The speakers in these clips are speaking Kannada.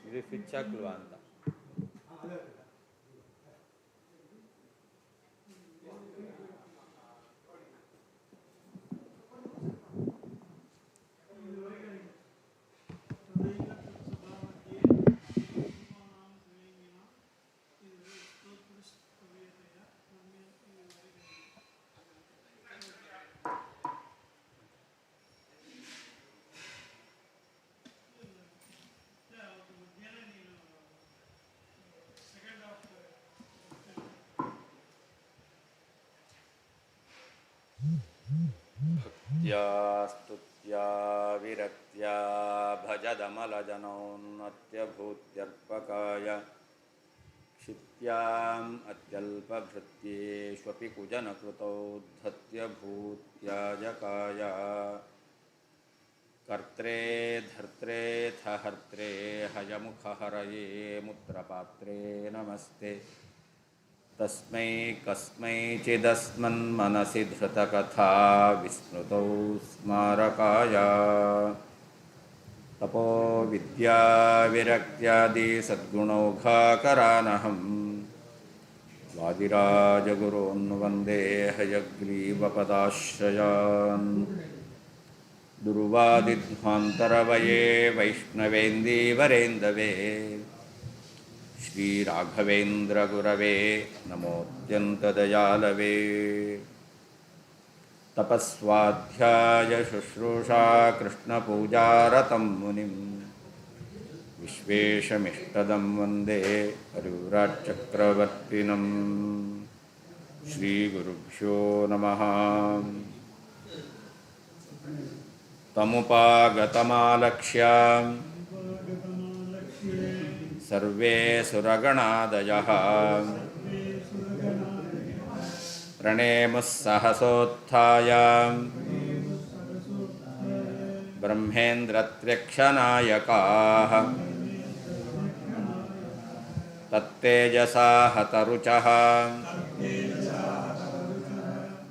ಇದು ಸ್ವಿಚ್ ಹಾಕ್ಲ್ವಾ ಅಂತ. ಭಕ್ತ್ಯಾ ಸ್ತುತ್ಯಾ ವಿರಕ್ತ್ಯಾ ಭಜದಮಲಜನೋನ್ನತ್ಯಭೂತ್ಯರ್ಪಕಾಯ ಕ್ಷಿತ್ಯಾಂ ಅತ್ಯಲ್ಪಭೃತ್ಯೇಷ್ವಪಿ ಕುಜನಕೃತೌ ಧತ್ಯಭೂತ್ಯಾಜಕಾಯ ಕರ್ತ್ರೇ ಧರ್ತ್ರೇಥ ಹರ್ತ್ರೇ ಹಯಮುಖಹರಯೇ ಮುತ್ರಪಾತ್ರೇ ನಮಸ್ತೆ. ತಸ್ಮೈ ಕಸ್ಮೈಚಿದಸ್ಮನ್ಮನಸಿ ಧೃತಕಥಾ ವಿಸ್ಮೃತೌ ಸ್ಮಾರಕಾಯ ತಪೋ ವಿದ್ಯಾ ವಿರಕ್ತ್ಯಾದಿ ಸದ್ಗುಣೌಘಾಕರಾನಹಂ ವಾದಿರಾಜಗುರೋನ್ ವಂದೇ ಹಯಗ್ರೀವಪದಾಶ್ರಯಾನ್. ದುರ್ವಾದಿಧ್ವಾಂತರವಯೇ ವೈಷ್ಣವೇಂದೀವರೇಂದವೇ ಶ್ರೀರಾಘವೇಂದ್ರಗುರವೇ ನಮೋತ್ಯಂತದಯಾಲವೇ. ತಪಸ್ವಾಧ್ಯಾಯ ಶುಶ್ರೂಷಾ ಕೃಷ್ಣಪೂಜಾರತಂ ಮುನಿಂ ವಿಶ್ವೇಶಮಿಷ್ಟದಂ ವಂದೇ ಹರಿವ್ರಾಟ್ಚಕ್ರವರ್ತಿನಂ. ಶ್ರೀಗುರುಭ್ಯೋ ನಮಃ. ತಮುಪಾಗತಮಾಲಕ್ಷ್ಯ ಸರ್ವೇ ಸುರಗಣಾದಯಃ ಪ್ರಣೇಮುಃ ಸಹಸೋತ್ಥಾಯ ಬ್ರಹ್ಮೇಂದ್ರತ್ರ್ಯಕ್ಷನಾಯಕಾಃ ತತ್ತೇಜಸಾ ಹತರುಚಃ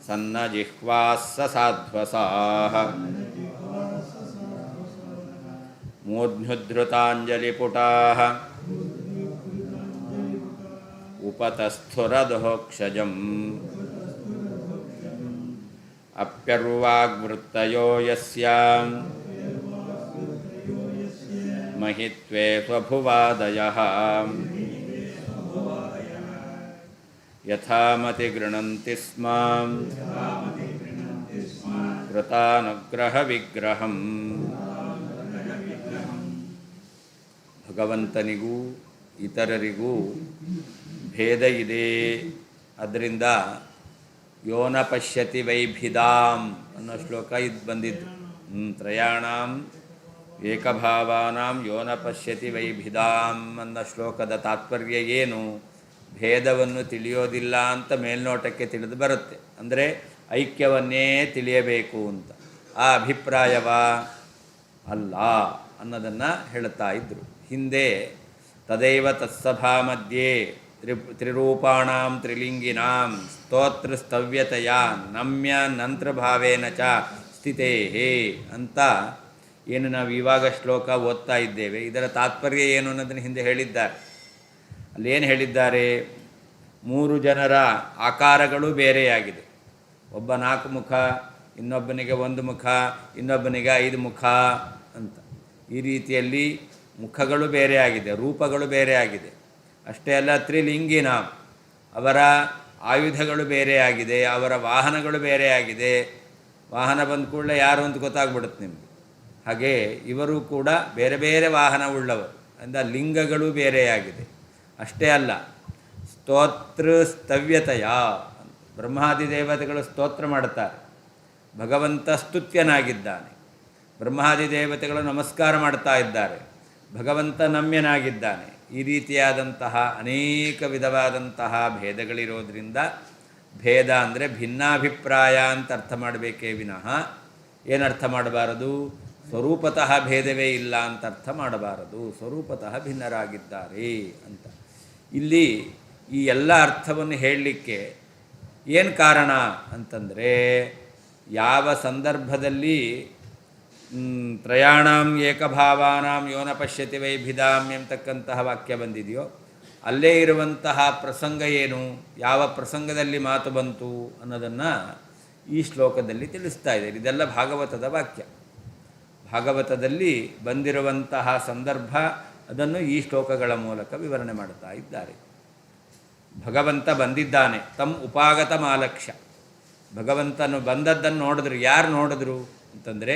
ಸನ್ನಜಿಹ್ವಾಃ ಸಸಾಧ್ವಸಾಃ ಮೂರ್ಧ್ಯುದ್ಧೃತಾಂಜಲಿಪುಟಾಃ ಉಪತಸ್ಥುರದೋಕ್ಷಜಂ ಅಪ್ಯರ್ವಾಗ್ವೃತ್ತಯೋ ಯಸ್ಯಾಂ ಮಹಿತ್ವೇ ಸ್ವಭುವಾದಯಃ ಯಥಾಮತಿ ಗೃಣಂತಿ ಸ್ಮ ಕೃತಾನುಗ್ರಹವಿಗ್ರಹಂ. ಭಗವಂತನಿಗೂ ಇತರರಿಗೂ ಭೇದ ಇದೆ. ಅದರಿಂದ ಯೋನ ಪಶ್ಯತಿ ವೈಭಿದಾಂ ಅನ್ನೋ ಶ್ಲೋಕ ಇದು ಬಂದಿದ್ದು. ತ್ರಯಾಣಾಂ ಏಕಭಾವಾನಾಂ ಯೋನ ಪಶ್ಯತಿ ವೈಭಿದಾಂ ಅನ್ನೋ ಶ್ಲೋಕದ ತಾತ್ಪರ್ಯ ಏನು? ಭೇದವನ್ನು ತಿಳಿಯೋದಿಲ್ಲ ಅಂತ ಮೇಲ್ನೋಟಕ್ಕೆ ತಿಳಿದು ಬರುತ್ತೆ. ಅಂದರೆ ಐಕ್ಯವನ್ನೇ ತಿಳಿಯಬೇಕು ಅಂತ. ಆ ಅಭಿಪ್ರಾಯವ ಅಲ್ಲ ಅನ್ನೋದನ್ನು ಹೇಳುತ್ತಾ ಇದ್ದರು. ಹಿಂದೆ ತದೈವ ತತ್ಸಭಾ ಮಧ್ಯೆ ತ್ರಿರೂಪಾಣಾಂ ತ್ರಿಲಿಂಗಿನಾಂ ಸ್ತೋತ್ರ ಸ್ತವ್ಯತೆಯ ನಮ್ಯ ನಂತೃಭಾವೇನ ಚ ಸ್ಥಿತೇ ಅಂತ ಏನು ನಾವು ಇವಾಗ ಶ್ಲೋಕ ಓದ್ತಾ ಇದ್ದೇವೆ. ಇದರ ತಾತ್ಪರ್ಯ ಏನು ಅನ್ನೋದನ್ನು ಹಿಂದೆ ಹೇಳಿದ್ದಾರೆ. ಅಲ್ಲೇನು ಹೇಳಿದ್ದಾರೆ? 3 ಜನರ ಆಕಾರಗಳು ಬೇರೆಯಾಗಿದೆ. ಒಬ್ಬ 4 ಮುಖ, ಇನ್ನೊಬ್ಬನಿಗೆ 1 ಮುಖ, ಇನ್ನೊಬ್ಬನಿಗೆ 5 ಮುಖ ಅಂತ. ಈ ರೀತಿಯಲ್ಲಿ ಮುಖಗಳು ಬೇರೆಯಾಗಿದೆ, ರೂಪಗಳು ಬೇರೆಯಾಗಿದೆ. ಅಷ್ಟೇ ಅಲ್ಲ, ತ್ರಿಲಿಂಗಿನ ಅವರ ಆಯುಧಗಳು ಬೇರೆಯಾಗಿದೆ, ಅವರ ವಾಹನಗಳು ಬೇರೆಯಾಗಿದೆ. ವಾಹನ ಬಂದ ಕೂಡಲೇ ಯಾರು ಅಂತ ಗೊತ್ತಾಗ್ಬಿಡುತ್ತೆ ನಿಮಗೆ. ಹಾಗೆ ಇವರು ಕೂಡ ಬೇರೆ ಬೇರೆ ವಾಹನ ಉಳ್ಳವರು. ಅಂದರೆ ಲಿಂಗಗಳು ಬೇರೆಯಾಗಿದೆ. ಅಷ್ಟೇ ಅಲ್ಲ, ಸ್ತೋತ್ರ ಸ್ತವ್ಯತೆಯ ಬ್ರಹ್ಮಾದಿ ದೇವತೆಗಳು ಸ್ತೋತ್ರ ಮಾಡುತ್ತಾರೆ. ಭಗವಂತ ಸ್ತುತ್ಯನಾಗಿದ್ದಾನೆ. ಬ್ರಹ್ಮಾದಿ ದೇವತೆಗಳು ನಮಸ್ಕಾರ ಮಾಡ್ತಾ ಇದ್ದಾರೆ. ಭಗವಂತ ನಮ್ಯನಾಗಿದ್ದಾನೆ. ಈ ರೀತಿಯಾದಂತಹ ಅನೇಕ ವಿಧವಾದಂತಹ ಭೇದಗಳಿರೋದ್ರಿಂದ ಭೇದ ಅಂದರೆ ಭಿನ್ನಾಭಿಪ್ರಾಯ ಅಂತ ಅರ್ಥ ಮಾಡಬೇಕೇ ವಿನಃ ಏನರ್ಥ ಮಾಡಬಾರದು? ಸ್ವರೂಪತಃ ಭೇದವೇ ಇಲ್ಲ ಅಂತ ಅರ್ಥ ಮಾಡಬಾರದು. ಸ್ವರೂಪತಃ ಭಿನ್ನರಾಗಿದ್ದಾರೆ ಅಂತ. ಇಲ್ಲಿ ಈ ಎಲ್ಲ ಅರ್ಥವನ್ನು ಹೇಳಲಿಕ್ಕೆ ಏನು ಕಾರಣ ಅಂತಂದರೆ, ಯಾವ ಸಂದರ್ಭದಲ್ಲಿ ತ್ರಯಾಣಾಂ ಏಕಭಾವಾನಾಂ ಯೋನ ಪಶ್ಯತಿ ವೈಭಿದಾಂ ಎಂಬತಕ್ಕಂತಹ ವಾಕ್ಯ ಬಂದಿದೆಯೋ ಅಲ್ಲೇ ಇರುವಂತಹ ಪ್ರಸಂಗ ಏನು, ಯಾವ ಪ್ರಸಂಗದಲ್ಲಿ ಮಾತು ಬಂತು ಅನ್ನೋದನ್ನು ಈ ಶ್ಲೋಕದಲ್ಲಿ ತಿಳಿಸ್ತಾ ಇದೆ. ಇದೆಲ್ಲ ಭಾಗವತದ ವಾಕ್ಯ. ಭಾಗವತದಲ್ಲಿ ಬಂದಿರುವಂತಹ ಸಂದರ್ಭ ಅದನ್ನು ಈ ಶ್ಲೋಕಗಳ ಮೂಲಕ ವಿವರಣೆ ಮಾಡ್ತಾ ಇದ್ದಾರೆ. ಭಗವಂತ ಬಂದಿದ್ದಾನೆ, ತಮ್ಮ ಉಪಾಗತ ಮಾಲಕ್ಷ್ಯ. ಭಗವಂತನು ಬಂದದ್ದನ್ನು ನೋಡಿದ್ರು. ಯಾರು ನೋಡಿದ್ರು ಅಂತಂದರೆ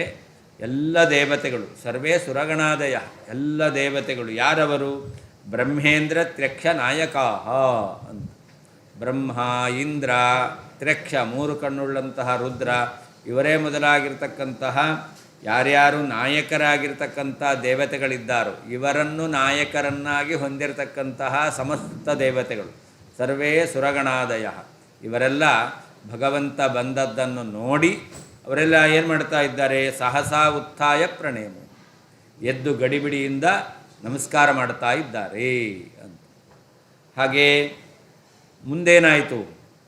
ಎಲ್ಲ ದೇವತೆಗಳು, ಸರ್ವೇ ಸುರಗಣಾದಯ, ಎಲ್ಲ ದೇವತೆಗಳು. ಯಾರವರು? ಬ್ರಹ್ಮೇಂದ್ರ ತ್ರ್ಯಕ್ಷ ನಾಯಕಾಹ ಅಂತ. ಬ್ರಹ್ಮ, ಇಂದ್ರ, ತ್ರ್ಯಕ್ಷ, ಮೂರು ಕಣ್ಣುಳ್ಳಂತಹ ರುದ್ರ, ಇವರೇ ಮೊದಲಾಗಿರ್ತಕ್ಕಂತಹ ಯಾರ್ಯಾರು ನಾಯಕರಾಗಿರ್ತಕ್ಕಂಥ ದೇವತೆಗಳಿದ್ದಾರೋ ಇವರನ್ನು ನಾಯಕರನ್ನಾಗಿ ಹೊಂದಿರತಕ್ಕಂತಹ ಸಮಸ್ತ ದೇವತೆಗಳು, ಸರ್ವೇ ಸುರಗಣಾದಯ, ಇವರೆಲ್ಲ ಭಗವಂತ ಬಂದದ್ದನ್ನು ನೋಡಿ ಅವರೆಲ್ಲ ಏನು ಮಾಡ್ತಾ ಇದ್ದಾರೆ? ಸಹಸಾ ಉತ್ಥಾಯ ಪ್ರಣೇಮು, ಎದ್ದು ಗಡಿಬಿಡಿಯಿಂದ ನಮಸ್ಕಾರ ಮಾಡ್ತಾ ಇದ್ದಾರೆ ಅಂತ. ಹಾಗೆ ಮುಂದೇನಾಯಿತು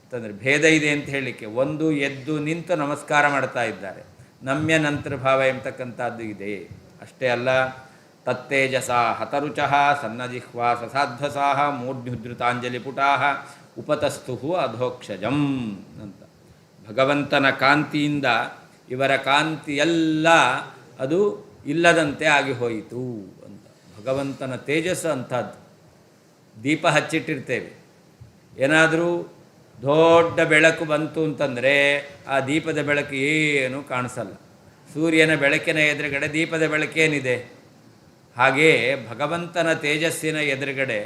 ಅಂತಂದರೆ ಭೇದ ಇದೆ ಅಂತ ಹೇಳಲಿಕ್ಕೆ, ಒಂದು ಎದ್ದು ನಿಂತು ನಮಸ್ಕಾರ ಮಾಡ್ತಾ ಇದ್ದಾರೆ, ನಮ್ಯ ನಂತರ ಭಾವ ಎಂಬತಕ್ಕಂಥದ್ದು ಇದೆ. ಅಷ್ಟೇ ಅಲ್ಲ, ತತ್ತೇಜಸ ಹತರುಚಃ ಸನ್ನಜಿಹ್ವಾ ಸಸಾಧ್ವಸಾಹ ಮೂರ್ಧ್ಯುಧೃತಾಂಜಲಿಪುಟಾಹ ಉಪತಸ್ತು ಅಧೋಕ್ಷಜಂ ಅಂತ. ಭಗವಂತನ ಕಾಂತಿಯಿಂದ ಇವರ ಕಾಂತಿಯೆಲ್ಲ ಅದು ಇಲ್ಲದಂತೆ ಆಗಿ ಹೋಯಿತು ಅಂತ. ಭಗವಂತನ ತೇಜಸ್ಸು ಅಂಥದ್ದು. ದೀಪ ಹಚ್ಚಿಟ್ಟಿರ್ತೇವೆ, ಏನಾದರೂ ದೊಡ್ಡ ಬೆಳಕು ಬಂತು ಅಂತಂದರೆ ಆ ದೀಪದ ಬೆಳಕು ಏನೂ ಕಾಣಿಸಲ್ಲ. ಸೂರ್ಯನ ಬೆಳಕಿನ ಎದುರುಗಡೆ ದೀಪದ ಬೆಳಕೇನಿದೆ? ಹಾಗೇ ಭಗವಂತನ ತೇಜಸ್ಸಿನ ಎದುರುಗಡೆ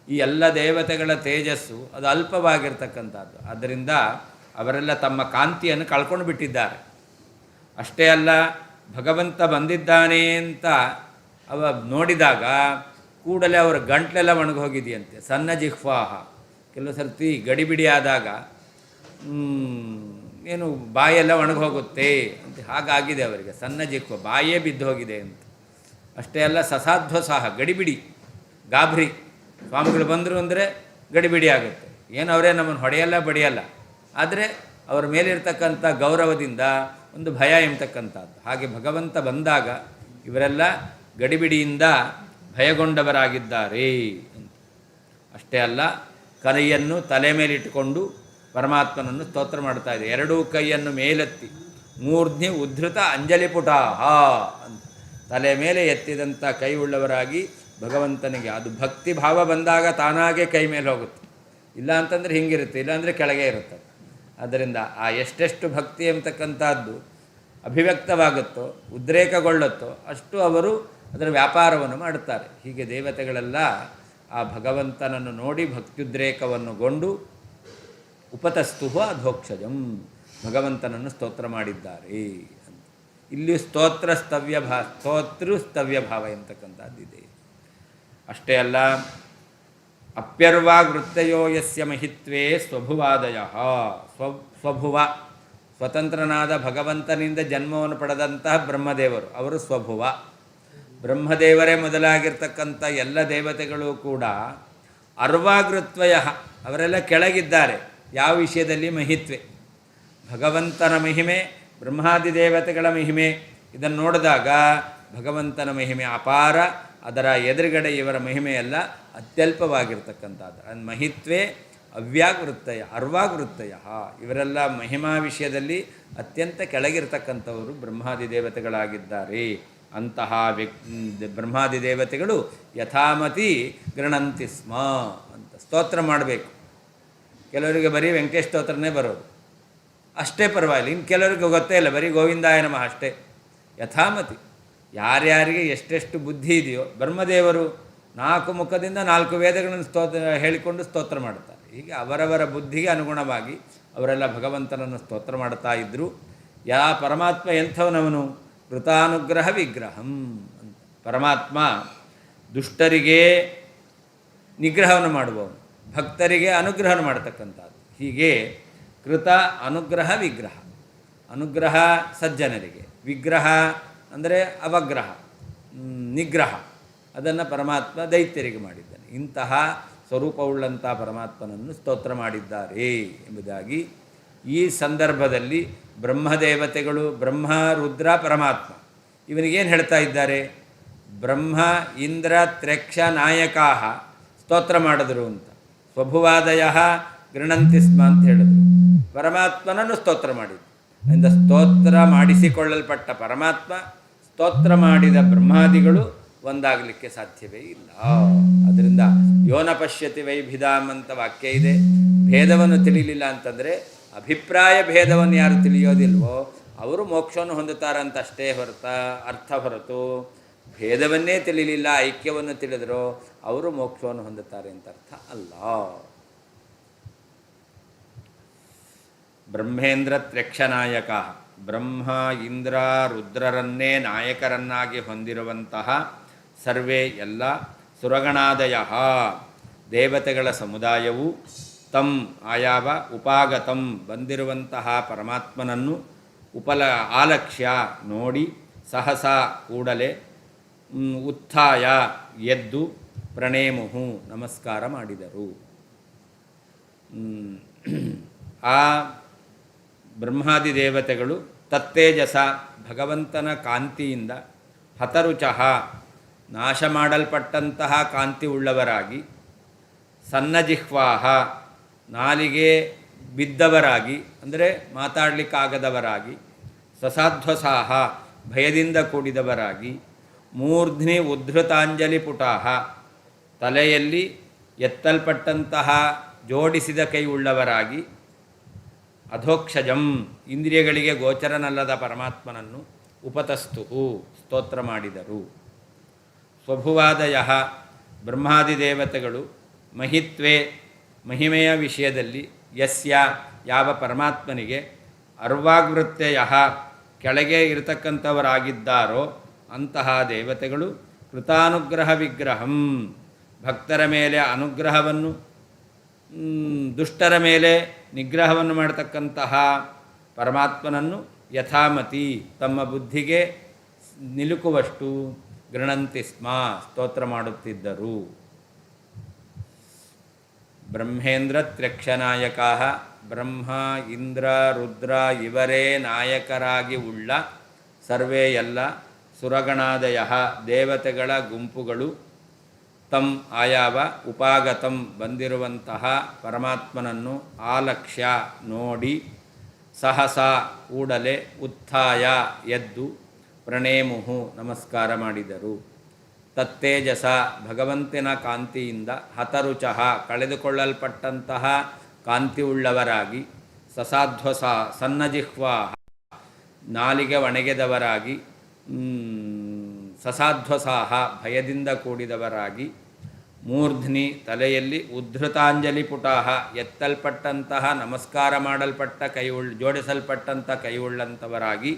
ಈ ಎಲ್ಲ ದೇವತೆಗಳ ತೇಜಸ್ಸು ಅದು ಅಲ್ಪವಾಗಿರ್ತಕ್ಕಂಥದ್ದು. ಆದ್ದರಿಂದ ಅವರೆಲ್ಲ ತಮ್ಮ ಕಾಂತಿಯನ್ನು ಕಳ್ಕೊಂಡು ಬಿಟ್ಟಿದ್ದಾರೆ. ಅಷ್ಟೇ ಅಲ್ಲ, ಭಗವಂತ ಬಂದಿದ್ದಾನೆ ಅಂತ ನೋಡಿದಾಗ ಕೂಡಲೇ ಅವರ ಗಂಟ್ಲೆಲ್ಲ ಒಣಗೋಗಿದೆಯಂತೆ. ಸಣ್ಣ ಜಿಹ್ವಾಹ, ಕೆಲವು ಸರ್ತಿ ಗಡಿಬಿಡಿ ಆದಾಗ ಏನು ಬಾಯೆಲ್ಲ ಒಣಗೋಗುತ್ತೆ ಅಂತ, ಹಾಗಾಗಿದೆ ಅವರಿಗೆ. ಸಣ್ಣ ಜಿಹ್ವ, ಬಾಯೇ ಬಿದ್ದು ಹೋಗಿದೆ ಅಂತ. ಅಷ್ಟೇ ಅಲ್ಲ, ಸಸಾಧ್ವಸಾಹ, ಗಡಿಬಿಡಿ, ಗಾಬರಿ. ಸ್ವಾಮಿಗಳು ಬಂದರು ಅಂದರೆ ಗಡಿಬಿಡಿ ಆಗುತ್ತೆ. ಏನು ಅವರೇ ನಮ್ಮನ್ನು ಹೊಡೆಯಲ್ಲ ಬಡಿಯಲ್ಲ, ಆದರೆ ಅವರ ಮೇಲಿರ್ತಕ್ಕಂಥ ಗೌರವದಿಂದ ಒಂದು ಭಯ ಎಂಬತಕ್ಕಂಥದ್ದು. ಹಾಗೆ ಭಗವಂತ ಬಂದಾಗ ಇವರೆಲ್ಲ ಗಡಿಬಿಡಿಯಿಂದ ಭಯಗೊಂಡವರಾಗಿದ್ದಾರೆ ಅಂತ. ಅಷ್ಟೇ ಅಲ್ಲ, ಕೈಯನ್ನು ತಲೆ ಮೇಲಿಟ್ಟುಕೊಂಡು ಪರಮಾತ್ಮನನ್ನು ಸ್ತೋತ್ರ ಮಾಡ್ತಾ ಇದೆ. ಎರಡೂ ಕೈಯನ್ನು ಮೇಲೆತ್ತಿ ಮೂರ್ಧ್ನಿ ಉದ್ಧೃತ ಅಂಜಲಿಪುಟಾಹ ಅಂತ, ತಲೆ ಮೇಲೆ ಎತ್ತಿದಂಥ ಕೈ ಉಳ್ಳವರಾಗಿ ಭಗವಂತನಿಗೆ. ಅದು ಭಕ್ತಿ ಭಾವ ಬಂದಾಗ ತಾನಾಗೆ ಕೈ ಮೇಲೆ ಹೋಗುತ್ತೆ. ಇಲ್ಲ ಅಂತಂದರೆ ಹಿಂಗಿರುತ್ತೆ, ಇಲ್ಲಾಂದರೆ ಕೆಳಗೆ ಇರುತ್ತೆ. ಆದ್ದರಿಂದ ಆ ಎಷ್ಟೆಷ್ಟು ಭಕ್ತಿ ಎಂಬತಕ್ಕಂಥದ್ದು ಅಭಿವ್ಯಕ್ತವಾಗುತ್ತೋ, ಉದ್ರೇಕಗೊಳ್ಳುತ್ತೋ, ಅಷ್ಟು ಅವರು ಅದರ ವ್ಯಾಪಾರವನ್ನು ಮಾಡುತ್ತಾರೆ. ಹೀಗೆ ದೇವತೆಗಳೆಲ್ಲ ಆ ಭಗವಂತನನ್ನು ನೋಡಿ ಭಕ್ತ್ಯುದ್ರೇಕವನ್ನುಗೊಂಡು ಉಪತಸ್ತು ಅಧೋಕ್ಷಜಂ, ಭಗವಂತನನ್ನು ಸ್ತೋತ್ರ ಮಾಡಿದ್ದಾರೆ ಅಂತ. ಇಲ್ಲಿ ಸ್ತೋತೃ ಸ್ತವ್ಯ ಭಾವ ಎಂತಕ್ಕಂಥದ್ದಿದೆ. ಅಷ್ಟೇ ಅಲ್ಲ, ಅಪ್ಯರ್ವಾವೃತ್ತಯೋ ಯಸ್ಯ ಮಹಿತ್ವೇ ಸ್ವಭುವಾದಯ, ಸ್ವಭುವ, ಸ್ವತಂತ್ರನಾದ ಭಗವಂತನಿಂದ ಜನ್ಮವನ್ನು ಪಡೆದಂತಹ ಬ್ರಹ್ಮದೇವರು, ಅವರು ಸ್ವಭುವ. ಬ್ರಹ್ಮದೇವರೇ ಮೊದಲಾಗಿರ್ತಕ್ಕಂಥ ಎಲ್ಲ ದೇವತೆಗಳು ಕೂಡ ಅರ್ವಾಗೃತ್ವಯ, ಅವರೆಲ್ಲ ಕೆಳಗಿದ್ದಾರೆ. ಯಾವ ವಿಷಯದಲ್ಲಿ? ಮಹಿತ್ವೆ, ಭಗವಂತನ ಮಹಿಮೆ, ಬ್ರಹ್ಮಾದಿ ದೇವತೆಗಳ ಮಹಿಮೆ. ಇದನ್ನು ನೋಡಿದಾಗ ಭಗವಂತನ ಮಹಿಮೆ ಅಪಾರ, ಅದರ ಎದುರುಗಡೆ ಇವರ ಮಹಿಮೆಯೆಲ್ಲ ಅತ್ಯಲ್ಪವಾಗಿರ್ತಕ್ಕಂಥದ್ದು. ಮಹಿತ್ವೇ ಅವ್ಯಾವೃತ್ತಯ ಅರ್ವಾವೃತ್ತಯ, ಇವರೆಲ್ಲ ಮಹಿಮಾ ವಿಷಯದಲ್ಲಿ ಅತ್ಯಂತ ಕೆಳಗಿರ್ತಕ್ಕಂಥವರು ಬ್ರಹ್ಮಾದಿ ದೇವತೆಗಳಾಗಿದ್ದಾರೆ. ಅಂತಹ ಬ್ರಹ್ಮಾದಿ ದೇವತೆಗಳು ಯಥಾಮತಿ ಗೃಣಂತಿ ಸ್ಮ ಅಂತ ಸ್ತೋತ್ರ ಮಾಡಬೇಕು. ಕೆಲವರಿಗೆ ಬರೀ ವೆಂಕಟೇಶ ಸ್ತೋತ್ರನೇ ಬರೋದು, ಅಷ್ಟೇ ಪರವಾಗಿಲ್ಲ. ಇನ್ನು ಕೆಲವರಿಗೆ ಗೊತ್ತೇ ಇಲ್ಲ, ಬರೀ ಗೋವಿಂದಾಯ ನಮಃ ಅಷ್ಟೇ. ಯಥಾಮತಿ, ಯಾರ್ಯಾರಿಗೆ ಎಷ್ಟೆಷ್ಟು ಬುದ್ಧಿ ಇದೆಯೋ, ಬ್ರಹ್ಮದೇವರು 4 ಮುಖದಿಂದ 4 ವೇದಗಳನ್ನು ಹೇಳಿಕೊಂಡು ಸ್ತೋತ್ರ ಮಾಡ್ತಾರೆ. ಹೀಗೆ ಅವರವರ ಬುದ್ಧಿಗೆ ಅನುಗುಣವಾಗಿ ಅವರೆಲ್ಲ ಭಗವಂತನನ್ನು ಸ್ತೋತ್ರ ಮಾಡ್ತಾ ಇದ್ದರು. ಪರಮಾತ್ಮ ಎಂಥವನವನು? ಕೃತಾನುಗ್ರಹ ವಿಗ್ರಹಂ ಅಂತ. ಪರಮಾತ್ಮ ದುಷ್ಟರಿಗೆ ನಿಗ್ರಹವನ್ನು ಮಾಡುವವನು, ಭಕ್ತರಿಗೆ ಅನುಗ್ರಹವನ್ನು ಮಾಡ್ತಕ್ಕಂಥದ್ದು. ಹೀಗೆ ಕೃತ ಅನುಗ್ರಹ ವಿಗ್ರಹ. ಅನುಗ್ರಹ ಸಜ್ಜನರಿಗೆ, ವಿಗ್ರಹ ಅಂದರೆ ಅವಗ್ರಹ, ನಿಗ್ರಹ, ಅದನ್ನು ಪರಮಾತ್ಮ ದೈತ್ಯರಿಗೆ ಮಾಡಿದ್ದಾನೆ. ಇಂತಹ ಸ್ವರೂಪವುಳ್ಳಂಥ ಪರಮಾತ್ಮನನ್ನು ಸ್ತೋತ್ರ ಮಾಡಿದ್ದಾರೆ ಎಂಬುದಾಗಿ ಈ ಸಂದರ್ಭದಲ್ಲಿ ಬ್ರಹ್ಮದೇವತೆಗಳು, ಬ್ರಹ್ಮ, ರುದ್ರ, ಪರಮಾತ್ಮ ಇವನಿಗೇನು ಹೇಳ್ತಾ ಇದ್ದಾರೆ? ಬ್ರಹ್ಮ, ಇಂದ್ರ, ತ್ರ್ಯಕ್ಷ ನಾಯಕಾ ಸ್ತೋತ್ರ ಮಾಡಿದ್ರು ಅಂತ. ಸ್ವಭುವಾದಯ ಗೃಣಂತಿ ಸ್ಮ ಅಂತ ಹೇಳಿದ್ರು. ಪರಮಾತ್ಮನನ್ನು ಸ್ತೋತ್ರ ಮಾಡಿದ್ರು. ಇಂದ ಸ್ತೋತ್ರ ಮಾಡಿಸಿಕೊಳ್ಳಲ್ಪಟ್ಟ ಪರಮಾತ್ಮ, ಸ್ತೋತ್ರ ಮಾಡಿದ ಬ್ರಹ್ಮಾದಿಗಳು ಒಂದಾಗಲಿಕ್ಕೆ ಸಾಧ್ಯವೇ ಇಲ್ಲ. ಅದರಿಂದ ಯೋನ ಪಶ್ಯತಿ ವೈಭಿಧಾಮ್ ಅಂತ ವಾಕ್ಯ ಇದೆ. ಭೇದವನ್ನು ತಿಳಿಲಿಲ್ಲ ಅಂತಂದರೆ, ಅಭಿಪ್ರಾಯ ಭೇದವನ್ನು ಯಾರು ತಿಳಿಯೋದಿಲ್ವೋ ಅವರು ಮೋಕ್ಷವನ್ನು ಹೊಂದುತ್ತಾರಂತ ಅಷ್ಟೇ ಅರ್ಥ ಹೊರತು, ಭೇದವನ್ನೇ ತಿಳಿಲಿಲ್ಲ, ಐಕ್ಯವನ್ನು ತಿಳಿದರೋ ಅವರು ಮೋಕ್ಷವನ್ನು ಹೊಂದುತ್ತಾರೆ ಅಂತ ಅರ್ಥ ಅಲ್ಲ. ಬ್ರಹ್ಮೇಂದ್ರ ತ್ರ್ಯಕ್ಷನಾಯಕ, ಬ್ರಹ್ಮ, ಇಂದ್ರ, ರುದ್ರರನ್ನೇ ನಾಯಕರನ್ನಾಗಿ ಹೊಂದಿರುವಂತಹ ಸರ್ವೇ ಎಲ್ಲ ಸುರಗಣಾದಯ ದೇವತೆಗಳ ಸಮುದಾಯವು ತಂ ಆಯಾವ ಉಪಾಗತಂ ಬಂದಿರುವಂತಹ ಪರಮಾತ್ಮನನ್ನು ಆಲಕ್ಷ್ಯ ನೋಡಿ ಸಹಸ ಕೂಡಲೇ ಉತ್ಥಾಯ ಎದ್ದು ಪ್ರಣೇಮುಹು ನಮಸ್ಕಾರ ಮಾಡಿದರು. ಆ ಬ್ರಹ್ಮಾದಿ ದೇವತೆಗಳು ತತ್ತೇಜಸ ಭಗವಂತನ ಕಾಂತಿಯಿಂದ ಹತರುಚಃ ನಾಶ ಮಾಡಲ್ಪಟ್ಟಂತಹ ಕಾಂತಿ ಉಳ್ಳವರಾಗಿ, ಸನ್ನಜಿಹ್ವಾಹ ನಾಲಿಗೆ ಬಿದ್ದವರಾಗಿ ಅಂದರೆ ಮಾತಾಡಲಿಕ್ಕಾಗದವರಾಗಿ, ಸಸಾಧ್ವಸಾಹ ಭಯದಿಂದ ಕೂಡಿದವರಾಗಿ, ಮೂರ್ಧ್ನಿ ಉದ್ಧೃತಾಂಜಲಿ ಪುಟಾಹ ತಲೆಯಲ್ಲಿ ಎತ್ತಲ್ಪಟ್ಟಂತಹ ಜೋಡಿಸಿದ ಕೈ ಉಳ್ಳವರಾಗಿ, ಅಧೋಕ್ಷಜಂ ಇಂದ್ರಿಯಗಳಿಗೆ ಗೋಚರನಲ್ಲದ ಪರಮಾತ್ಮನನ್ನು ಉಪತಸ್ತುಹು ಸ್ತೋತ್ರ ಮಾಡಿದರು. ಸ್ವಭುವಾದಯ ಬ್ರಹ್ಮಾದಿ ದೇವತೆಗಳು ಮಹಿತ್ವೇ ಮಹಿಮೆಯ ವಿಷಯದಲ್ಲಿ ಯಸ್ಯ ಯಾವ ಪರಮಾತ್ಮನಿಗೆ ಅರ್ವಾಗ್ವೃತ್ತೆಯ ಕೆಳಗೆ ಇರತಕ್ಕಂಥವರಾಗಿದ್ದಾರೋ ಅಂತಹ ದೇವತೆಗಳು ಕೃತಾನುಗ್ರಹ ವಿಗ್ರಹಂ ಭಕ್ತರ ಮೇಲೆ ಅನುಗ್ರಹವನ್ನು, ದುಷ್ಟರ ಮೇಲೆ ನಿಗ್ರಹವನ್ನು ಮಾಡತಕ್ಕಂತಹ ಪರಮಾತ್ಮನನ್ನು ಯಥಾಮತಿ ತಮ್ಮ ಬುದ್ಧಿಗೆ ನಿಲುಕುವಷ್ಟು ಗೃಣಂತಿ ಸ್ಮ ಸ್ತೋತ್ರ ಮಾಡುತ್ತಿದ್ದರು. ಬ್ರಹ್ಮೇಂದ್ರ ತ್ರ್ಯಕ್ಷನಾಯಕ, ಬ್ರಹ್ಮ, ಇಂದ್ರ, ರುದ್ರ ಇವರೇ ನಾಯಕರಾಗಿ ಉಳ್ಳ ಸರ್ವೇ ಎಲ್ಲ ಸುರಗಣಾದಯ ದೇವತೆಗಳ ಗುಂಪುಗಳು ತಂ ಆಯಾವ ಉಪಾಗತಂ ಬಂದಿರುವಂತಹ ಪರಮಾತ್ಮನನ್ನು ಆಲಕ್ಷ್ಯ ನೋಡಿ ಸಹಸ ಕೂಡಲೇ ಉತ್ಥಾಯ ಎದ್ದು ಪ್ರಣೇಮುಹು ನಮಸ್ಕಾರ ಮಾಡಿದರು. ತತ್ತೇಜಸ ಭಗವಂತನ ಕಾಂತಿಯಿಂದ ಹತರುಚಃ ಕಳೆದುಕೊಳ್ಳಲ್ಪಟ್ಟಂತಹ ಕಾಂತಿಯುಳ್ಳವರಾಗಿ, ಸಸಾಧ್ವಸ ಸನ್ನಜಿಹ್ವಾ ನಾಲಿಗೆ ಒಣಗೆದವರಾಗಿ, ಸಸಾಧ್ವಸಾಹ ಭಯದಿಂದ ಕೂಡಿದವರಾಗಿ, ಮೂರ್ಧ್ನಿ ತಲೆಯಲ್ಲಿ ಉದ್ಧೃತಾಂಜಲಿ ಪುಟಾಹ ಎತ್ತಲ್ಪಟ್ಟಂತಹ ನಮಸ್ಕಾರ ಮಾಡಲ್ಪಟ್ಟ ಜೋಡಿಸಲ್ಪಟ್ಟಂಥ ಕೈಯುಳ್ಳಂಥವರಾಗಿ,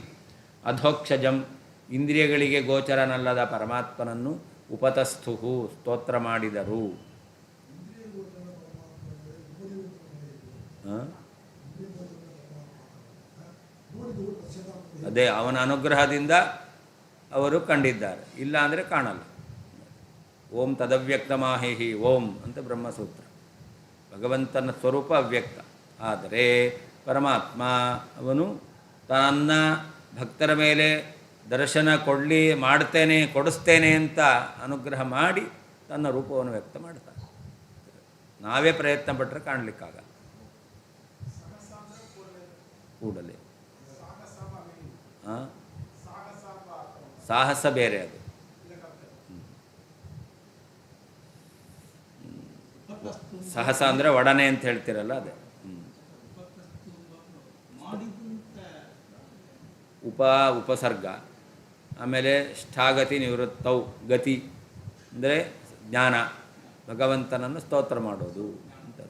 ಅಧೋಕ್ಷಜಂ ಇಂದ್ರಿಯಗಳಿಗೆ ಗೋಚರನಲ್ಲದ ಪರಮಾತ್ಮನನ್ನು ಉಪತಸ್ಥುಹು ಸ್ತೋತ್ರ ಮಾಡಿದರು. ಅದೇ ಅವನ ಅನುಗ್ರಹದಿಂದ ಅವರು ಕಂಡಿದ್ದಾರೆ, ಇಲ್ಲ ಅಂದರೆ ಕಾಣಲ್ಲ. ಓಂ ತದವ್ಯಕ್ತಮಾಹಿ ಓಂ ಅಂತ ಬ್ರಹ್ಮಸೂತ್ರ. ಭಗವಂತನ ಸ್ವರೂಪ ಅವ್ಯಕ್ತ, ಆದರೆ ಪರಮಾತ್ಮ ಅವನು ತನ್ನ ಭಕ್ತರ ಮೇಲೆ ದರ್ಶನ ಕೊಡಿಸ್ತೇನೆ ಅಂತ ಅನುಗ್ರಹ ಮಾಡಿ ತನ್ನ ರೂಪವನ್ನು ವ್ಯಕ್ತ ಮಾಡ್ತಾನೆ. ನಾವೇ ಪ್ರಯತ್ನ ಪಟ್ಟರೆ ಕಾಣಲಿಕ್ಕಾಗಲ್ಲ. ಕೂಡಲೇ ಸಾಹಸ ಬೇರೆ ಅದು. ಸಾಹಸ ಅಂದರೆ ಒಡನೆ ಅಂತ ಹೇಳ್ತಿರಲ್ಲ, ಅದೇ. ಉಪಸರ್ಗ, ಆಮೇಲೆ ಷ್ಠಾಗತಿ ನಿವೃತ್ತೌ ಗತಿ ಅಂದರೆ ಜ್ಞಾನ, ಭಗವಂತನನ್ನು ಸ್ತೋತ್ರ ಮಾಡೋದು ಅಂತ.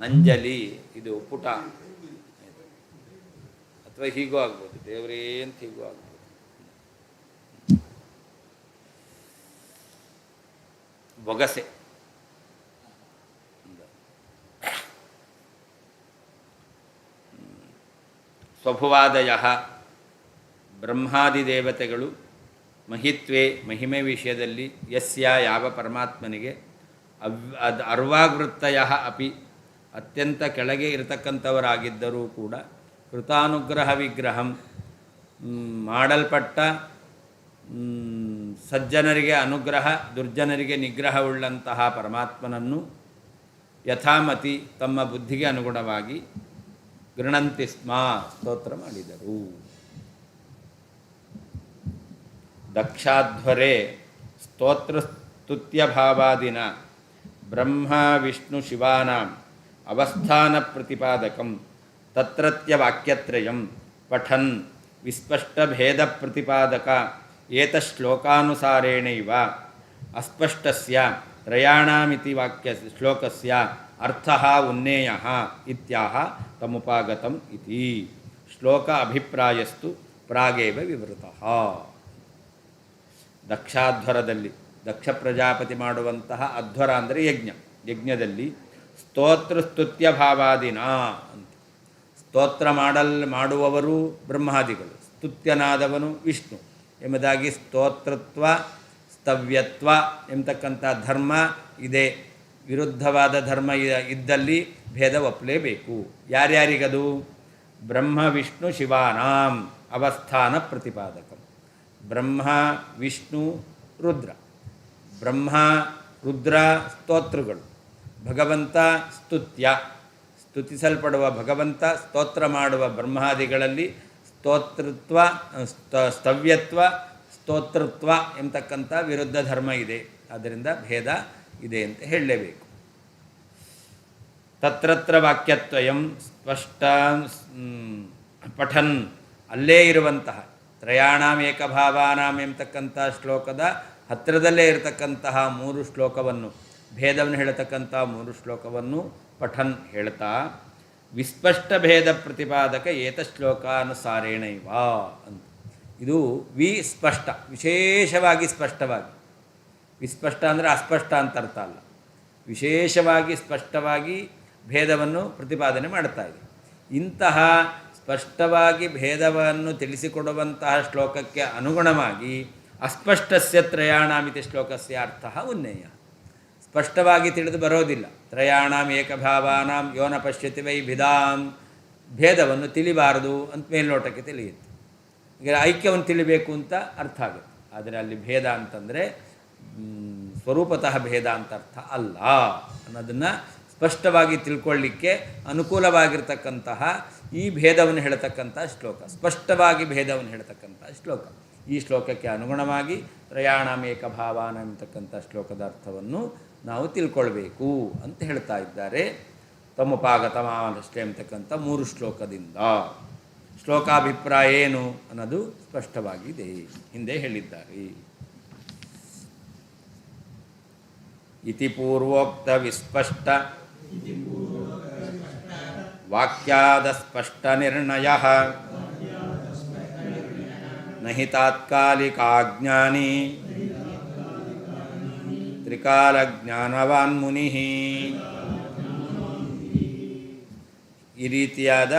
ಅಂಜಲಿ ಇದು ಪುಟ, ಅಥವಾ ಹೀಗೂ ಆಗ್ಬೋದು, ದೇವರೇ ಅಂತ ಹೀಗೂ ಆಗ್ಬೋದು. ಬೊಗಸೆ ಸ್ವಭುವಾದಯ ಬ್ರಹ್ಮಾದಿ ದೇವತೆಗಳು ಮಹಿತ್ವೇ ಮಹಿಮೆ ವಿಷಯದಲ್ಲಿ ಯಸ್ಯ ಯಾವ ಪರಮಾತ್ಮನಿಗೆ ಅರ್ವಾವೃತ್ತಯ ಅಪಿ ಅತ್ಯಂತ ಕೆಳಗೆ ಇರತಕ್ಕಂಥವರಾಗಿದ್ದರೂ ಕೂಡ ಕೃತಾನುಗ್ರಹ ವಿಗ್ರಹಂ ಮಾಡಲ್ಪಟ್ಟ ಸಜ್ಜನರಿಗೆ ಅನುಗ್ರಹ ದುರ್ಜನರಿಗೆ ನಿಗ್ರಹವುಳ್ಳಂತಹ ಪರಮಾತ್ಮನನ್ನು ಯಥಾಮತಿ ತಮ್ಮ ಬುದ್ಧಿಗೆ ಅನುಗುಣವಾಗಿ ಗೃಣಂತಿ ಸ್ಮ ಸ್ತೋತ್ರ ಮಾಡಿದರು. ದಕ್ಷಾಧ್ವರೇ ಸ್ತೋತ್ರಸ್ತುತ್ಯಭಾವಾದಿನ ಬ್ರಹ್ಮ ವಿಷ್ಣು ಶಿವಾನಾಂ ಅವಸ್ಥಾನ ಪ್ರತಿಪಾದಕಂ ತತ್ರತ್ಯ ವಾಕ್ಯತ್ರಯಂ ಪಠನ್ ವಿಸ್ಪಷ್ಟಭೇದ ಪ್ರತಿಪಾದಕ ಏತಶ್ಲೋಕಾನುಸಾರೇಣೈವ ಅಸ್ಪಷ್ಟಸ್ಯ ತ್ರಯಾಣಾಮಿತಿ ವಾಕ್ಯ ಶ್ಲೋಕಸ್ಯ ಅರ್ಥಃ ಉನ್ನೇಯಃ ಇತ್ಯಾಹ ತಮುಪಾಗತಂ ಇತಿ ಶ್ಲೋಕ ಅಭಿಪ್ರಾಯಸ್ತು ಪ್ರಾಗೇವ ವಿವೃತಃ. ದಕ್ಷಾಧ್ವರದಲ್ಲಿ ದಕ್ಷ ಪ್ರಜಾಪತಿ ಮಾಡುವಂತಹ ಅಧ್ವರ ಅಂದರೆ ಯಜ್ಞದಲ್ಲಿ ಸ್ತೋತ್ರಸ್ತುತ್ಯ ಭಾವಾದಿನ ಅಂತ. ಸ್ತೋತ್ರ ಮಾಡುವವರು ಬ್ರಹ್ಮಾದಿಗಳು, ಸ್ತುತ್ಯನಾದವನು ವಿಷ್ಣು ಎಂಬುದಾಗಿ ಸ್ತೋತ್ರತ್ವ ಸ್ತವ್ಯತ್ವ ಎಂಬತಕ್ಕಂಥ ಧರ್ಮ ಇದೆ. ವಿರುದ್ಧವಾದ ಧರ್ಮ ಇದ್ದಲ್ಲಿ ಭೇದ ಒಪ್ಪಲೇಬೇಕು. ಯಾರ್ಯಾರಿಗದು? ಬ್ರಹ್ಮ ವಿಷ್ಣು ಶಿವಾನಾಂ ಅವಸ್ಥಾನ ಪ್ರತಿಪಾದಕ. ಬ್ರಹ್ಮ ವಿಷ್ಣು ರುದ್ರ. ಬ್ರಹ್ಮ ರುದ್ರ ಸ್ತೋತ್ರಗಳು, ಭಗವಂತ ಸ್ತುತ್ಯ ಸ್ತುತಿಸಲ್ಪಡುವ ಭಗವಂತ, ಸ್ತೋತ್ರ ಮಾಡುವ ಬ್ರಹ್ಮಾದಿಗಳಲ್ಲಿ ಸ್ತೋತೃತ್ವ ಸ್ತವ್ಯತ್ವ ಸ್ತೋತೃತ್ವ ಎಂಬತಕ್ಕಂಥ ವಿರುದ್ಧ ಧರ್ಮ ಇದೆ. ಆದ್ದರಿಂದ ಭೇದ ಇದೆ ಅಂತ ಹೇಳಲೇಬೇಕು. ತತ್ರತ್ರ ವಾಕ್ಯತ್ವಯಂ ಸ್ಪಷ್ಟ ಪಠನ್ ಅಲ್ಲೇ ಇರುವಂತಹ ತ್ರಯಾಣಾಂ ಏಕಭಾವಾನಾಂ ಎಂಬತಕ್ಕಂಥ ಶ್ಲೋಕದ ಹತ್ತಿರದಲ್ಲೇ ಇರತಕ್ಕಂತಹ 3 ಶ್ಲೋಕವನ್ನು, ಭೇದವನ್ನು ಹೇಳತಕ್ಕಂಥ 3 ಶ್ಲೋಕವನ್ನು ಪಠನ್ ಹೇಳ್ತಾ ವಿಸ್ಪಷ್ಟ ಭೇದ ಪ್ರತಿಪಾದಕ ಏತಶ್ಲೋಕಾನುಸಾರೇಣೈವ ಅಂತ. ಇದು ವಿಸ್ಪಷ್ಟ, ವಿಶೇಷವಾಗಿ ಸ್ಪಷ್ಟವಾಗಿ. ವಿಸ್ಪಷ್ಟ ಅಂದರೆ ಅಸ್ಪಷ್ಟ ಅಂತ ಅರ್ಥ ಅಲ್ಲ. ವಿಶೇಷವಾಗಿ ಸ್ಪಷ್ಟವಾಗಿ ಭೇದವನ್ನು ಪ್ರತಿಪಾದನೆ ಮಾಡ್ತಾ ಇದೆ. ಇಂತಹ ಸ್ಪಷ್ಟವಾಗಿ ಭೇದವನ್ನು ತಿಳಿಸಿಕೊಡುವಂತಹ ಶ್ಲೋಕಕ್ಕೆ ಅನುಗುಣವಾಗಿ ಅಸ್ಪಷ್ಟಸ್ಯ ತ್ರಯಾಣಾಮಿತಿ ಶ್ಲೋಕಸ್ಯ ಅರ್ಥಃ ಉನ್ನೇಯ. ಸ್ಪಷ್ಟವಾಗಿ ತಿಳಿದು ಬರೋದಿಲ್ಲ. ತ್ರಯಾಣಾಂ ಏಕಭಾವಾನಾಂ ಯೋನ ಪಶ್ಯತಿ ವೈಭಿಧಾಂ, ಭೇದವನ್ನು ತಿಳಿಬಾರದು ಅಂತ ಮೇಲ್ನೋಟಕ್ಕೆ ತಿಳಿಯುತ್ತೆ. ಈಗ ಐಕ್ಯವನ್ನು ತಿಳಿಬೇಕು ಅಂತ ಅರ್ಥ ಆಗುತ್ತೆ. ಆದರೆ ಅಲ್ಲಿ ಭೇದ ಅಂತಂದರೆ ಸ್ವರೂಪತಃ ಭೇದ ಅಂತ ಅರ್ಥ ಅಲ್ಲ ಅನ್ನೋದನ್ನು ಸ್ಪಷ್ಟವಾಗಿ ತಿಳ್ಕೊಳ್ಳಿಕ್ಕೆ ಅನುಕೂಲವಾಗಿರ್ತಕ್ಕಂತಹ ಈ ಭೇದವನ್ನು ಹೇಳ್ತಕ್ಕಂಥ ಶ್ಲೋಕ, ಸ್ಪಷ್ಟವಾಗಿ ಭೇದವನ್ನು ಹೇಳ್ತಕ್ಕಂಥ ಶ್ಲೋಕ. ಈ ಶ್ಲೋಕಕ್ಕೆ ಅನುಗುಣವಾಗಿ ತ್ರಯಾಣಾಂ ಏಕಭಾವಾನ ಎಂಬತಕ್ಕಂಥ ಶ್ಲೋಕದ ಅರ್ಥವನ್ನು ನಾವು ತಿಳ್ಕೊಳ್ಬೇಕು ಅಂತ ಹೇಳ್ತಾ ಇದ್ದಾರೆ. ತಮುಪಾಗತಮಾನಷ್ಟೇ ಎಂಬತಕ್ಕಂಥ 3 ಶ್ಲೋಕದಿಂದ. ಶ್ಲೋಕಾಭಿಪ್ರಾಯ ಏನು ಅನ್ನೋದು ಸ್ಪಷ್ಟವಾಗಿದೆ, ಹಿಂದೆ ಹೇಳಿದ್ದಾರೆ. ಇತಿ ಪೂರ್ವೋಕ್ತ ವಿಸ್ಪಷ್ಟ ವಾಕ್ಯಾದ ಸ್ಪಷ್ಟ ನಿರ್ಣಯ ನಹಿ ತಾತ್ಕಾಲಿಕಾಜ್ಞಾನಿ ತ್ರಿಕಾಲಜ್ಞಾನವಾನ್ ಮುನಿ. ಈ ರೀತಿಯಾದ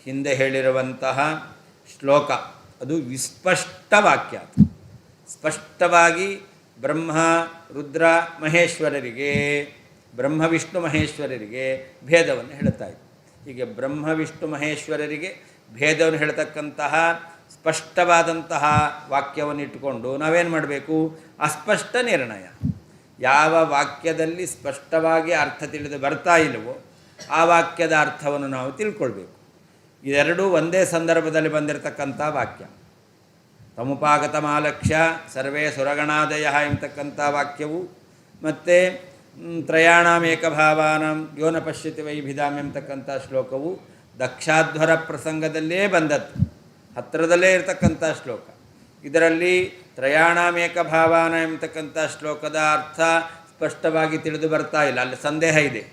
ಹಿಂದೆ ಹೇಳಿರುವಂತಹ ಶ್ಲೋಕ ಅದು ವಿಸ್ಪಷ್ಟ ವಾಕ್ಯ. ಸ್ಪಷ್ಟವಾಗಿ ಬ್ರಹ್ಮ ರುದ್ರ ಮಹೇಶ್ವರರಿಗೆ, ಬ್ರಹ್ಮ ವಿಷ್ಣು ಮಹೇಶ್ವರರಿಗೆ ಭೇದವನ್ನು ಹೇಳ್ತಾ ಇತ್ತು. ಹೀಗೆ ಬ್ರಹ್ಮ ವಿಷ್ಣು ಮಹೇಶ್ವರರಿಗೆ ಭೇದವನ್ನು ಹೇಳ್ತಕ್ಕಂತಹ ಸ್ಪಷ್ಟವಾದಂತಹ ವಾಕ್ಯವನ್ನು ಇಟ್ಟುಕೊಂಡು ನಾವೇನು ಮಾಡಬೇಕು? ಅಸ್ಪಷ್ಟ ನಿರ್ಣಯ. ಯಾವ ವಾಕ್ಯದಲ್ಲಿ ಸ್ಪಷ್ಟವಾಗಿ ಅರ್ಥ ತಿಳಿದು ಬರ್ತಾ ಇಲ್ಲವೋ ಆ ವಾಕ್ಯದ ಅರ್ಥವನ್ನು ನಾವು ತಿಳ್ಕೊಳ್ಬೇಕು. ಇದೆರಡೂ ಒಂದೇ ಸಂದರ್ಭದಲ್ಲಿ ಬಂದಿರತಕ್ಕಂಥ ವಾಕ್ಯ. ತಮುಪಾಗತಮಾಲಕ್ಷ್ಯ ಸರ್ವೇ ಸುರಗಣಾದಯ ಎಂಬತಕ್ಕಂಥ ವಾಕ್ಯವು ಮತ್ತು ತ್ರಯಾಣಾಂ ಏಕಭಾವಾನಾಂ ಯೋನ ಪಶ್ಯತಿ ವೈಭಿಧಾಂ ಎಂಬತಕ್ಕಂಥ ಶ್ಲೋಕವು ದಕ್ಷಾಧ್ವರ ಪ್ರಸಂಗದಲ್ಲೇ ಬಂದದ್ದು, ಹತ್ತಿರದಲ್ಲೇ ಇರತಕ್ಕಂಥ ಶ್ಲೋಕ. ಇದರಲ್ಲಿ ತ್ರಯಾಣಾಂ ಏಕಭಾವಾನ ಎಂಬತಕ್ಕಂಥ ಶ್ಲೋಕದ ಅರ್ಥ ಸ್ಪಷ್ಟವಾಗಿ ತಿಳಿದು ಬರ್ತಾ ಇಲ್ಲ, ಅಲ್ಲಿ ಸಂದೇಹ ಇದೆ.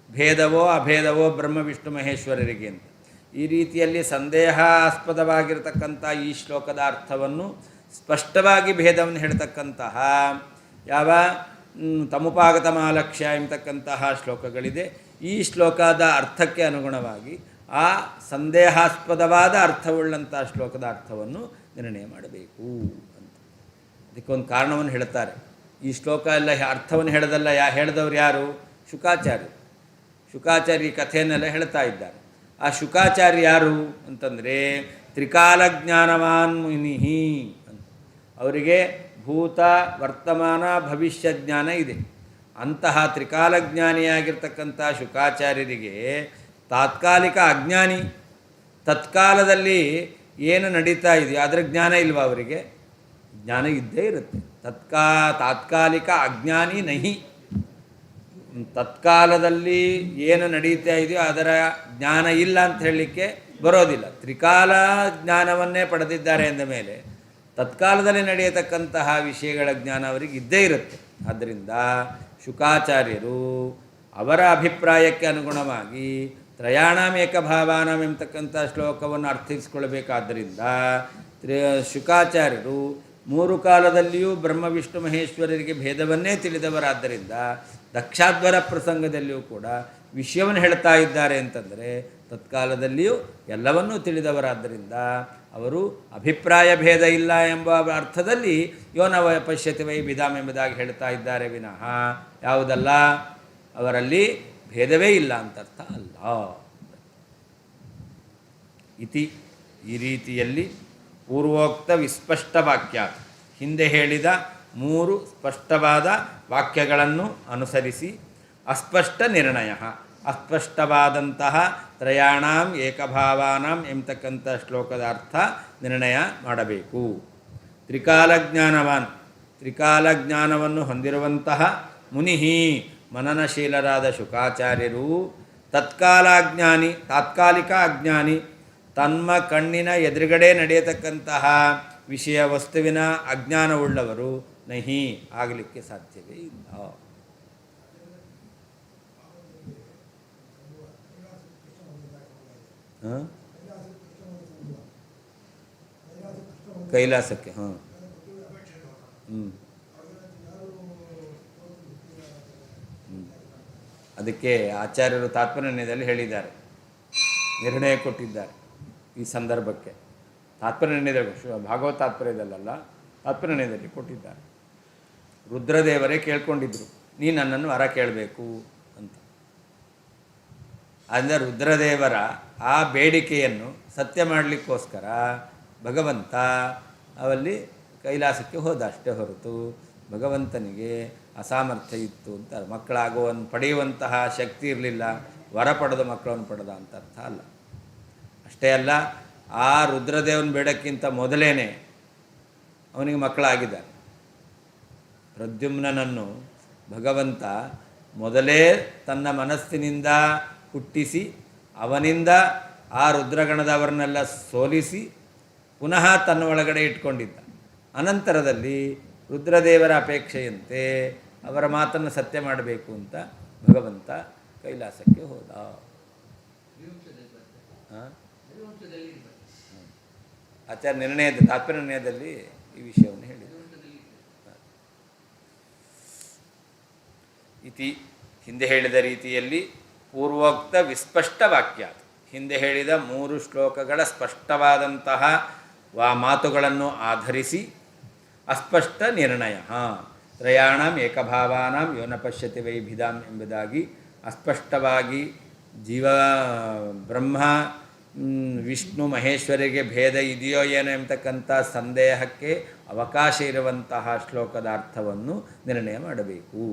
ಭೇದವೋ ಅಭೇದವೋ ಬ್ರಹ್ಮ ವಿಷ್ಣು ಮಹೇಶ್ವರರಿಗೆ ಅಂತ. ಈ ರೀತಿಯಲ್ಲಿ ಸಂದೇಹಾಸ್ಪದವಾಗಿರ್ತಕ್ಕಂಥ ಈ ಶ್ಲೋಕದ ಅರ್ಥವನ್ನು ಸ್ಪಷ್ಟವಾಗಿ ಭೇದವನ್ನು ಹೇಳ್ತಕ್ಕಂತಹ ಯಾವ ತಮುಪಾಗತಮಾಲಕ್ಷ್ಯ ಎಂಬತಕ್ಕಂತಹ ಶ್ಲೋಕಗಳಿದೆ. ಈ ಶ್ಲೋಕದ ಅರ್ಥಕ್ಕೆ ಅನುಗುಣವಾಗಿ ಆ ಸಂದೇಹಾಸ್ಪದವಾದ ಅರ್ಥವುಳ್ಳಂಥ ಶ್ಲೋಕದ ಅರ್ಥವನ್ನು ನಿರ್ಣಯ ಮಾಡಬೇಕು ಅಂತ ಇದಕ್ಕೊಂದು ಕಾರಣವನ್ನು ಹೇಳ್ತಾರೆ. ಈ ಶ್ಲೋಕ ಎಲ್ಲ ಅರ್ಥವನ್ನು ಹೇಳಿದವರು ಯಾರು? ಶುಕಾಚಾರ್ಯರು. ಶುಕಾಚಾರ್ಯ ಈ ಕಥೆಯನ್ನೆಲ್ಲ ಹೇಳ್ತಾ ಇದ್ದಾರೆ. ಆ ಶುಕಾಚಾರ್ಯ ಯಾರು ಅಂತಂದರೆ ತ್ರಿಕಾಲಜ್ಞಾನವಾನ್ ಮುನಿಹಿ ಅಂತ. ಅವರಿಗೆ ಭೂತ, ವರ್ತಮಾನ, ಭವಿಷ್ಯ ಜ್ಞಾನ ಇದೆ. ಅಂತಹ ತ್ರಿಕಾಲಜ್ಞಾನಿಯಾಗಿರ್ತಕ್ಕಂಥ ಶುಕಾಚಾರ್ಯರಿಗೆ ತಾತ್ಕಾಲಿಕ ಅಜ್ಞಾನಿ, ತತ್ಕಾಲದಲ್ಲಿ ಏನು ನಡೀತಾ ಇದೆಯೋ ಅದರ ಜ್ಞಾನ ಇಲ್ವಾ? ಅವರಿಗೆ ಜ್ಞಾನ ಇದ್ದೇ ಇರುತ್ತೆ. ತಾತ್ಕಾಲಿಕ ಅಜ್ಞಾನಿ ನಹಿ. ತತ್ಕಾಲದಲ್ಲಿ ಏನು ನಡೀತಾ ಇದೆಯೋ ಅದರ ಜ್ಞಾನ ಇಲ್ಲ ಅಂತ ಹೇಳಲಿಕ್ಕೆ ಬರೋದಿಲ್ಲ. ತ್ರಿಕಾಲ ಜ್ಞಾನವನ್ನೇ ಪಡೆದಿದ್ದಾರೆ ಅಂದ ಮೇಲೆ ತತ್ಕಾಲದಲ್ಲಿ ನಡೆಯತಕ್ಕಂತಹ ವಿಷಯಗಳ ಜ್ಞಾನ ಅವರಿಗೆ ಇದ್ದೇ ಇರುತ್ತೆ. ಆದ್ದರಿಂದ ಶುಕಾಚಾರ್ಯರು ಅವರ ಅಭಿಪ್ರಾಯಕ್ಕೆ ಅನುಗುಣವಾಗಿ ತ್ರಯಾಣಾಂ ಏಕಭಾವಾನಾಂ ಎಂಬತಕ್ಕಂಥ ಶ್ಲೋಕವನ್ನು ಅರ್ಥೈಸಿಕೊಳ್ಬೇಕಾದ್ದರಿಂದ ಶುಕಾಚಾರ್ಯರು ಮೂರು ಕಾಲದಲ್ಲಿಯೂ ಬ್ರಹ್ಮ ವಿಷ್ಣು ಮಹೇಶ್ವರರಿಗೆ ಭೇದವನ್ನೇ ತಿಳಿದವರಾದ್ದರಿಂದ ದಕ್ಷಾಧ್ವರ ಪ್ರಸಂಗದಲ್ಲಿಯೂ ಕೂಡ ವಿಷಯವನ್ನು ಹೇಳ್ತಾ ಇದ್ದಾರೆ ಅಂತಂದರೆ ತತ್ಕಾಲದಲ್ಲಿಯೂ ಎಲ್ಲವನ್ನೂ ತಿಳಿದವರಾದ್ದರಿಂದ ಅವರು ಅಭಿಪ್ರಾಯ ಭೇದ ಇಲ್ಲ ಎಂಬ ಅರ್ಥದಲ್ಲಿ ಯೋನ ಪಶ್ಯತಿ ವೈ ವಿಧಾಮ್ ಎಂಬುದಾಗಿ ಹೇಳ್ತಾ ಇದ್ದಾರೆ ವಿನಃ ಯಾವುದಲ್ಲ, ಅವರಲ್ಲಿ ಭೇದವೇ ಇಲ್ಲ ಅಂತ ಅರ್ಥ ಅಲ್ಲ. ಇತಿ ಈ ರೀತಿಯಲ್ಲಿ ಪೂರ್ವೋಕ್ತ ವಿಸ್ಪಷ್ಟ ವಾಕ್ಯ, ಹಿಂದೆ ಹೇಳಿದ ಮೂರು ಸ್ಪಷ್ಟವಾದ ವಾಕ್ಯಗಳನ್ನು ಅನುಸರಿಸಿ ಅಸ್ಪಷ್ಟ ನಿರ್ಣಯ, ಅಸ್ಪಷ್ಟವಾದಂತಹ ತ್ರಯಾಣಾಂ ಏಕಭಾವಾನಾಂ ಎಂಬತಕ್ಕಂಥ ಶ್ಲೋಕದ ಅರ್ಥ ನಿರ್ಣಯ ಮಾಡಬೇಕು. ತ್ರಿಕಾಲಜ್ಞಾನವಾನ್, ತ್ರಿಕಾಲಜ್ಞಾನವನ್ನು ಹೊಂದಿರುವಂತಹ ಮುನಿಹಿ, ಮನನಶೀಲರಾದ ಶುಕಾಚಾರ್ಯರು ತತ್ಕಾಲಾಜ್ಞಾನಿ, ತಾತ್ಕಾಲಿಕ ಅಜ್ಞಾನಿ, ತಮ್ಮ ಕಣ್ಣಿನ ಎದುರುಗಡೆ ನಡೆಯತಕ್ಕಂತಹ ವಿಷಯ ವಸ್ತುವಿನ ಅಜ್ಞಾನವುಳ್ಳವರು ನಹಿ, ಆಗಲಿಕ್ಕೆ ಸಾಧ್ಯವೇ ಇಲ್ಲ. ಕೈಲಾಸಕ್ಕೆ ಅದಕ್ಕೆ ಆಚಾರ್ಯರು ತಾತ್ಪರ್ಯದಲ್ಲಿ ಹೇಳಿದ್ದಾರೆ, ನಿರ್ಣಯ ಕೊಟ್ಟಿದ್ದಾರೆ ಈ ಸಂದರ್ಭಕ್ಕೆ. ತಾತ್ಪರ್ಯದಲ್ಲಿ ಭಾಗವತ ತಾತ್ಪರ್ಯದಲ್ಲ, ತಾತ್ಪರ್ಯದಲ್ಲಿ ಕೊಟ್ಟಿದ್ದಾರೆ. ರುದ್ರದೇವರೇ ಕೇಳ್ಕೊಂಡಿದ್ರು, ನೀ ನನ್ನನ್ನು ವರ ಕೇಳಬೇಕು ಅಂತ. ಅಂದರೆ ರುದ್ರದೇವರ ಆ ಬೇಡಿಕೆಯನ್ನು ಸತ್ಯ ಮಾಡಲಿಕ್ಕೋಸ್ಕರ ಭಗವಂತ ಅವಲ್ಲಿ ಕೈಲಾಸಕ್ಕೆ ಹೋದ, ಅಷ್ಟೇ ಹೊರತು ಭಗವಂತನಿಗೆ ಅಸಾಮರ್ಥ್ಯ ಇತ್ತು ಅಂತ, ಪಡೆಯುವಂತಹ ಶಕ್ತಿ ಇರಲಿಲ್ಲ, ವರ ಪಡೆದ ಮಕ್ಕಳನ್ನು ಪಡೆದ ಅಂತ ಅರ್ಥ ಅಲ್ಲ. ಅಷ್ಟೇ ಅಲ್ಲ, ಆ ರುದ್ರದೇವನ ಬೇಡಕ್ಕಿಂತ ಮೊದಲೇ ಅವನಿಗೆ ಮಕ್ಕಳಾಗಿದ್ದಾರೆ. ಪ್ರದ್ಯುಮ್ನನನ್ನು ಭಗವಂತ ಮೊದಲೇ ತನ್ನ ಮನಸ್ಸಿನಿಂದ ಹುಟ್ಟಿಸಿ ಅವನಿಂದ ಆ ರುದ್ರಗಣದವರನ್ನೆಲ್ಲ ಸೋಲಿಸಿ ಪುನಃ ತನ್ನ ಒಳಗಡೆ ಇಟ್ಕೊಂಡಿದ್ದ. ಅನಂತರದಲ್ಲಿ ರುದ್ರದೇವರ ಅಪೇಕ್ಷೆಯಂತೆ ಅವರ ಮಾತನ್ನು ಸತ್ಯ ಮಾಡಬೇಕು ಅಂತ ಭಗವಂತ ಕೈಲಾಸಕ್ಕೆ ಹೋದ. ಆಚಾರ್ಯ ನಿರ್ಣಯದ ತಾತ್ಪರ್ಯ ನಿರ್ಣಯದಲ್ಲಿ ಈ ವಿಷಯವನ್ನು ಹೇಳಿದರು. ಇತಿ ಹಿಂದೆ ಹೇಳಿದ ರೀತಿಯಲ್ಲಿ ಪೂರ್ವೋಕ್ತ ವಿಸ್ಪಷ್ಟ ವಾಕ್ಯ, ಹಿಂದೆ ಹೇಳಿದ ಮೂರು ಶ್ಲೋಕಗಳ ಸ್ಪಷ್ಟವಾದಂತಹ ಮಾತುಗಳನ್ನು ಆಧರಿಸಿ ಅಸ್ಪಷ್ಟ ನಿರ್ಣಯ, ತ್ರಯಾಣಾಂ ಏಕಭಾವಾನಾಂ ಯೋನ ಪಶ್ಯತಿ ವೈಭಿಧಾಂ ಎಂಬುದಾಗಿ ಅಸ್ಪಷ್ಟವಾಗಿ ಬ್ರಹ್ಮ ವಿಷ್ಣು ಮಹೇಶ್ವರಿಗೆ ಭೇದ ಇದೆಯೋ ಏನೋ ಎಂಬತಕ್ಕಂಥ ಸಂದೇಹಕ್ಕೆ ಅವಕಾಶ ಇರುವಂತಹ ಶ್ಲೋಕದ ಅರ್ಥವನ್ನು ನಿರ್ಣಯ ಮಾಡಬೇಕು.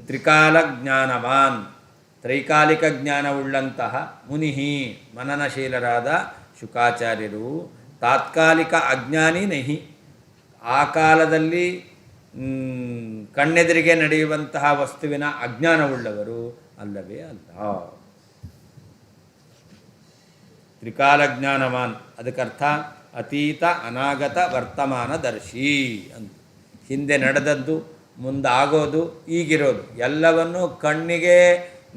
ತ್ರಿಕಾಲ ಜ್ಞಾನವಾನ್, ತ್ರೈಕಾಲಿಕ ಜ್ಞಾನವುಳ್ಳಂತಹ ಮುನಿಹಿ, ಮನನಶೀಲರಾದ ಶುಕಾಚಾರ್ಯರು ತಾತ್ಕಾಲಿಕ ಅಜ್ಞಾನಿ ನಹಿ, ಆ ಕಾಲದಲ್ಲಿ ಕಣ್ಣೆದುರಿಗೆ ನಡೆಯುವಂತಹ ವಸ್ತುವಿನ ಅಜ್ಞಾನವುಳ್ಳವರು ಅಲ್ಲವೇ ಅಲ್ಲ. ತ್ರಿಕಾಲಜ್ಞಾನವಾನ್ ಅದಕ್ಕರ್ಥ ಅತೀತ ಅನಾಗತ ವರ್ತಮಾನ ದರ್ಶಿ ಅಂತ. ಹಿಂದೆ ನಡೆದದ್ದು, ಮುಂದಾಗೋದು, ಈಗಿರೋದು ಎಲ್ಲವನ್ನೂ ಕಣ್ಣಿಗೆ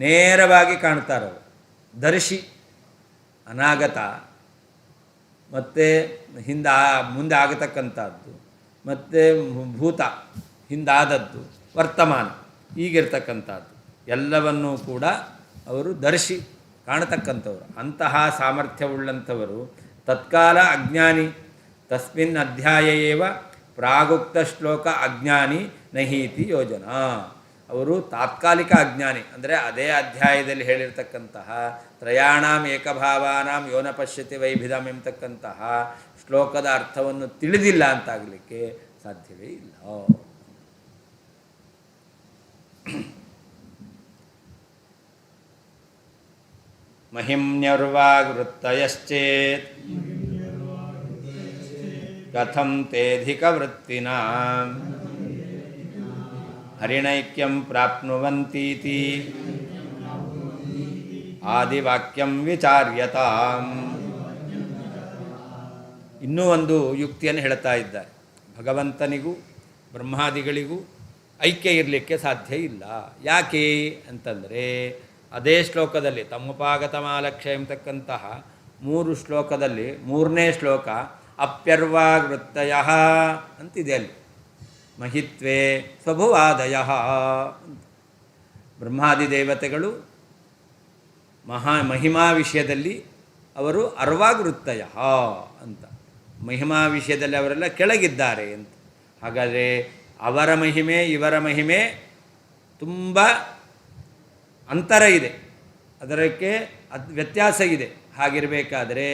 ನೇರವಾಗಿ ಕಾಣ್ತಾರವರು. ದರ್ಶಿ ಅನಾಗತ ಮತ್ತು ಮುಂದೆ ಆಗತಕ್ಕಂಥದ್ದು, ಮತ್ತು ಭೂತ ಹಿಂದಾದದ್ದು, ವರ್ತಮಾನ ಈಗಿರ್ತಕ್ಕಂಥದ್ದು ಎಲ್ಲವನ್ನೂ ಕೂಡ ಅವರು ದರ್ಶಿ ಕಾಣತಕ್ಕಂಥವರು. ಅಂತಹ ಸಾಮರ್ಥ್ಯವುಳ್ಳಂಥವರು ತತ್ಕಾಲ ಅಜ್ಞಾನಿ, ತಸ್ಮಿನ್ ಅಧ್ಯಾಯ ಏವ ಪ್ರಾಗುಕ್ತ ಶ್ಲೋಕ ಅಜ್ಞಾನಿ ನಹೀತಿ ಯೋಜನಾ. ಅವರು ತಾತ್ಕಾಲಿಕ ಅಜ್ಞಾನಿ, ಅಂದರೆ ಅದೇ ಅಧ್ಯಾಯದಲ್ಲಿ ಹೇಳಿರ್ತಕ್ಕಂತಹ ತ್ರಯಾಣಾಂ ಏಕಭಾವಾನಾಂ ಯೋನ ಪಶ್ಯತಿ ವೈಭಿದಂ ಎಂಬತಕ್ಕಂತಹ ಶ್ಲೋಕದ ಅರ್ಥವನ್ನು ತಿಳಿದಿಲ್ಲ ಅಂತಾಗಲಿಕ್ಕೆ ಸಾಧ್ಯವೇ ಇಲ್ಲ. ಮಹಿಮ್ನ್ಯರ್ವಾವೃತ್ತಯಶ್ಚೇತ್ ಕಥಂ ತೇಧಿಕವೃತ್ತಿನಾ ಹರಿಣೈಕ್ಯಂ ಪ್ರಾಪ್ನುವಂತೀತಿ ಆದಿವಾಕ್ಯಂ ವಿಚಾರ್ಯತಾಂ. ಇನ್ನೂ ಒಂದು ಯುಕ್ತಿಯನ್ನು ಹೇಳ್ತಾ ಇದ್ದಾರೆ. ಭಗವಂತನಿಗೂ ಬ್ರಹ್ಮಾದಿಗಳಿಗೂ ಐಕ್ಯ ಇರಲಿಕ್ಕೆ ಸಾಧ್ಯ ಇಲ್ಲ. ಯಾಕೆ ಅಂತಂದರೆ ಅದೇ ಶ್ಲೋಕದಲ್ಲಿ ತಮ್ಮುಪಾಗತಮಾಲಕ್ಷ್ಯ ಎಂಬತಕ್ಕಂತಹ 3 ಶ್ಲೋಕದಲ್ಲಿ 3ನೇ ಶ್ಲೋಕ ಅಪ್ಯರ್ವಾವೃತ್ತಯ ಅಂತಿದೆ. ಅಲ್ಲಿ ಮಹಿತ್ವೇ ಸ್ವಭುವಾದಯ ಅಂತ. ಬ್ರಹ್ಮಾದಿ ದೇವತೆಗಳು ಮಹಿಮಾ ವಿಷಯದಲ್ಲಿ ಅವರು ಅರ್ವಾವೃತ್ತಯ ಅಂತ. ಮಹಿಮಾ ವಿಷಯದಲ್ಲಿ ಅವರೆಲ್ಲ ಕೆಳಗಿದ್ದಾರೆ ಅಂತ. ಹಾಗಾದರೆ ಅವರ ಮಹಿಮೆ ಇವರ ಮಹಿಮೆ ತುಂಬ ಅಂತರ ಇದೆ, ಅದಕ್ಕೆ ವ್ಯತ್ಯಾಸ ಇದೆ. ಹಾಗಿರಬೇಕಾದರೆ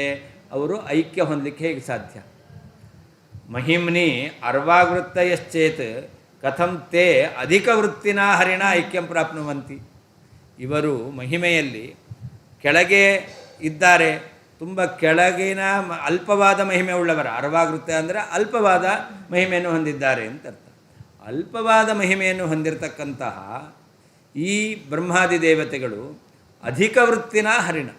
ಅವರು ಐಕ್ಯ ಹೊಂದಲಿಕ್ಕೆ ಹೇಗೆ ಸಾಧ್ಯ? ಮಹಿಮ್ನಿ ಅರ್ವಾವೃತ್ತಯಶ್ಚೇತ್ ಕಥಂ ತೇ ಅಧಿಕ ವೃತ್ತಿನ ಹರಿಣ ಐಕ್ಯಂ ಪ್ರಾಪ್ನುವಂತಿ. ಇವರು ಮಹಿಮೆಯಲ್ಲಿ ಕೆಳಗೆ ಇದ್ದಾರೆ, ತುಂಬ ಕೆಳಗಿನ ಅಲ್ಪವಾದ ಮಹಿಮೆ ಉಳ್ಳವರ. ಅರ್ವಾವೃತ್ತ ಅಂದರೆ ಅಲ್ಪವಾದ ಮಹಿಮೆಯನ್ನು ಹೊಂದಿದ್ದಾರೆ ಅಂತ ಅರ್ಥ. ಅಲ್ಪವಾದ ಮಹಿಮೆಯನ್ನು ಹೊಂದಿರತಕ್ಕಂತಹ ಈ ಬ್ರಹ್ಮಾದಿ ದೇವತೆಗಳು ಅಧಿಕ ವೃತ್ತಿನ ಹರಿಣ,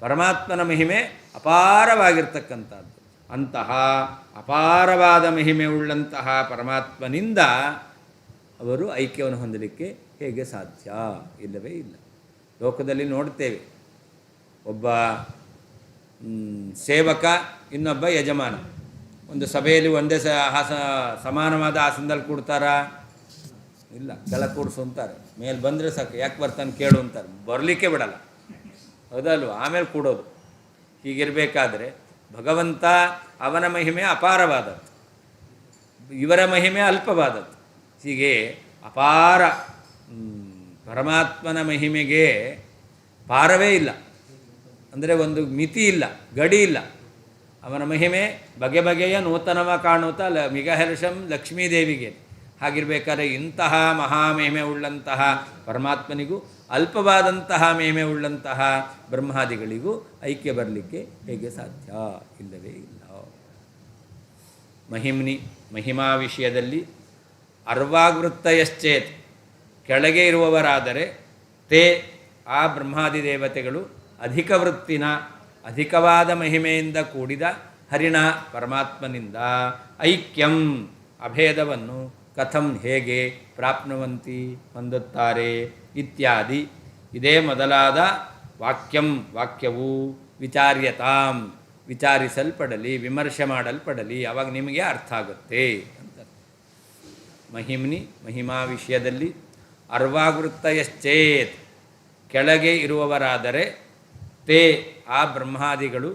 ಪರಮಾತ್ಮನ ಮಹಿಮೆ ಅಪಾರವಾಗಿರ್ತಕ್ಕಂಥದ್ದು. ಅಂತಹ ಅಪಾರವಾದ ಮಹಿಮೆ ಉಳ್ಳಂತಹ ಪರಮಾತ್ಮನಿಂದ ಅವರು ಐಕ್ಯವನ್ನು ಹೊಂದಲಿಕ್ಕೆ ಹೇಗೆ ಸಾಧ್ಯ? ಇಲ್ಲವೇ ಇಲ್ಲ. ಲೋಕದಲ್ಲಿ ನೋಡ್ತೇವೆ, ಒಬ್ಬ ಸೇವಕ ಇನ್ನೊಬ್ಬ ಯಜಮಾನ ಒಂದು ಸಭೆಯಲ್ಲಿ ಒಂದೇ ಸಮಾನವಾದ ಆಸನದಲ್ಲಿ ಕೂಡ್ತಾರಾ? ಇಲ್ಲ, ಕೆಳಗೆ ಕೂಡಿಸು ಅಂತಾರೆ. ಮೇಲೆ ಬಂದರೆ ಸಾಕು, ಯಾಕೆ ಬರ್ತಾನೆ ಕೇಳು ಅಂತಾರೆ, ಬರಲಿಕ್ಕೆ ಬಿಡಲ್ಲ. ಹೌದಲ್ವ? ಆಮೇಲೆ ಕೂಡೋದು. ಹೀಗಿರಬೇಕಾದ್ರೆ ಭಗವಂತ ಅವನ ಮಹಿಮೆ ಅಪಾರವಾದದ್ದು, ಇವರ ಮಹಿಮೆ ಅಲ್ಪವಾದದ್ದು. ಹೀಗೆ ಅಪಾರ ಪರಮಾತ್ಮನ ಮಹಿಮೆಗೆ ಪಾರವೇ ಇಲ್ಲ, ಅಂದರೆ ಒಂದು ಮಿತಿ ಇಲ್ಲ, ಗಡಿ ಇಲ್ಲ. ಅವನ ಮಹಿಮೆ ಬಗೆ ಬಗೆಯ ನೂತನವ ಕಾಣುತ್ತಾ ಮಿಗಹರ್ಷಂ ಲಕ್ಷ್ಮೀದೇವಿಗೆ. ಹಾಗಿರಬೇಕಾದ್ರೆ ಇಂತಹ ಮಹಾಮಹಿಮೆ ಉಳ್ಳಂತಹ ಪರಮಾತ್ಮನಿಗೂ ಅಲ್ಪವಾದಂತಹ ಮಹಿಮೆ ಉಳ್ಳಂತಹ ಬ್ರಹ್ಮಾದಿಗಳಿಗೂ ಐಕ್ಯ ಬರಲಿಕ್ಕೆ ಹೇಗೆ ಸಾಧ್ಯ? ಇಲ್ಲವೇ ಇಲ್ಲ. ಮಹಿಮ್ನಿ ಮಹಿಮಾ ವಿಷಯದಲ್ಲಿ ಅರ್ವಾವೃತ್ತಯಶ್ಚೇತ್ ಕೆಳಗೆ ಇರುವವರಾದರೆ ತೇ ಆ ಬ್ರಹ್ಮಾದಿ ದೇವತೆಗಳು ಅಧಿಕ ವೃತ್ತಿನ ಅಧಿಕವಾದ ಮಹಿಮೆಯಿಂದ ಕೂಡಿದ ಹರಿಣ ಪರಮಾತ್ಮನಿಂದ ಐಕ್ಯಂ ಅಭೇದವನ್ನು ಕಥಂ ಹೇಗೆ ಪ್ರಾಪ್ನುವಂತಿ ಹೊಂದುತ್ತಾರೆ ಇತ್ಯಾದಿ ಇದೇ ಮೊದಲಾದ ವಾಕ್ಯವು ವಿಚಾರ್ಯತಾಂ ವಿಚಾರಿಸಲ್ಪಡಲಿ, ವಿಮರ್ಶೆ ಮಾಡಲ್ಪಡಲಿ, ಆವಾಗ ನಿಮಗೆ ಅರ್ಥ ಆಗುತ್ತೆ ಅಂತ. ಮಹಿಮ್ನಿ ಮಹಿಮಾ ವಿಷಯದಲ್ಲಿ ಅರ್ವಾವೃತ್ತಯಶ್ಚೇತ್ ಕೆಳಗೆ ಇರುವವರಾದರೆ ತೇ ಆ ಬ್ರಹ್ಮಾದಿಗಳು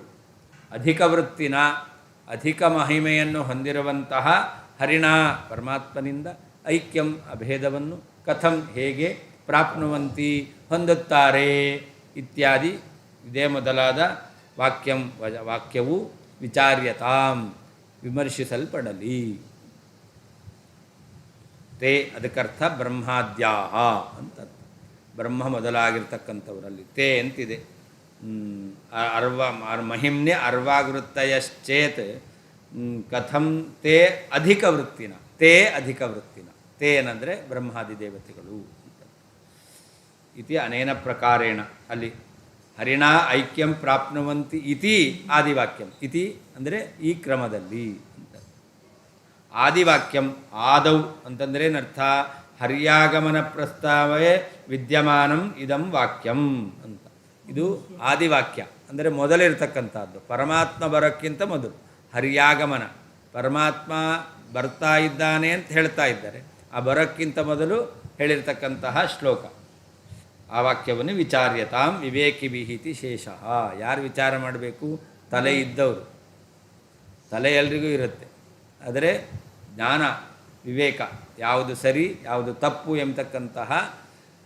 ಅಧಿಕ ವೃತ್ತಿನ ಅಧಿಕ ಮಹಿಮೆಯನ್ನು ಹೊಂದಿರುವಂತಹ ಹರಿಣ ಪರಮಾತ್ಮನಿಂದ ಐಕ್ಯಂ ಅಭೇದವನ್ನು ಕಥಂ ಹೇಗೆ ಪ್ರಾಪ್ನುವಂತಿ ಹೊಂದುತ್ತಾರೆ ಇತ್ಯಾದಿ ಇದೇ ಮೊದಲಾದ ವಾಕ್ಯವು ವಿಚಾರ್ಯತಾಂ ವಿಮರ್ಶಿಸಲ್ಪಡಲಿ. ತೇ ಅದಕ್ಕರ್ಥ ಬ್ರಹ್ಮಾದ್ಯಾಹ ಅಂತ. ಬ್ರಹ್ಮ ಮೊದಲಾಗಿರ್ತಕ್ಕಂಥವರಲ್ಲಿ ತೇ ಅಂತಿದೆ. ಮಹಿಮ್ನೆ ಅರ್ವಾವೃತ್ತಯಶ್ಚೇತ್ ಕಥಂ ತೇ ಅಧಿಕ ವೃತ್ತಿನ ತೇ ಏನಂದರೆ ಬ್ರಹ್ಮಾದಿ ದೇವತೆಗಳು ಅಂತ. ಇತಿ ಅನೇನ ಪ್ರಕಾರೇಣ ಅಲ್ಲಿ ಹರಿಣಾ ಐಕ್ಯಂ ಪ್ರಾಪ್ನುವಂತಿ ಇತಿ ಆದಿವಾಕ್ಯಂ. ಇತಿ ಅಂದರೆ ಈ ಕ್ರಮದಲ್ಲಿ ಅಂತ. ಆದಿವಾಕ್ಯಂ ಆದೌ ಅಂತಂದರೆ ಏನರ್ಥ? ಹರ್ಯಾಗಮನ ಪ್ರಸ್ತಾವೇ ವಿದ್ಯಮಾನಂ ಇದಂ ವಾಕ್ಯಂ ಅಂತ. ಇದು ಆದಿವಾಕ್ಯ ಅಂದರೆ ಮೊದಲಿರ್ತಕ್ಕಂಥದ್ದು. ಪರಮಾತ್ಮ ಬರೋಕ್ಕಿಂತ ಮೊದಲು ಹರ್ಯಾಗಮನ, ಪರಮಾತ್ಮ ಬರ್ತಾ ಇದ್ದಾನೆ ಅಂತ ಹೇಳ್ತಾ ಇದ್ದಾರೆ. ಆ ಬರೋಕ್ಕಿಂತ ಮೊದಲು ಹೇಳಿರ್ತಕ್ಕಂತಹ ಶ್ಲೋಕ. ಆ ವಾಕ್ಯವನ್ನು ವಿಚಾರ್ಯತಾಂ ವಿವೇಕಿ ವಿಹಿತಿ ಶೇಷಃ. ಯಾರು ವಿಚಾರ ಮಾಡಬೇಕು? ತಲೆ ಇದ್ದವರು. ತಲೆ ಎಲ್ರಿಗೂ ಇರುತ್ತೆ, ಆದರೆ ಜ್ಞಾನ ವಿವೇಕ, ಯಾವುದು ಸರಿ ಯಾವುದು ತಪ್ಪು ಎಂಬತಕ್ಕಂತಹ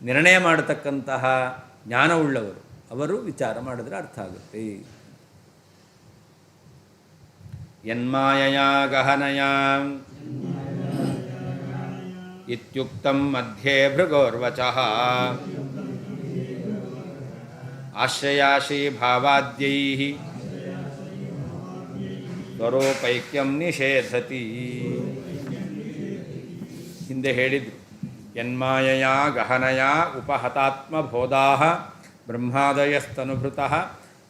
ನಿರ್ಣಯ ಮಾಡತಕ್ಕಂತಹ ಜ್ಞಾನವುಳ್ಳವರು, ಅವರು ವಿಚಾರ ಮಾಡಿದ್ರೆ ಅರ್ಥ ಆಗುತ್ತೆ. ಯನ್ಮಾಯಯ ಗಹನಯ ಇತ್ಯುಕ್ತಂ ಮಧ್ಯೆ ಭೃಗೋರ್ವಚಃ ಆಶ್ರಯಾಶಿ ಭಾವಾದ್ಯೈಃ ಸ್ವರೂಪೈಕ್ಯಂ ನಿಷೇಧತಿ. ಹಿಂದೆ ಹೇಳಿದರು, ಯನ್ಮಾಯಯ ಗಹನಯ ಉಪಹತಾತ್ಮಬೋಧಾಃ ಬ್ರಹ್ಮಾದಯಸ್ತನುಭೃತಃ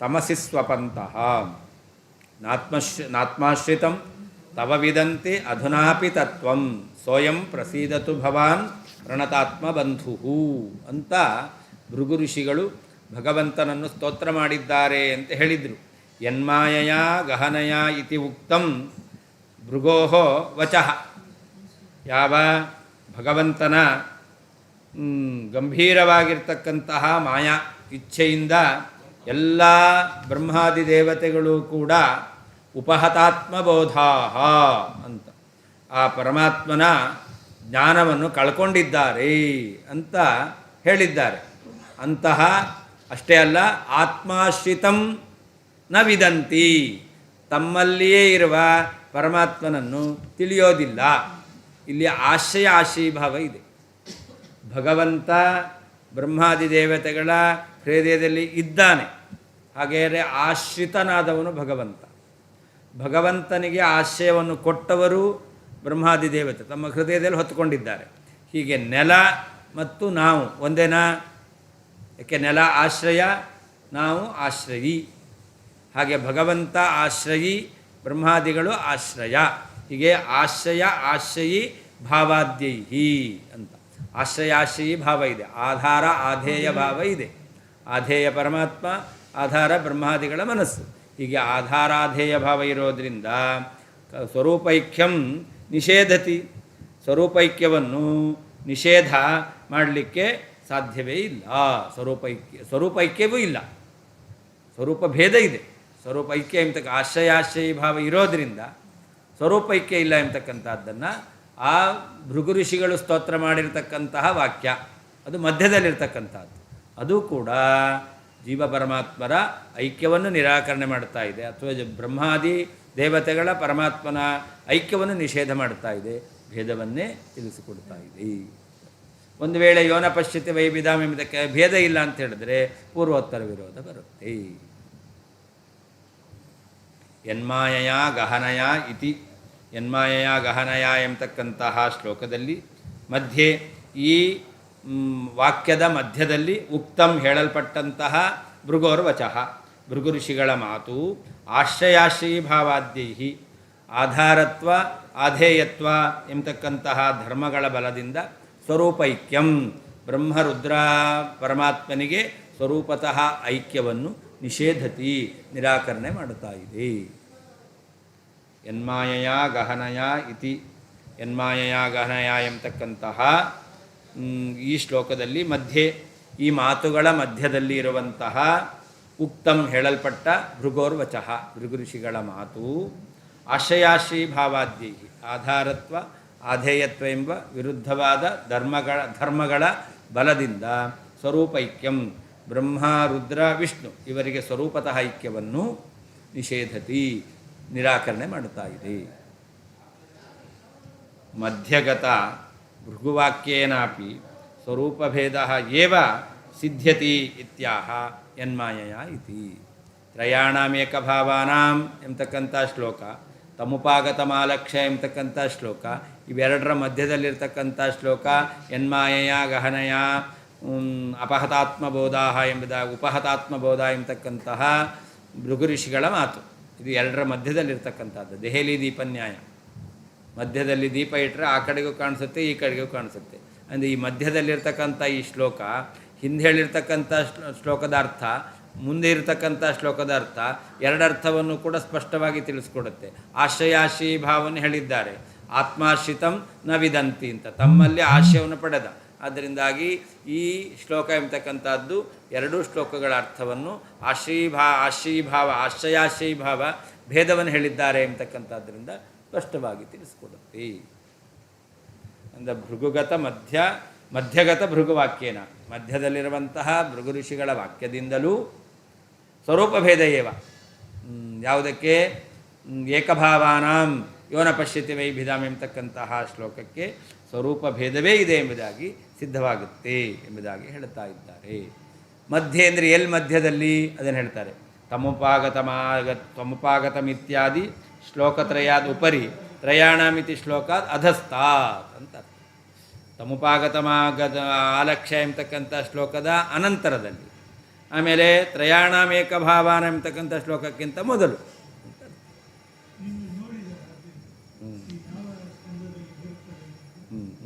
ತಮಸಿ ಸ್ವಪಂತಃ ನಾತ್ಮಾಶ್ರಿತಂ ತವ ವಿದಂತೆ ಅಧುನಾಪಿ ತತ್ವಂ ಸೋಯಂ ಪ್ರಸೀದತು ಭವಾನ್ ಪ್ರಣತಾತ್ಮಬಂಧು ಅಂತ ಭೃಗು ಋಷಿಗಳು ಭಗವಂತನನ್ನು ಸ್ತೋತ್ರ ಮಾಡಿದ್ದಾರೆ ಅಂತ ಹೇಳಿದರು. ಯನ್ಮಾಯಯ ಗಹನಯ ಇತಿ ಉಕ್ತಂ ಭೃಗೋಃ ವಚಃ. ಯಾವ ಭಗವಂತನ ಗಂಭೀರವಾಗಿರ್ತಕ್ಕಂತಹ ಮಾಯಾ ಇಚ್ಛೆಯಿಂದ ಎಲ್ಲ ಬ್ರಹ್ಮಾದಿ ದೇವತೆಗಳು ಕೂಡ ಉಪಹತಾತ್ಮಬೋಧಾಃ ಅಂತ ಆ ಪರಮಾತ್ಮನ ಜ್ಞಾನವನ್ನು ಕಳ್ಕೊಂಡಿದ್ದಾರೆ ಅಂತ ಹೇಳಿದ್ದಾರೆ. ಅಂತಹ ಅಷ್ಟೇ ಅಲ್ಲ, ಆತ್ಮಾಶ್ರಿತಂ ನ ವಿದಂತಿ, ತಮ್ಮಲ್ಲಿಯೇ ಇರುವ ಪರಮಾತ್ಮನನ್ನು ತಿಳಿಯೋದಿಲ್ಲ. ಇಲ್ಲಿ ಆಶ್ರಯ ಆಶ್ರಯೀಭಾವ ಇದೆ. ಭಗವಂತ ಬ್ರಹ್ಮಾದಿ ದೇವತೆಗಳ ಹೃದಯದಲ್ಲಿ ಇದ್ದಾನೆ. ಹಾಗೆಯೇ ಆಶ್ರಿತನಾದವನು ಭಗವಂತ. ಭಗವಂತನಿಗೆ ಆಶ್ರಯವನ್ನು ಕೊಟ್ಟವರು ಬ್ರಹ್ಮಾದಿ ದೇವತೆ ತಮ್ಮ ಹೃದಯದಲ್ಲಿ ಹೊತ್ತುಕೊಂಡಿದ್ದಾರೆ. ಹೀಗೆ ನೆಲ ಮತ್ತು ನಾವು ಒಂದೇನಾ? ಯಾಕೆ ನೆಲ ಆಶ್ರಯ, ನಾವು ಆಶ್ರಯಿ. ಹಾಗೆ ಭಗವಂತ ಆಶ್ರಯಿ, ಬ್ರಹ್ಮಾದಿಗಳು ಆಶ್ರಯ. ಹೀಗೆ ಆಶ್ರಯ ಆಶ್ರಯಿ ಭಾವಾದ್ಯೈಹಿ ಅಂತ ಆಶ್ರಯಾಶ್ರಯಿ ಭಾವ ಇದೆ. ಆಧಾರ ಆಧೇಯ ಭಾವ ಇದೆ. ಆಧೇಯ ಪರಮಾತ್ಮ, ಆಧಾರ ಬ್ರಹ್ಮಾದಿಗಳ ಮನಸ್ಸು. ಹೀಗೆ ಆಧಾರಾಧೇಯ ಭಾವ ಇರೋದರಿಂದ ಸ್ವರೂಪೈಕ್ಯಂ ನಿಷೇಧತಿ, ಸ್ವರೂಪೈಕ್ಯವನ್ನು ನಿಷೇಧ ಮಾಡಲಿಕ್ಕೆ ಸಾಧ್ಯವೇ ಇಲ್ಲ. ಸ್ವರೂಪೈಕ್ಯವೂ ಇಲ್ಲ, ಸ್ವರೂಪ ಭೇದ ಇದೆ. ಸ್ವರೂಪೈಕ್ಯ ಎಂಬತಕ್ಕ ಆಶ್ರಯಾಶ್ರಯಿ ಭಾವ ಇರೋದರಿಂದ ಸ್ವರೂಪೈಕ್ಯ ಇಲ್ಲ ಎಂಬತಕ್ಕಂಥದ್ದನ್ನು ಆ ಭೃಗು ಋಷಿಗಳು ಸ್ತೋತ್ರ ಮಾಡಿರ್ತಕ್ಕಂತಹ ವಾಕ್ಯ ಅದು ಮಧ್ಯದಲ್ಲಿರ್ತಕ್ಕಂಥದ್ದು. ಅದು ಕೂಡ ಜೀವ ಪರಮಾತ್ಮರ ಐಕ್ಯವನ್ನು ನಿರಾಕರಣೆ ಮಾಡ್ತಾ ಇದೆ, ಅಥವಾ ಬ್ರಹ್ಮಾದಿ ದೇವತೆಗಳ ಪರಮಾತ್ಮನ ಐಕ್ಯವನ್ನು ನಿಷೇಧ ಮಾಡ್ತಾ ಇದೆ, ಭೇದವನ್ನೇ ತಿಳಿಸಿಕೊಡ್ತಾ ಇದೆ. ಒಂದು ವೇಳೆ ಯೋನ ಪಶ್ಯತಿ ವೈವಿಧಾಮ್ ಎಂಬುದಕ್ಕೆ ಭೇದ ಇಲ್ಲ ಅಂತ ಹೇಳಿದ್ರೆ ಪೂರ್ವೋತ್ತರ ವಿರೋಧ ಬರುತ್ತೆ. ಯನ್ಮಾಯಯ ಗಹನಯ ಇತಿ, ಯನ್ಮಾಯಯ ಗಹನಯ ಎಂಬತಕ್ಕಂತಹ ಶ್ಲೋಕದಲ್ಲಿ ಮಧ್ಯೆ ಈ ವಾಕ್ಯದ ಮಧ್ಯದಲ್ಲಿ ಉಕ್ತಂ ಹೇಳಲ್ಪಟ್ಟಂತಹ ಭೃಗೋರ್ವಚಃ, ಭೃಗು ಋಷಿಗಳ ಮಾತು, ಆಶ್ರಯಾಶ್ರಯಿ ಭಾವಾದ್ಯೈಹಿ, ಆಧಾರತ್ವ ಆಧೇಯತ್ವ ಎಂಬತಕ್ಕಂತಹ ಧರ್ಮಗಳ ಬಲದಿಂದ ಸ್ವರೂಪೈಕ್ಯಂ, ಬ್ರಹ್ಮರುದ್ರ ಪರಮಾತ್ಮನಿಗೆ ಸ್ವರೂಪತಃ ಐಕ್ಯವನ್ನು ನಿಷೇಧತಿ, ನಿರಾಕರಣೆ ಮಾಡುತ್ತಾ ಇದೆ. ಯನ್ಮಾಯಯ ಗಹನಯ ಇತಿ, ಯನ್ಮಾಯಯ ಗಹನಯ ಎಂಬತಕ್ಕಂತಹ ಈ ಶ್ಲೋಕದಲ್ಲಿ ಮಧ್ಯೆ ಈ ಮಾತುಗಳ ಮಧ್ಯದಲ್ಲಿ ಇರುವಂತಹ ಉಕ್ತಂ ಹೇಳಲ್ಪಟ್ಟ ಭೃಗೋರ್ವಚಃ, ಭೃಗು ಋಷಿಗಳ ಮಾತು, ಆಶ್ರಯಾಶ್ರಯಿ ಭಾವಾದ್ಯೈಹಿ, ಆಧಾರತ್ವ ಆಧೇಯತ್ವ ಎಂಬ ವಿರುದ್ಧವಾದ ಧರ್ಮಗಳ ಬಲದಿಂದ ಸ್ವರೂಪೈಕ್ಯಂ, ಬ್ರಹ್ಮ ರುದ್ರ ವಿಷ್ಣು ಇವರಿಗೆ ಸ್ವರೂಪತಃ ಐಕ್ಯವನ್ನು ನಿಷೇಧತಿ, ನಿರಾಕರಣೆ ಮಾಡುತ್ತಾ ಇದೆ. ಮಧ್ಯಗತ ಭೃಗುವಾಕ್ಯೇನಾಪಿ ಸ್ವರೂಪಭೇದಃ ಏವ ಸಿದ್ಧ್ಯತಿ ಇತ್ಯಾಹ ಯನ್ಮಾಯಯ ಇತಿ. ತ್ರಯಾಣಾಮೇಕಭಾವಾನಾಂ ಎಂಬತಕ್ಕಂಥ ಶ್ಲೋಕ, ತಮುಪಾಗತಮಾಲಕ್ಷ್ಯ ಎಂಬತಕ್ಕಂಥ ಶ್ಲೋಕ, ಇವೆರಡರ ಮಧ್ಯದಲ್ಲಿರ್ತಕ್ಕಂಥ ಶ್ಲೋಕ ಯನ್ಮಾಯಯ ಗಹನಯ ಅಪಹತಾತ್ಮಬೋಧಾಹ ಎಂಬುದಾಗಿ ಉಪಹತಾತ್ಮಬೋಧ ಎಂಬತಕ್ಕಂತಹ ಭೃಗು ಋಷಿಗಳ ಮಾತು. ಇದು ಎರಡರ ಮಧ್ಯದಲ್ಲಿರ್ತಕ್ಕಂಥದ್ದು. ದೆಹಲಿ ದೀಪನ್ಯಾಯ, ಮಧ್ಯದಲ್ಲಿ ದೀಪ ಇಟ್ಟರೆ ಆ ಕಡೆಗೂ ಕಾಣಿಸುತ್ತೆ, ಈ ಕಡೆಗೂ ಕಾಣಿಸುತ್ತೆ. ಅಂದರೆ ಈ ಮಧ್ಯದಲ್ಲಿರ್ತಕ್ಕಂಥ ಈ ಶ್ಲೋಕ ಹಿಂದೆ ಹೇಳಿರ್ತಕ್ಕಂಥ ಶ್ಲೋಕದ ಅರ್ಥ, ಮುಂದೆ ಇರತಕ್ಕಂಥ ಶ್ಲೋಕದ ಅರ್ಥ, ಎರಡರ್ಥವನ್ನು ಕೂಡ ಸ್ಪಷ್ಟವಾಗಿ ತಿಳಿಸ್ಕೊಡುತ್ತೆ. ಆಶ್ರಯಾಶ್ರಯಿ ಭಾವವನ್ನು ಹೇಳಿದ್ದಾರೆ, ಆತ್ಮಾಶ್ರಿತಂ ನ ವಿದಂತಿ ಅಂತ, ತಮ್ಮಲ್ಲಿ ಆಶ್ರಯವನ್ನು ಪಡೆದ. ಆದ್ದರಿಂದಾಗಿ ಈ ಶ್ಲೋಕ ಎಂಬತಕ್ಕಂಥದ್ದು ಎರಡೂ ಶ್ಲೋಕಗಳ ಅರ್ಥವನ್ನು ಆಶ್ರಯಾಶ್ರಯಿ ಭಾವ ಭೇದವನ್ನು ಹೇಳಿದ್ದಾರೆ ಎಂಬತಕ್ಕಂಥದ್ದರಿಂದ ಸ್ಪಷ್ಟವಾಗಿ ತಿಳಿಸ್ಕೊಡುತ್ತೆ. ಅಂದರೆ ಭೃಗುಗತ ಮಧ್ಯಗತ ಭೃಗುವಾಕ್ಯೇನ, ಮಧ್ಯದಲ್ಲಿರುವಂತಹ ಭೃಗು ಋಷಿಗಳ ವಾಕ್ಯದಿಂದಲೂ ಸ್ವರೂಪಭೇದ ಏವ. ಯಾವುದಕ್ಕೆ? ಏಕಭಾವಾನಾಂ ಯೋನ ಪಶ್ಯತಿ ವೈಭಿಧಾಮ್ ಎಂಬತಕ್ಕಂತಹ ಶ್ಲೋಕಕ್ಕೆ ಸ್ವರೂಪ ಭೇದವೇ ಇದೆ ಎಂಬುದಾಗಿ ಸಿದ್ಧವಾಗುತ್ತೆ ಎಂಬುದಾಗಿ ಹೇಳ್ತಾ ಇದ್ದಾರೆ. ಮಧ್ಯೆ ಅಂದರೆ ಎಲ್ಲಿ ಮಧ್ಯದಲ್ಲಿ ಅದನ್ನು ಹೇಳ್ತಾರೆ. ತಮುಪಾಗತಮಿತ್ಯಾದಿ ಶ್ಲೋಕತ್ರಯಾದ ಉಪರಿ ತ್ರಯಾಣಮಿತಿ ಶ್ಲೋಕಾತ್ ಅಧಸ್ತಾತ್ ಅಂತ ಅರ್ಥ. ತಮುಪಾಗತಮಾಗತ ಆಲಕ್ಷ್ಯ ಎಂಬತಕ್ಕಂಥ ಶ್ಲೋಕದ ಅನಂತರದಲ್ಲಿ, ಆಮೇಲೆ ತ್ರಯಾಣಮೇಕಭಾವಾನ ಎಂಬತಕ್ಕಂಥ ಶ್ಲೋಕಕ್ಕಿಂತ ಮೊದಲು.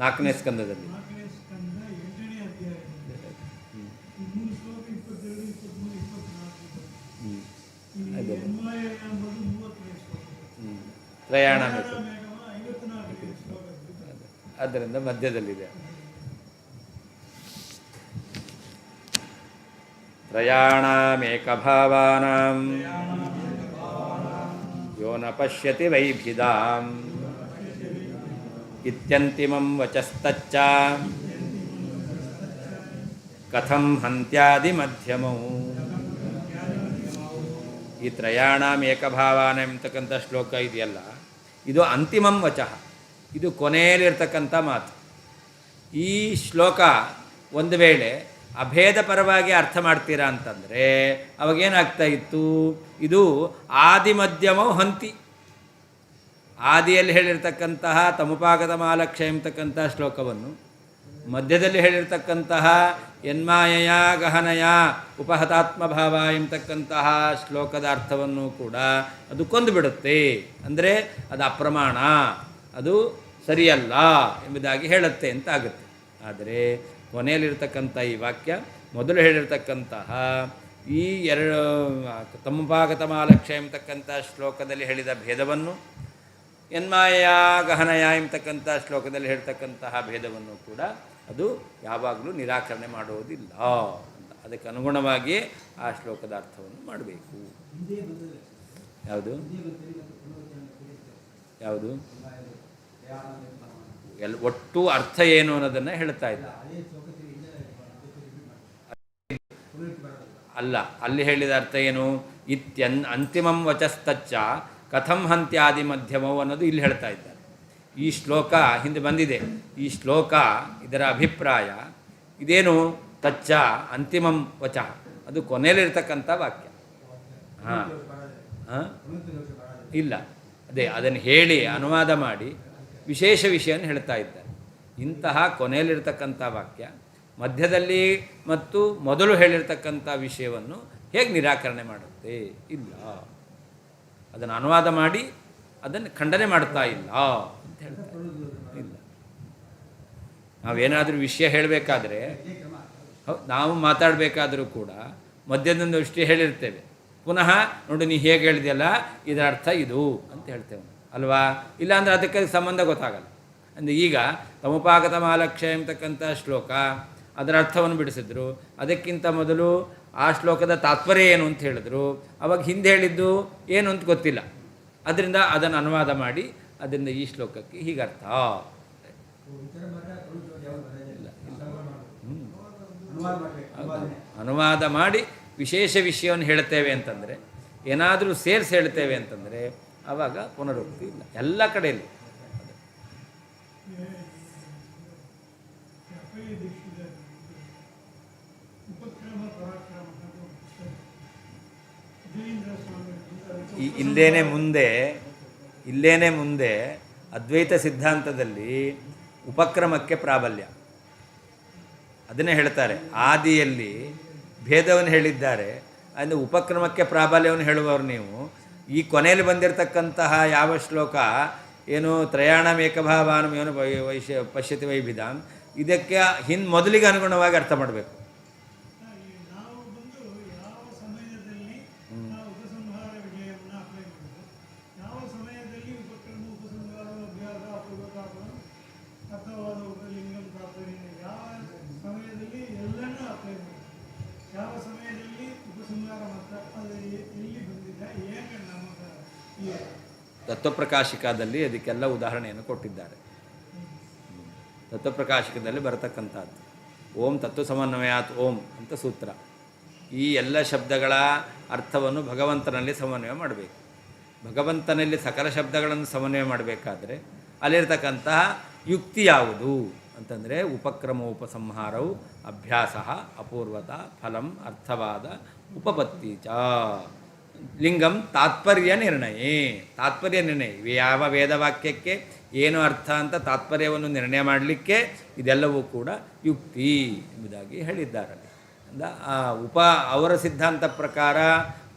ನಾಲ್ಕನೇ ಸ್ಕಂದದಲ್ಲಿ ತ್ರಯಾಣ ಆದ್ದರಿಂದ ಮಧ್ಯದಲ್ಲಿದೆ. ತ್ರಯಾಣಮೇಕಭಾವಾನಾಂ ಯೋ ನ ಪಶ್ಯತಿ ವೈಭಿದಾಂ ಇತ್ಯಂತಿಮಂ ವಚಸ್ತಚ್ಚ ಕಥಂ ಹಂತ್ಯಾದಿ ಮಧ್ಯಮೌ. ಈ ತ್ರಯಾಣಾಂ ಏಕಭಾವಾನ ಎಂಬತಕ್ಕಂಥ ಶ್ಲೋಕ ಇದೆಯಲ್ಲ, ಇದು ಅಂತಿಮಂ ವಚಃ, ಇದು ಕೊನೆಯಲ್ಲಿರ್ತಕ್ಕಂಥ ಮಾತು. ಈ ಶ್ಲೋಕ ಒಂದು ವೇಳೆ ಅಭೇದ ಪರವಾಗಿ ಅರ್ಥ ಮಾಡ್ತೀರಾ ಅಂತಂದರೆ ಅವಾಗೇನಾಗ್ತಾ ಇತ್ತು? ಇದು ಆದಿ ಮಧ್ಯಮೋ ಹಂತಿ. ಆದಿಯಲ್ಲಿ ಹೇಳಿರ್ತಕ್ಕಂತಹ ತಮುಪಾಗತ ಮಾಲಕ್ಷ್ಯ ಎಂಬತಕ್ಕಂಥ ಶ್ಲೋಕವನ್ನು ಮಧ್ಯದಲ್ಲಿ ಹೇಳಿರ್ತಕ್ಕಂತಹ ಯನ್ಮಾಯಯ ಗಹನಯ ಉಪಹತಾತ್ಮಭಾವ ಎಂಬತಕ್ಕಂತಹ ಶ್ಲೋಕದ ಅರ್ಥವನ್ನು ಕೂಡ ಅದು ಕೊಂದುಬಿಡುತ್ತೆ. ಅಂದರೆ ಅದು ಅಪ್ರಮಾಣ, ಅದು ಸರಿಯಲ್ಲ ಎಂಬುದಾಗಿ ಹೇಳುತ್ತೆ ಅಂತ ಆಗುತ್ತೆ. ಆದರೆ ಕೊನೆಯಲ್ಲಿರ್ತಕ್ಕಂಥ ಈ ವಾಕ್ಯ ಮೊದಲು ಹೇಳಿರ್ತಕ್ಕಂತಹ ಈ ತಮುಪಾಗತ ಮಾಲಕ್ಷ್ಯ ಎಂಬತಕ್ಕಂಥ ಶ್ಲೋಕದಲ್ಲಿ ಹೇಳಿದ ಭೇದವನ್ನು, ಯನ್ಮಾಯ ಗಹನಯ ಎಂಬತಕ್ಕಂಥ ಶ್ಲೋಕದಲ್ಲಿ ಹೇಳ್ತಕ್ಕಂತಹ ಭೇದವನ್ನು ಕೂಡ ಅದು ಯಾವಾಗಲೂ ನಿರಾಕರಣೆ ಮಾಡುವುದಿಲ್ಲ ಅಂತ. ಅದಕ್ಕೆ ಅನುಗುಣವಾಗಿಯೇ ಆ ಶ್ಲೋಕದ ಅರ್ಥವನ್ನು ಮಾಡಬೇಕು. ಯಾವುದು ಯಾವುದು ಒಟ್ಟು ಅರ್ಥ ಏನು ಅನ್ನೋದನ್ನು ಹೇಳ್ತಾ ಇದ್ದ ಅಲ್ಲ. ಅಲ್ಲಿ ಹೇಳಿದ ಅರ್ಥ ಏನು? ಅಂತಿಮಂ ವಚಸ್ತಚ್ಚ ಕಥಂ ಹಂತ್ಯಾದಿ ಮಧ್ಯಮವು ಅನ್ನೋದು ಇಲ್ಲಿ ಹೇಳ್ತಾ ಇದ್ದಾರೆ. ಈ ಶ್ಲೋಕ ಹಿಂದೆ ಬಂದಿದೆ. ಈ ಶ್ಲೋಕ ಇದರ ಅಭಿಪ್ರಾಯ ಇದೇನು? ತಚ್ಚ ಅಂತಿಮಂ ವಚಃ, ಅದು ಕೊನೆಯಲ್ಲಿರ್ತಕ್ಕಂಥ ವಾಕ್ಯ. ಇಲ್ಲ, ಅದೇ ಅದನ್ನು ಹೇಳಿ ಅನುವಾದ ಮಾಡಿ ವಿಶೇಷ ವಿಷಯವನ್ನು ಹೇಳ್ತಾ ಇದ್ದಾರೆ. ಇಂತಹ ಕೊನೆಯಲ್ಲಿರ್ತಕ್ಕಂಥ ವಾಕ್ಯ ಮಧ್ಯದಲ್ಲಿ ಮತ್ತು ಮೊದಲು ಹೇಳಿರ್ತಕ್ಕಂಥ ವಿಷಯವನ್ನು ಹೇಗೆ ನಿರಾಕರಣೆ ಮಾಡುತ್ತೆ? ಇಲ್ಲ, ಅದನ್ನು ಅನುವಾದ ಮಾಡಿ ಅದನ್ನು ಖಂಡನೆ ಮಾಡ್ತಾ ಇಲ್ಲ ಅಂತ ಹೇಳ್ತಾರೆ. ಇಲ್ಲ, ನಾವೇನಾದರೂ ವಿಷಯ ಹೇಳಬೇಕಾದ್ರೆ, ನಾವು ಮಾತಾಡಬೇಕಾದರೂ ಕೂಡ ಮಧ್ಯದೊಂದು ವಿಷಯ ಹೇಳಿರ್ತೇವೆ, ಪುನಃ ನೋಡಿ ನೀ ಹೇಗೆ ಹೇಳಿದೆಯಲ್ಲ ಇದರ ಅರ್ಥ ಇದು ಅಂತ ಹೇಳ್ತೇವೆ ಅಲ್ವಾ? ಇಲ್ಲಾಂದರೆ ಅದಕ್ಕೆ ಸಂಬಂಧ ಗೊತ್ತಾಗಲ್ಲ. ಅಂದರೆ ಈಗ ತಮುಪಾಗತ ಮಾಲಕ್ಷ್ಯ ಎಂಬತಕ್ಕಂಥ ಶ್ಲೋಕ ಅದರ ಅರ್ಥವನ್ನು ಬಿಡಿಸಿದ್ರು, ಅದಕ್ಕಿಂತ ಮೊದಲು ಆ ಶ್ಲೋಕದ ತಾತ್ಪರ್ಯ ಏನು ಅಂತ ಹೇಳಿದ್ರು, ಅವಾಗ ಹಿಂದೆ ಹೇಳಿದ್ದು ಏನು ಅಂತ ಗೊತ್ತಿಲ್ಲ. ಅದರಿಂದ ಅದನ್ನು ಅನುವಾದ ಮಾಡಿ ಅದರಿಂದ ಈ ಶ್ಲೋಕಕ್ಕೆ ಹೀಗರ್ಥ ಅನುವಾದ ಮಾಡಿ ವಿಶೇಷ ವಿಷಯವನ್ನು ಹೇಳ್ತೇವೆ ಅಂತಂದರೆ, ಏನಾದರೂ ಸೇರಿಸಿ ಹೇಳ್ತೇವೆ ಅಂತಂದರೆ ಆವಾಗ ಪುನರುಕ್ತಿ ಇಲ್ಲ ಎಲ್ಲ ಕಡೆಯಲ್ಲಿ. ಇಲ್ಲೇನೆ ಮುಂದೆ ಅದ್ವೈತ ಸಿದ್ಧಾಂತದಲ್ಲಿ ಉಪಕ್ರಮಕ್ಕೆ ಪ್ರಾಬಲ್ಯ, ಅದನ್ನೇ ಹೇಳ್ತಾರೆ. ಆದಿಯಲ್ಲಿ ಭೇದವನ್ನು ಹೇಳಿದ್ದಾರೆ, ಅಂದರೆ ಉಪಕ್ರಮಕ್ಕೆ ಪ್ರಾಬಲ್ಯವನ್ನು ಹೇಳುವವರು ನೀವು. ಈ ಕೊನೆಯಲ್ಲಿ ಬಂದಿರತಕ್ಕಂತಹ ಯಾವ ಶ್ಲೋಕ ಏನು ತ್ರಯಾಣಮೇಕಭಾವಾನಂ ಏನು ಪಶ್ಯತಿ ವೈಭಿಧಾಂ, ಇದಕ್ಕೆ ಮೊದಲಿಗೆ ಅನುಗುಣವಾಗಿ ಅರ್ಥ ಮಾಡಬೇಕು. ತತ್ವಪ್ರಕಾಶಿಕದಲ್ಲಿ ಅದಕ್ಕೆಲ್ಲ ಉದಾಹರಣೆಯನ್ನು ಕೊಟ್ಟಿದ್ದಾರೆ. ತತ್ವಪ್ರಕಾಶಿಕದಲ್ಲಿ ಬರತಕ್ಕಂಥದ್ದು ಓಂ ತತ್ವ ಸಮನ್ವಯಾತ್ ಓಂ ಅಂತ ಸೂತ್ರ. ಈ ಎಲ್ಲ ಶಬ್ದಗಳ ಅರ್ಥವನ್ನು ಭಗವಂತನಲ್ಲಿ ಸಮನ್ವಯ ಮಾಡಬೇಕು. ಭಗವಂತನಲ್ಲಿ ಸಕಲ ಶಬ್ದಗಳನ್ನು ಸಮನ್ವಯ ಮಾಡಬೇಕಾದ್ರೆ ಅಲ್ಲಿರ್ತಕ್ಕಂತಹ ಯುಕ್ತಿ ಯಾವುದು ಅಂತಂದರೆ ಉಪಕ್ರಮ ಉಪಸಂಹಾರವು ಅಭ್ಯಾಸ ಅಪೂರ್ವತ ಫಲಂ ಅರ್ಥವಾದ ಉಪಪತ್ತಿ ಚ ಲಿಂಗಂ ತಾತ್ಪರ್ಯ ನಿರ್ಣಯೇ. ತಾತ್ಪರ್ಯ ನಿರ್ಣಯ ಯಾವ ವೇದವಾಕ್ಯಕ್ಕೆ ಏನು ಅರ್ಥ ಅಂತ ತಾತ್ಪರ್ಯವನ್ನು ನಿರ್ಣಯ ಮಾಡಲಿಕ್ಕೆ ಇದೆಲ್ಲವೂ ಕೂಡ ಯುಕ್ತಿ ಎಂಬುದಾಗಿ ಹೇಳಿದ್ದಾರೆ. ಅವರ ಸಿದ್ಧಾಂತ ಪ್ರಕಾರ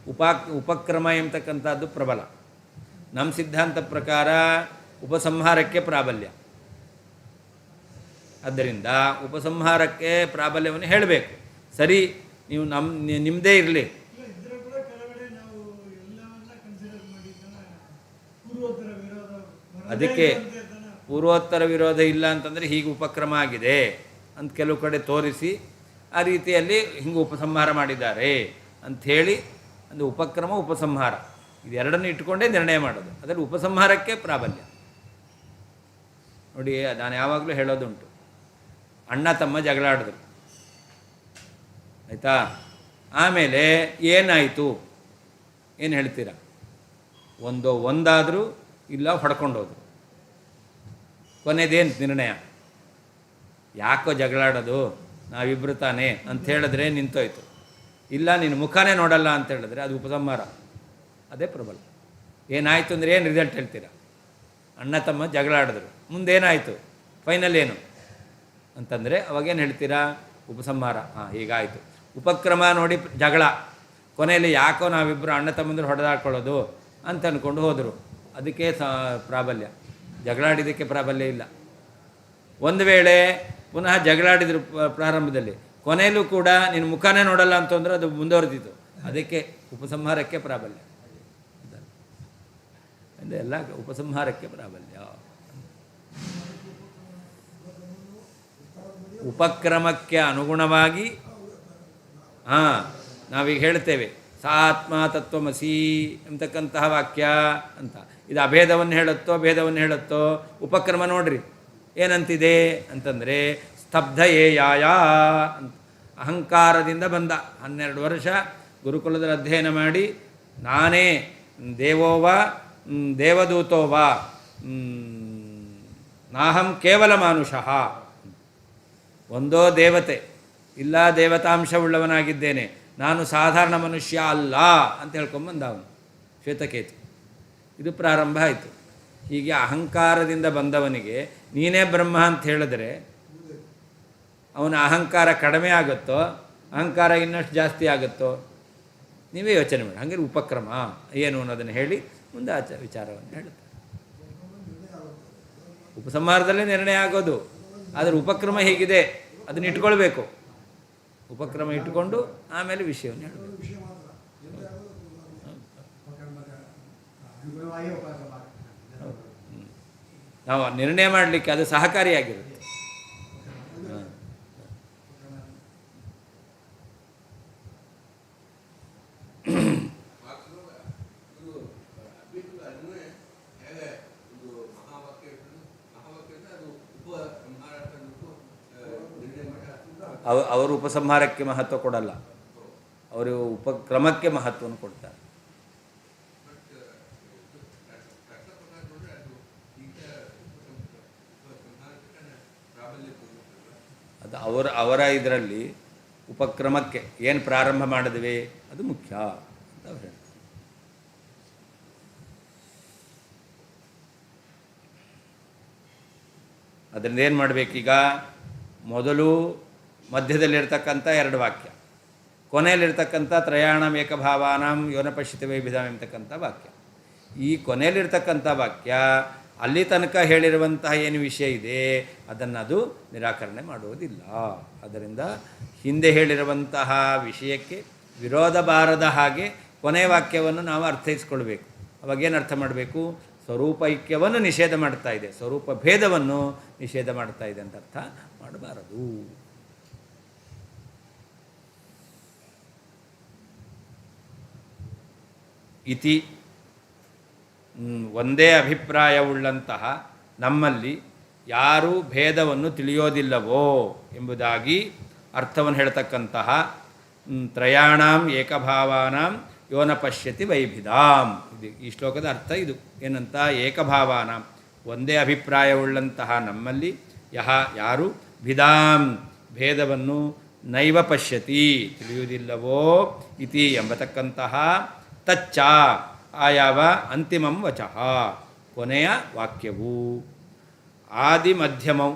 ಉಪಕ್ರಮ ಎಂಬತಕ್ಕಂಥದ್ದು ಪ್ರಬಲ. ನಮ್ಮ ಸಿದ್ಧಾಂತ ಪ್ರಕಾರ ಉಪಸಂಹಾರಕ್ಕೆ ಪ್ರಾಬಲ್ಯ. ಆದ್ದರಿಂದ ಉಪಸಂಹಾರಕ್ಕೆ ಪ್ರಾಬಲ್ಯವನ್ನು ಹೇಳಬೇಕು. ಸರಿ, ನೀವು ನಿಮ್ಮದೇ ಇರಲಿ. ಅದಕ್ಕೆ ಪೂರ್ವೋತ್ತರ ವಿರೋಧ ಇಲ್ಲ ಅಂತಂದರೆ ಹೀಗೆ ಉಪಕ್ರಮ ಆಗಿದೆ ಅಂತ ಕೆಲವು ಕಡೆ ತೋರಿಸಿ ಆ ರೀತಿಯಲ್ಲಿ ಹಿಂಗೆ ಉಪಸಂಹಾರ ಮಾಡಿದ್ದಾರೆ ಅಂಥೇಳಿ ಒಂದು ಉಪಕ್ರಮ ಉಪಸಂಹಾರ ಇದೆರಡನ್ನು ಇಟ್ಕೊಂಡೇ ನಿರ್ಣಯ ಮಾಡೋದು. ಅದರಲ್ಲಿ ಉಪಸಂಹಾರಕ್ಕೆ ಪ್ರಾಬಲ್ಯ. ನೋಡಿ, ನಾನು ಯಾವಾಗಲೂ ಹೇಳೋದುಂಟು, ಅಣ್ಣ ತಮ್ಮ ಜಗಳಾಡಿದ್ರು, ಆಯಿತಾ? ಆಮೇಲೆ ಏನಾಯಿತು ಏನು ಹೇಳ್ತೀರ? ಒಂದಾದರೂ ಇಲ್ಲ ಹೊಡ್ಕೊಂಡೋದ್ರು. ಕೊನೆದೇನು ನಿರ್ಣಯ? ಯಾಕೋ ಜಗಳಾಡೋದು, ನಾವಿಬ್ಬರು ತಾನೇ ಅಂತ ಹೇಳಿದ್ರೆ ನಿಂತೋಯ್ತು. ಇಲ್ಲ ನಿನ್ನ ಮುಖನೇ ನೋಡಲ್ಲ ಅಂತ ಹೇಳಿದ್ರೆ ಅದು ಉಪಸಂಹಾರ. ಅದೇ ಪ್ರಬಲ. ಏನಾಯಿತು ಅಂದರೆ ಏನು ರಿಸಲ್ಟ್ ಹೇಳ್ತೀರಾ? ಅಣ್ಣ ತಮ್ಮ ಜಗಳಾಡಿದ್ರು, ಮುಂದೇನಾಯಿತು? ಫೈನಲ್ ಏನು ಅಂತಂದರೆ ಅವಾಗೇನು ಹೇಳ್ತೀರಾ? ಉಪಸಂಹಾರ. ಹೀಗಾಯಿತು. ಉಪಕ್ರಮ ನೋಡಿ, ಜಗಳ, ಕೊನೆಯಲ್ಲಿ ಯಾಕೋ ನಾವಿಬ್ಬರು ಅಣ್ಣ ತಮ್ಮಂದರು ಹೊಡೆದಾಡ್ಕೊಳ್ಳೋದು ಅಂತ ಅಂದ್ಕೊಂಡು ಹೋದರು. ಅದಕ್ಕೆ ಪ್ರಾಬಲ್ಯ. ಜಗಳಾಡಿದ್ದಕ್ಕೆ ಪ್ರಾಬಲ್ಯ ಇಲ್ಲ. ಒಂದು ವೇಳೆ ಪುನಃ ಜಗಳಾಡಿದ್ರು ಪ್ರಾರಂಭದಲ್ಲಿ, ಕೊನೆಯಲ್ಲೂ ಕೂಡ ನಿನ್ನ ಮುಖನೇ ನೋಡಲ್ಲ ಅಂತಂದ್ರೆ ಅದು ಮುಂದುವರೆದಿತ್ತು. ಅದಕ್ಕೆ ಉಪಸಂಹಾರಕ್ಕೆ ಪ್ರಾಬಲ್ಯ. ಎಲ್ಲ ಉಪಸಂಹಾರಕ್ಕೆ ಪ್ರಾಬಲ್ಯ. ಉಪಕ್ರಮಕ್ಕೆ ಅನುಗುಣವಾಗಿ ನಾವೀಗ ಹೇಳ್ತೇವೆ ಸಾತ್ಮ ತತ್ವಮಸಿ ಎಂಬತಕ್ಕಂತಹ ವಾಕ್ಯ ಅಂತ. ಇದು ಅಭೇದವನ್ನು ಹೇಳುತ್ತೋ ಭೇದವನ್ನು ಹೇಳುತ್ತೋ? ಉಪಕ್ರಮ ನೋಡ್ರಿ ಏನಂತಿದೆ ಅಂತಂದರೆ ಸ್ತಬ್ಧ ಏಯಾಯ ಅಂತ. ಅಹಂಕಾರದಿಂದ ಬಂದ 12 ವರ್ಷ ಗುರುಕುಲದಲ್ಲಿ ಅಧ್ಯಯನ ಮಾಡಿ ನಾನೇ ದೇವೋವ ದೇವದೂತೋವ ನಾಹಂ ಕೇವಲ ಮಾನುಷಃ, ಒಂದೋ ದೇವತೆ ಇಲ್ಲ ದೇವತಾಂಶವುಳ್ಳವನಾಗಿದ್ದೇನೆ, ನಾನು ಸಾಧಾರಣ ಮನುಷ್ಯ ಅಲ್ಲ ಅಂತ ಹೇಳ್ಕೊಂಬಂದ ಅವನು ಶ್ವೇತಕೇತು. ಇದು ಪ್ರಾರಂಭ ಆಯಿತು. ಹೀಗೆ ಅಹಂಕಾರದಿಂದ ಬಂದವನಿಗೆ ನೀನೇ ಬ್ರಹ್ಮ ಅಂತ ಹೇಳಿದ್ರೆ ಅವನ ಅಹಂಕಾರ ಕಡಿಮೆ ಆಗುತ್ತೋ ಅಹಂಕಾರ ಇನ್ನಷ್ಟು ಜಾಸ್ತಿ ಆಗುತ್ತೋ? ನೀವೇ ಯೋಚನೆ ಮಾಡಿ. ಹಾಗೆ ಉಪಕ್ರಮ ಏನು ಅನ್ನೋದನ್ನು ಹೇಳಿ ಮುಂದೆ ವಿಚಾರವನ್ನು ಹೇಳುತ್ತಾರೆ. ಉಪಸಂಹಾರದಲ್ಲೇ ನಿರ್ಣಯ ಆಗೋದು. ಆದರೆ ಉಪಕ್ರಮ ಹೇಗಿದೆ ಅದನ್ನು ಇಟ್ಕೊಳ್ಬೇಕು. ಉಪಕ್ರಮ ಇಟ್ಟುಕೊಂಡು ಆಮೇಲೆ ವಿಷಯವನ್ನು ಹೇಳಬೇಕು. ನಾವು ನಿರ್ಣಯ ಮಾಡಲಿಕ್ಕೆ ಅದು ಸಹಕಾರಿಯಾಗಿರುತ್ತೆ. ಅವರು ಉಪಸಂಹಾರಕ್ಕೆ ಮಹತ್ವ ಕೊಡಲ್ಲ, ಅವರು ಉಪಕ್ರಮಕ್ಕೆ ಮಹತ್ವವನ್ನು ಕೊಡ್ತಾರೆ. ಅದು ಅವರ ಇದರಲ್ಲಿ ಉಪಕ್ರಮಕ್ಕೆ ಏನು ಪ್ರಾರಂಭ ಮಾಡಿದ್ವಿ ಅದು ಮುಖ್ಯ ಅಂತ ಅವ್ರು ಹೇಳ್ತಾರೆ. ಅದರಿಂದ ಏನು ಮಾಡಬೇಕೀಗ? ಮೊದಲು ಮಧ್ಯದಲ್ಲಿರ್ತಕ್ಕಂಥ 2 ವಾಕ್ಯ, ಕೊನೆಯಲ್ಲಿರ್ತಕ್ಕಂಥ ತ್ರಯಾಣಂ ಏಕಭಾವಾನಾಂ ಯೋನ ಪಶ್ಯತಿ ವೈಭಿಧಾಂ ಎಂಬತಕ್ಕಂಥ ವಾಕ್ಯ. ಈ ಕೊನೆಯಲ್ಲಿರ್ತಕ್ಕಂಥ ವಾಕ್ಯ ಅಲ್ಲಿ ತನಕ ಹೇಳಿರುವಂತಹ ಏನು ವಿಷಯ ಇದೆ ಅದನ್ನು ಅದು ನಿರಾಕರಣೆ ಮಾಡುವುದಿಲ್ಲ. ಅದರಿಂದ ಹಿಂದೆ ಹೇಳಿರುವಂತಹ ವಿಷಯಕ್ಕೆ ವಿರೋಧ ಬಾರದ ಹಾಗೆ ಕೊನೆಯ ವಾಕ್ಯವನ್ನು ನಾವು ಅರ್ಥೈಸ್ಕೊಳ್ಬೇಕು. ಅವಾಗೇನು ಅರ್ಥ ಮಾಡಬೇಕು? ಸ್ವರೂಪ ಐಕ್ಯವನ್ನು ನಿಷೇಧ ಮಾಡ್ತಾ ಇದೆ, ಸ್ವರೂಪ ಭೇದವನ್ನು ನಿಷೇಧ ಮಾಡ್ತಾ ಇದೆ ಅಂತ ಅರ್ಥ ಮಾಡಬಾರದು. ಇತಿ ಒಂದೇ ಅಭಿಪ್ರಾಯವುಳ್ಳಂತಹ ನಮ್ಮಲ್ಲಿ ಯಾರೂ ಭೇದವನ್ನು ತಿಳಿಯೋದಿಲ್ಲವೋ ಎಂಬುದಾಗಿ ಅರ್ಥವನ್ನು ಹೇಳ್ತಕ್ಕಂತಹ ತ್ರಯಾಣಾಂ ಏಕಭಾವಾನಾಂ ಯೋನ ಪಶ್ಯತಿ ವೈಭಿಧಾಂ, ಇದು ಈ ಶ್ಲೋಕದ ಅರ್ಥ. ಇದು ಏನಂತ, ಏಕಭಾವಾನಾಂ ಒಂದೇ ಅಭಿಪ್ರಾಯವುಳ್ಳಂತಹ ನಮ್ಮಲ್ಲಿ ಯಾರು ಭಿದಾಂ ಭೇದವನ್ನು ನೈವ ಪಶ್ಯತಿ ತಿಳಿಯುವುದಿಲ್ಲವೋ ಇತಿ ಎಂಬತಕ್ಕಂತಹ ತಚ್ಚ ಆಯಾವ ಅಂತಿಮಂ ವಚಃ ಕೊನೆಯ ವಾಕ್ಯವು ಆದಿ ಮಧ್ಯಮೌ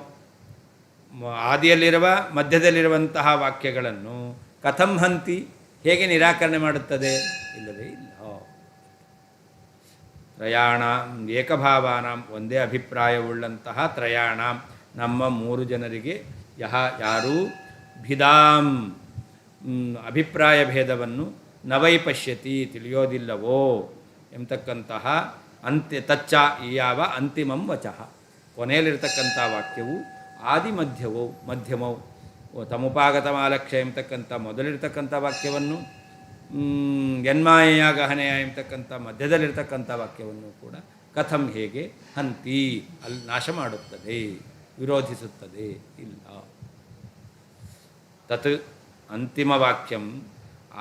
ಆದಿಯಲ್ಲಿರುವ ಮಧ್ಯದಲ್ಲಿರುವಂತಹ ವಾಕ್ಯಗಳನ್ನು ಕಥಂ ಹಂತಿ ಹೇಗೆ ನಿರಾಕರಣೆ ಮಾಡುತ್ತದೆ, ಇಲ್ಲವೇ ಇಲ್ಲ. ತ್ರಯಾಣಾಂ ಏಕಭಾವಾನಾಂ ಒಂದೇ ಅಭಿಪ್ರಾಯವುಳ್ಳಂತಹ ತ್ರಯಾಣಾಂ ನಮ್ಮ 3 ಜನರಿಗೆ ಯಾರು ಭಿದಾಂ ಅಭಿಪ್ರಾಯ ಭೇದವನ್ನು ನವೈ ಪಶ್ಯತಿ ತಿಳಿಯೋದಿಲ್ಲವೋ ಎಂಬತಕ್ಕಂತಹ ತಚ್ಚ ಯಾವ ಅಂತಿಮಂ ವಚಃ ಕೊನೆಯಲ್ಲಿರ್ತಕ್ಕಂಥ ವಾಕ್ಯವು ಆದಿ ಮಧ್ಯಮೌ ತಮುಪಾಗತಮಾಲಕ್ಷ್ಯ ಎಂಬತಕ್ಕಂಥ ಮೊದಲಿರ್ತಕ್ಕಂಥ ವಾಕ್ಯವನ್ನು ಯನ್ಮಾಯೆಯ ಗಹನೆಯ ಎಂಬತಕ್ಕಂಥ ಮಧ್ಯದಲ್ಲಿರ್ತಕ್ಕಂಥ ವಾಕ್ಯವನ್ನು ಕೂಡ ಕಥಂ ಹೇಗೆ ಹಂತಿ ಅಲ್ಲಿ ನಾಶ ಮಾಡುತ್ತದೆ, ವಿರೋಧಿಸುತ್ತದೆ, ಇಲ್ಲ. ತತ್ ಅಂತಿಮವಾಕ್ಯಂ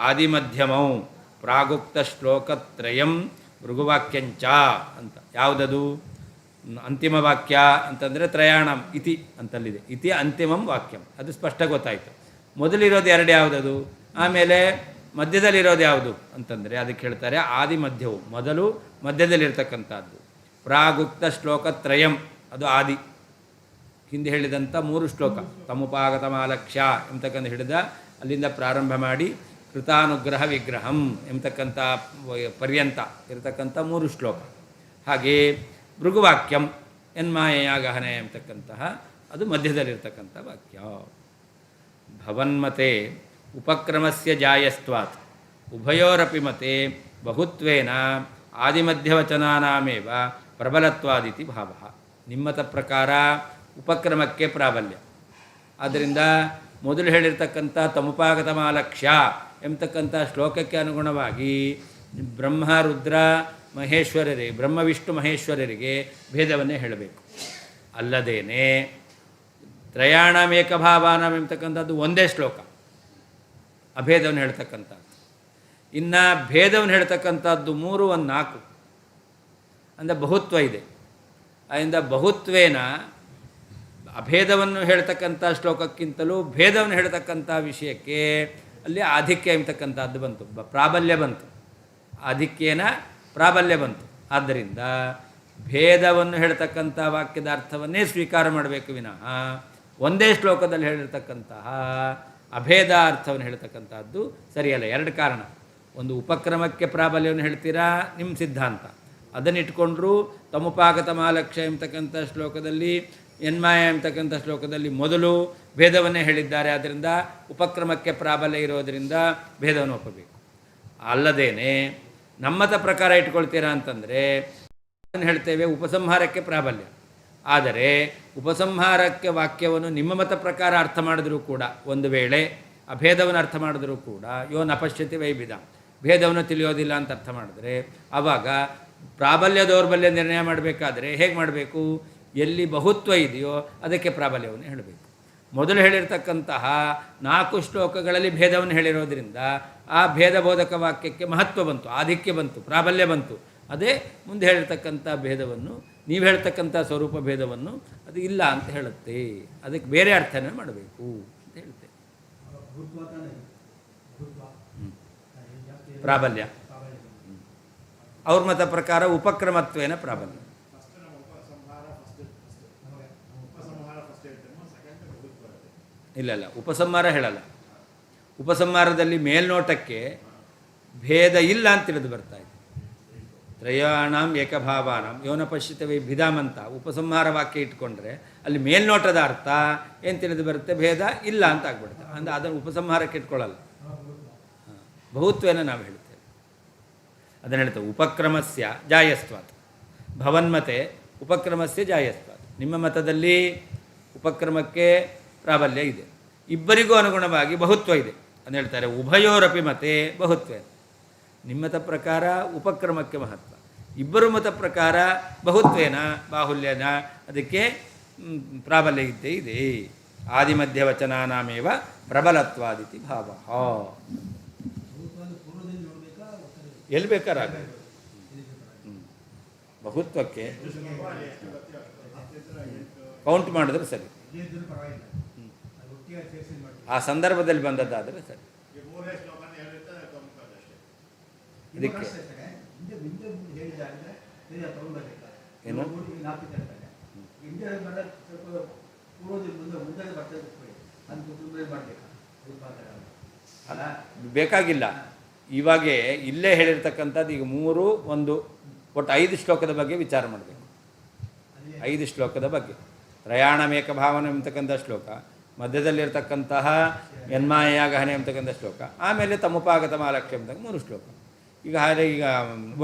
ಆದಿಮಧ್ಯಮೌ ಪ್ರಾಗುಕ್ತ ಶ್ಲೋಕತ್ರಯಂ ಭೃಗುವಾಕ್ಯಂಚ ಅಂತ. ಯಾವುದದು ಅಂತಿಮ ವಾಕ್ಯ ಅಂತಂದರೆ ತ್ರಯಾಣಂ ಇತಿ ಅಂತಲ್ಲಿದೆ. ಇತಿ ಅಂತಿಮಂ ವಾಕ್ಯಂ, ಅದು ಸ್ಪಷ್ಟ ಗೊತ್ತಾಯಿತು. ಮೊದಲಿರೋದು ಎರಡು ಯಾವುದದು, ಆಮೇಲೆ ಮಧ್ಯದಲ್ಲಿರೋದು ಯಾವುದು ಅಂತಂದರೆ ಅದಕ್ಕೆ ಹೇಳ್ತಾರೆ ಆದಿ ಮಧ್ಯವು, ಮೊದಲು ಮಧ್ಯದಲ್ಲಿರ್ತಕ್ಕಂಥದ್ದು. ಪ್ರಾಗುಕ್ತ ಶ್ಲೋಕತ್ರಯಂ ಅದು ಆದಿ, ಹಿಂದೆ ಹೇಳಿದಂಥ 3 ಶ್ಲೋಕ ತಮುಪಾಗತಮಾಲಕ್ಷ್ಯ ಎಂಬತಕ್ಕಂಥ ಹಿಡಿದ ಅಲ್ಲಿಂದ ಪ್ರಾರಂಭ ಮಾಡಿ ಕೃತಾನುಗ್ರಹ ವಿಗ್ರಹಂ ಎಂಬತಕ್ಕಂಥ ಪರ್ಯಂತ ಇರತಕ್ಕಂಥ 3 ಶ್ಲೋಕ. ಹಾಗೆ ಭೃಗುವಾಕ್ಯಂ ಯನ್ಮಾಯೆಯ ಗಹನೆ ಎಂಬತಕ್ಕಂತಹ ಅದು ಮಧ್ಯದಲ್ಲಿರ್ತಕ್ಕಂಥ ವಾಕ್ಯ. ಭವನ್ಮತೆ ಉಪಕ್ರಮಸ್ಯ ಜಾಯಸ್ತ್ವಾತ್ ಉಭಯೋರಪಿ ಮತೆ ಬಹುತ್ವೇನ ಆದಿಮಧ್ಯವಚನಾನಾಮೇವ ಪ್ರಬಲತ್ವಾದಿತಿ ಭಾವ. ನಿಮ್ಮತ ಪ್ರಕಾರ ಉಪಕ್ರಮಕ್ಕೆ ಪ್ರಾಬಲ್ಯ, ಆದ್ದರಿಂದ ಮೊದಲು ಹೇಳಿರ್ತಕ್ಕಂಥ ತಮುಪಾಗತಮಾಲಕ್ಷ್ಯ ಎಂಬತಕ್ಕಂಥ ಶ್ಲೋಕಕ್ಕೆ ಅನುಗುಣವಾಗಿ ಬ್ರಹ್ಮ ರುದ್ರ ಮಹೇಶ್ವರರಿಗೆ, ಬ್ರಹ್ಮ ವಿಷ್ಣು ಮಹೇಶ್ವರರಿಗೆ ಭೇದವನ್ನೇ ಹೇಳಬೇಕು. ಅಲ್ಲದೇನೆ ತ್ರಯಾಣಂ ಏಕಭಾವಾನಾಂ ಎಂಬತಕ್ಕಂಥದ್ದು ಒಂದೇ ಶ್ಲೋಕ ಅಭೇದವನ್ನು ಹೇಳ್ತಕ್ಕಂಥದ್ದು. ಇನ್ನು ಭೇದವನ್ನು ಹೇಳ್ತಕ್ಕಂಥದ್ದು 3 1 4 ಅಂದರೆ ಬಹುತ್ವ ಇದೆ. ಅದರಿಂದ ಬಹುತ್ವೇನ ಅಭೇದವನ್ನು ಹೇಳ್ತಕ್ಕಂಥ ಶ್ಲೋಕಕ್ಕಿಂತಲೂ ಭೇದವನ್ನು ಹೇಳ್ತಕ್ಕಂಥ ವಿಷಯಕ್ಕೆ ಅಲ್ಲಿ ಆಧಿಕ್ಯ ಎಂಬತಕ್ಕಂಥದ್ದು ಬಂತು, ಪ್ರಾಬಲ್ಯ ಬಂತು. ಆಧಿಕ್ಯೇನ ಪ್ರಾಬಲ್ಯ ಬಂತು. ಆದ್ದರಿಂದ ಭೇದವನ್ನು ಹೇಳ್ತಕ್ಕಂಥ ವಾಕ್ಯದ ಅರ್ಥವನ್ನೇ ಸ್ವೀಕಾರ ಮಾಡಬೇಕು ವಿನಃ ಒಂದೇ ಶ್ಲೋಕದಲ್ಲಿ ಹೇಳಿರ್ತಕ್ಕಂತಹ ಅಭೇದ ಅರ್ಥವನ್ನು ಹೇಳ್ತಕ್ಕಂಥದ್ದು ಸರಿಯಲ್ಲ. 2 ಕಾರಣ. ಒಂದು, ಉಪಕ್ರಮಕ್ಕೆ ಪ್ರಾಬಲ್ಯವನ್ನು ಹೇಳ್ತೀರಾ ನಿಮ್ಮ ಸಿದ್ಧಾಂತ, ಅದನ್ನಿಟ್ಕೊಂಡ್ರು ತಮುಪಾಗತಮಾಲಕ್ಷ್ಯ ಎಂಬತಕ್ಕಂಥ ಶ್ಲೋಕದಲ್ಲಿ ಯನ್ಮಾಯ ಎಂಬತಕ್ಕಂಥ ಶ್ಲೋಕದಲ್ಲಿ ಮೊದಲು ಭೇದವನ್ನೇ ಹೇಳಿದ್ದಾರೆ. ಆದ್ದರಿಂದ ಉಪಕ್ರಮಕ್ಕೆ ಪ್ರಾಬಲ್ಯ ಇರೋದರಿಂದ ಭೇದವನ್ನು ಒಪ್ಪಬೇಕು. ಅಲ್ಲದೇನೆ ನಮ್ಮತ ಪ್ರಕಾರ ಇಟ್ಕೊಳ್ತೀರಾ ಅಂತಂದರೆ ಹೇಳ್ತೇವೆ ಉಪಸಂಹಾರಕ್ಕೆ ಪ್ರಾಬಲ್ಯ. ಆದರೆ ಉಪಸಂಹಾರಕ್ಕೆ ವಾಕ್ಯವನ್ನು ನಿಮ್ಮ ಮತ ಪ್ರಕಾರ ಅರ್ಥ ಮಾಡಿದ್ರೂ ಕೂಡ, ಒಂದು ವೇಳೆ ಅಭೇದವನ್ನು ಅರ್ಥ ಮಾಡಿದ್ರೂ ಕೂಡ ಯೋ ನಪಶ್ಯತಿ ವೈಭಿದ ಭೇದವನ್ನು ತಿಳಿಯೋದಿಲ್ಲ ಅಂತ ಅರ್ಥ ಮಾಡಿದ್ರೆ, ಆವಾಗ ಪ್ರಾಬಲ್ಯ ದೌರ್ಬಲ್ಯ ನಿರ್ಣಯ ಮಾಡಬೇಕಾದ್ರೆ ಹೇಗೆ ಮಾಡಬೇಕು, ಎಲ್ಲಿ ಬಹುತ್ವ ಇದೆಯೋ ಅದಕ್ಕೆ ಪ್ರಾಬಲ್ಯವನ್ನು ಹೇಳಬೇಕು. ಮೊದಲು ಹೇಳಿರ್ತಕ್ಕಂತಹ 4 ಶ್ಲೋಕಗಳಲ್ಲಿ ಭೇದವನ್ನು ಹೇಳಿರೋದ್ರಿಂದ ಆ ಭೇದಬೋಧಕ ವಾಕ್ಯಕ್ಕೆ ಮಹತ್ವ ಬಂತು, ಆಧಿಕ್ಯ ಬಂತು, ಪ್ರಾಬಲ್ಯ ಬಂತು. ಅದೇ ಮುಂದೆ ಹೇಳಿರ್ತಕ್ಕಂಥ ಭೇದವನ್ನು, ನೀವು ಹೇಳ್ತಕ್ಕಂಥ ಸ್ವರೂಪ ಭೇದವನ್ನು ಅದು ಇಲ್ಲ ಅಂತ ಹೇಳುತ್ತೆ. ಅದಕ್ಕೆ ಬೇರೆ ಅರ್ಥನೇ ಮಾಡಬೇಕು ಅಂತ ಹೇಳ್ತೇವೆ. ಪ್ರಾಬಲ್ಯ ಅವ್ರ ಮತ ಪ್ರಕಾರ ಉಪಕ್ರಮತ್ವೇನ ಪ್ರಾಬಲ್ಯ. ಇಲ್ಲ, ಉಪಸಂಹಾರ ಹೇಳಲ್ಲ. ಉಪಸಂಹಾರದಲ್ಲಿ ಮೇಲ್ನೋಟಕ್ಕೆ ಭೇದ ಇಲ್ಲ ಅಂತ ತಿಳಿದು ಬರ್ತಾ ಇದೆ. ತ್ರಯಾಣಾಂ ಏಕಭಾವಾನಾಂ ಯೋನ ಪಶ್ಯತಿ ವೈಭಿಧಾಮಂತ ಉಪಸಂಹಾರ ವಾಕ್ಯ ಇಟ್ಕೊಂಡ್ರೆ ಅಲ್ಲಿ ಮೇಲ್ನೋಟದ ಅರ್ಥ ಏನು ತಿಳಿದು ಬರುತ್ತೆ, ಭೇದ ಇಲ್ಲ ಅಂತ ಆಗ್ಬಿಡುತ್ತೆ. ಅಂದರೆ ಅದನ್ನು ಉಪಸಂಹಾರಕ್ಕೆ ಇಟ್ಕೊಳ್ಳಲ್ಲ, ಬಹುತ್ವೇನ ನಾವು ಹೇಳ್ತೇವೆ. ಅದನ್ನು ಹೇಳ್ತೇವೆ ಉಪಕ್ರಮಸ್ಯ ಜಾಯಸ್ವಾತ್. ಭವನ್ಮತೆ ಉಪಕ್ರಮಸ್ಯ ಜಾಯಸ್ವಾತ್. ನಿಮ್ಮ ಮತದಲ್ಲಿ ಉಪಕ್ರಮಕ್ಕೆ ಪ್ರಾಬಲ್ಯ ಇದೆ, ಇಬ್ಬರಿಗೂ ಅನುಗುಣವಾಗಿ ಬಹುತ್ವ ಇದೆ ಅಂತ ಹೇಳ್ತಾರೆ. ಉಭಯೋರಪಿ ಮತೆ ಬಹುತ್ವ. ನಿಮ್ಮತ ಪ್ರಕಾರ ಉಪಕ್ರಮಕ್ಕೆ ಮಹತ್ವ, ಇಬ್ಬರು ಮತ ಪ್ರಕಾರ ಬಹುತ್ವೇನ ಬಾಹುಲ್ಯನ ಅದಕ್ಕೆ ಪ್ರಾಬಲ್ಯ ಇದ್ದೇ ಇದೆ. ಆದಿಮಧ್ಯವಚನಾನಾಮೇವ ಪ್ರಬಲತ್ವಾದಿತಿ ಭಾವ. ಎಲ್ಲಿ ಬೇಕಾರಾಗ ಬಹುತ್ವಕ್ಕೆ ಕೌಂಟ್ ಮಾಡಿದ್ರೆ ಸರಿ, ಆ ಸಂದರ್ಭದಲ್ಲಿ ಬಂದದ್ದಾದರೆ ಸರಿ. ಇದಕ್ಕೆ ಏನು ಬೇಕಾಗಿಲ್ಲ. ಇವಾಗ ಇಲ್ಲೇ ಹೇಳಿರ್ತಕ್ಕಂಥದ್ದು ಈಗ 3 1 ಒಟ್ಟು 5 ಶ್ಲೋಕದ ಬಗ್ಗೆ ವಿಚಾರ ಮಾಡಬೇಕು. 5 ಶ್ಲೋಕದ ಬಗ್ಗೆ ಪ್ರಯಾಣಮೇಕ ಭಾವನೆ ಎಂಬತಕ್ಕಂಥ ಶ್ಲೋಕ, ಮಧ್ಯದಲ್ಲಿರ್ತಕ್ಕಂತಹ ಯನ್ಮಾಯಾಗಹನೆ ಎಂಬತಕ್ಕಂಥ ಶ್ಲೋಕ, ಆಮೇಲೆ ತಮುಪಾಗತ ಮಾಲಕ್ಷ್ಯ ಎಂಬತಕ್ಕ 3 ಶ್ಲೋಕ. ಈಗ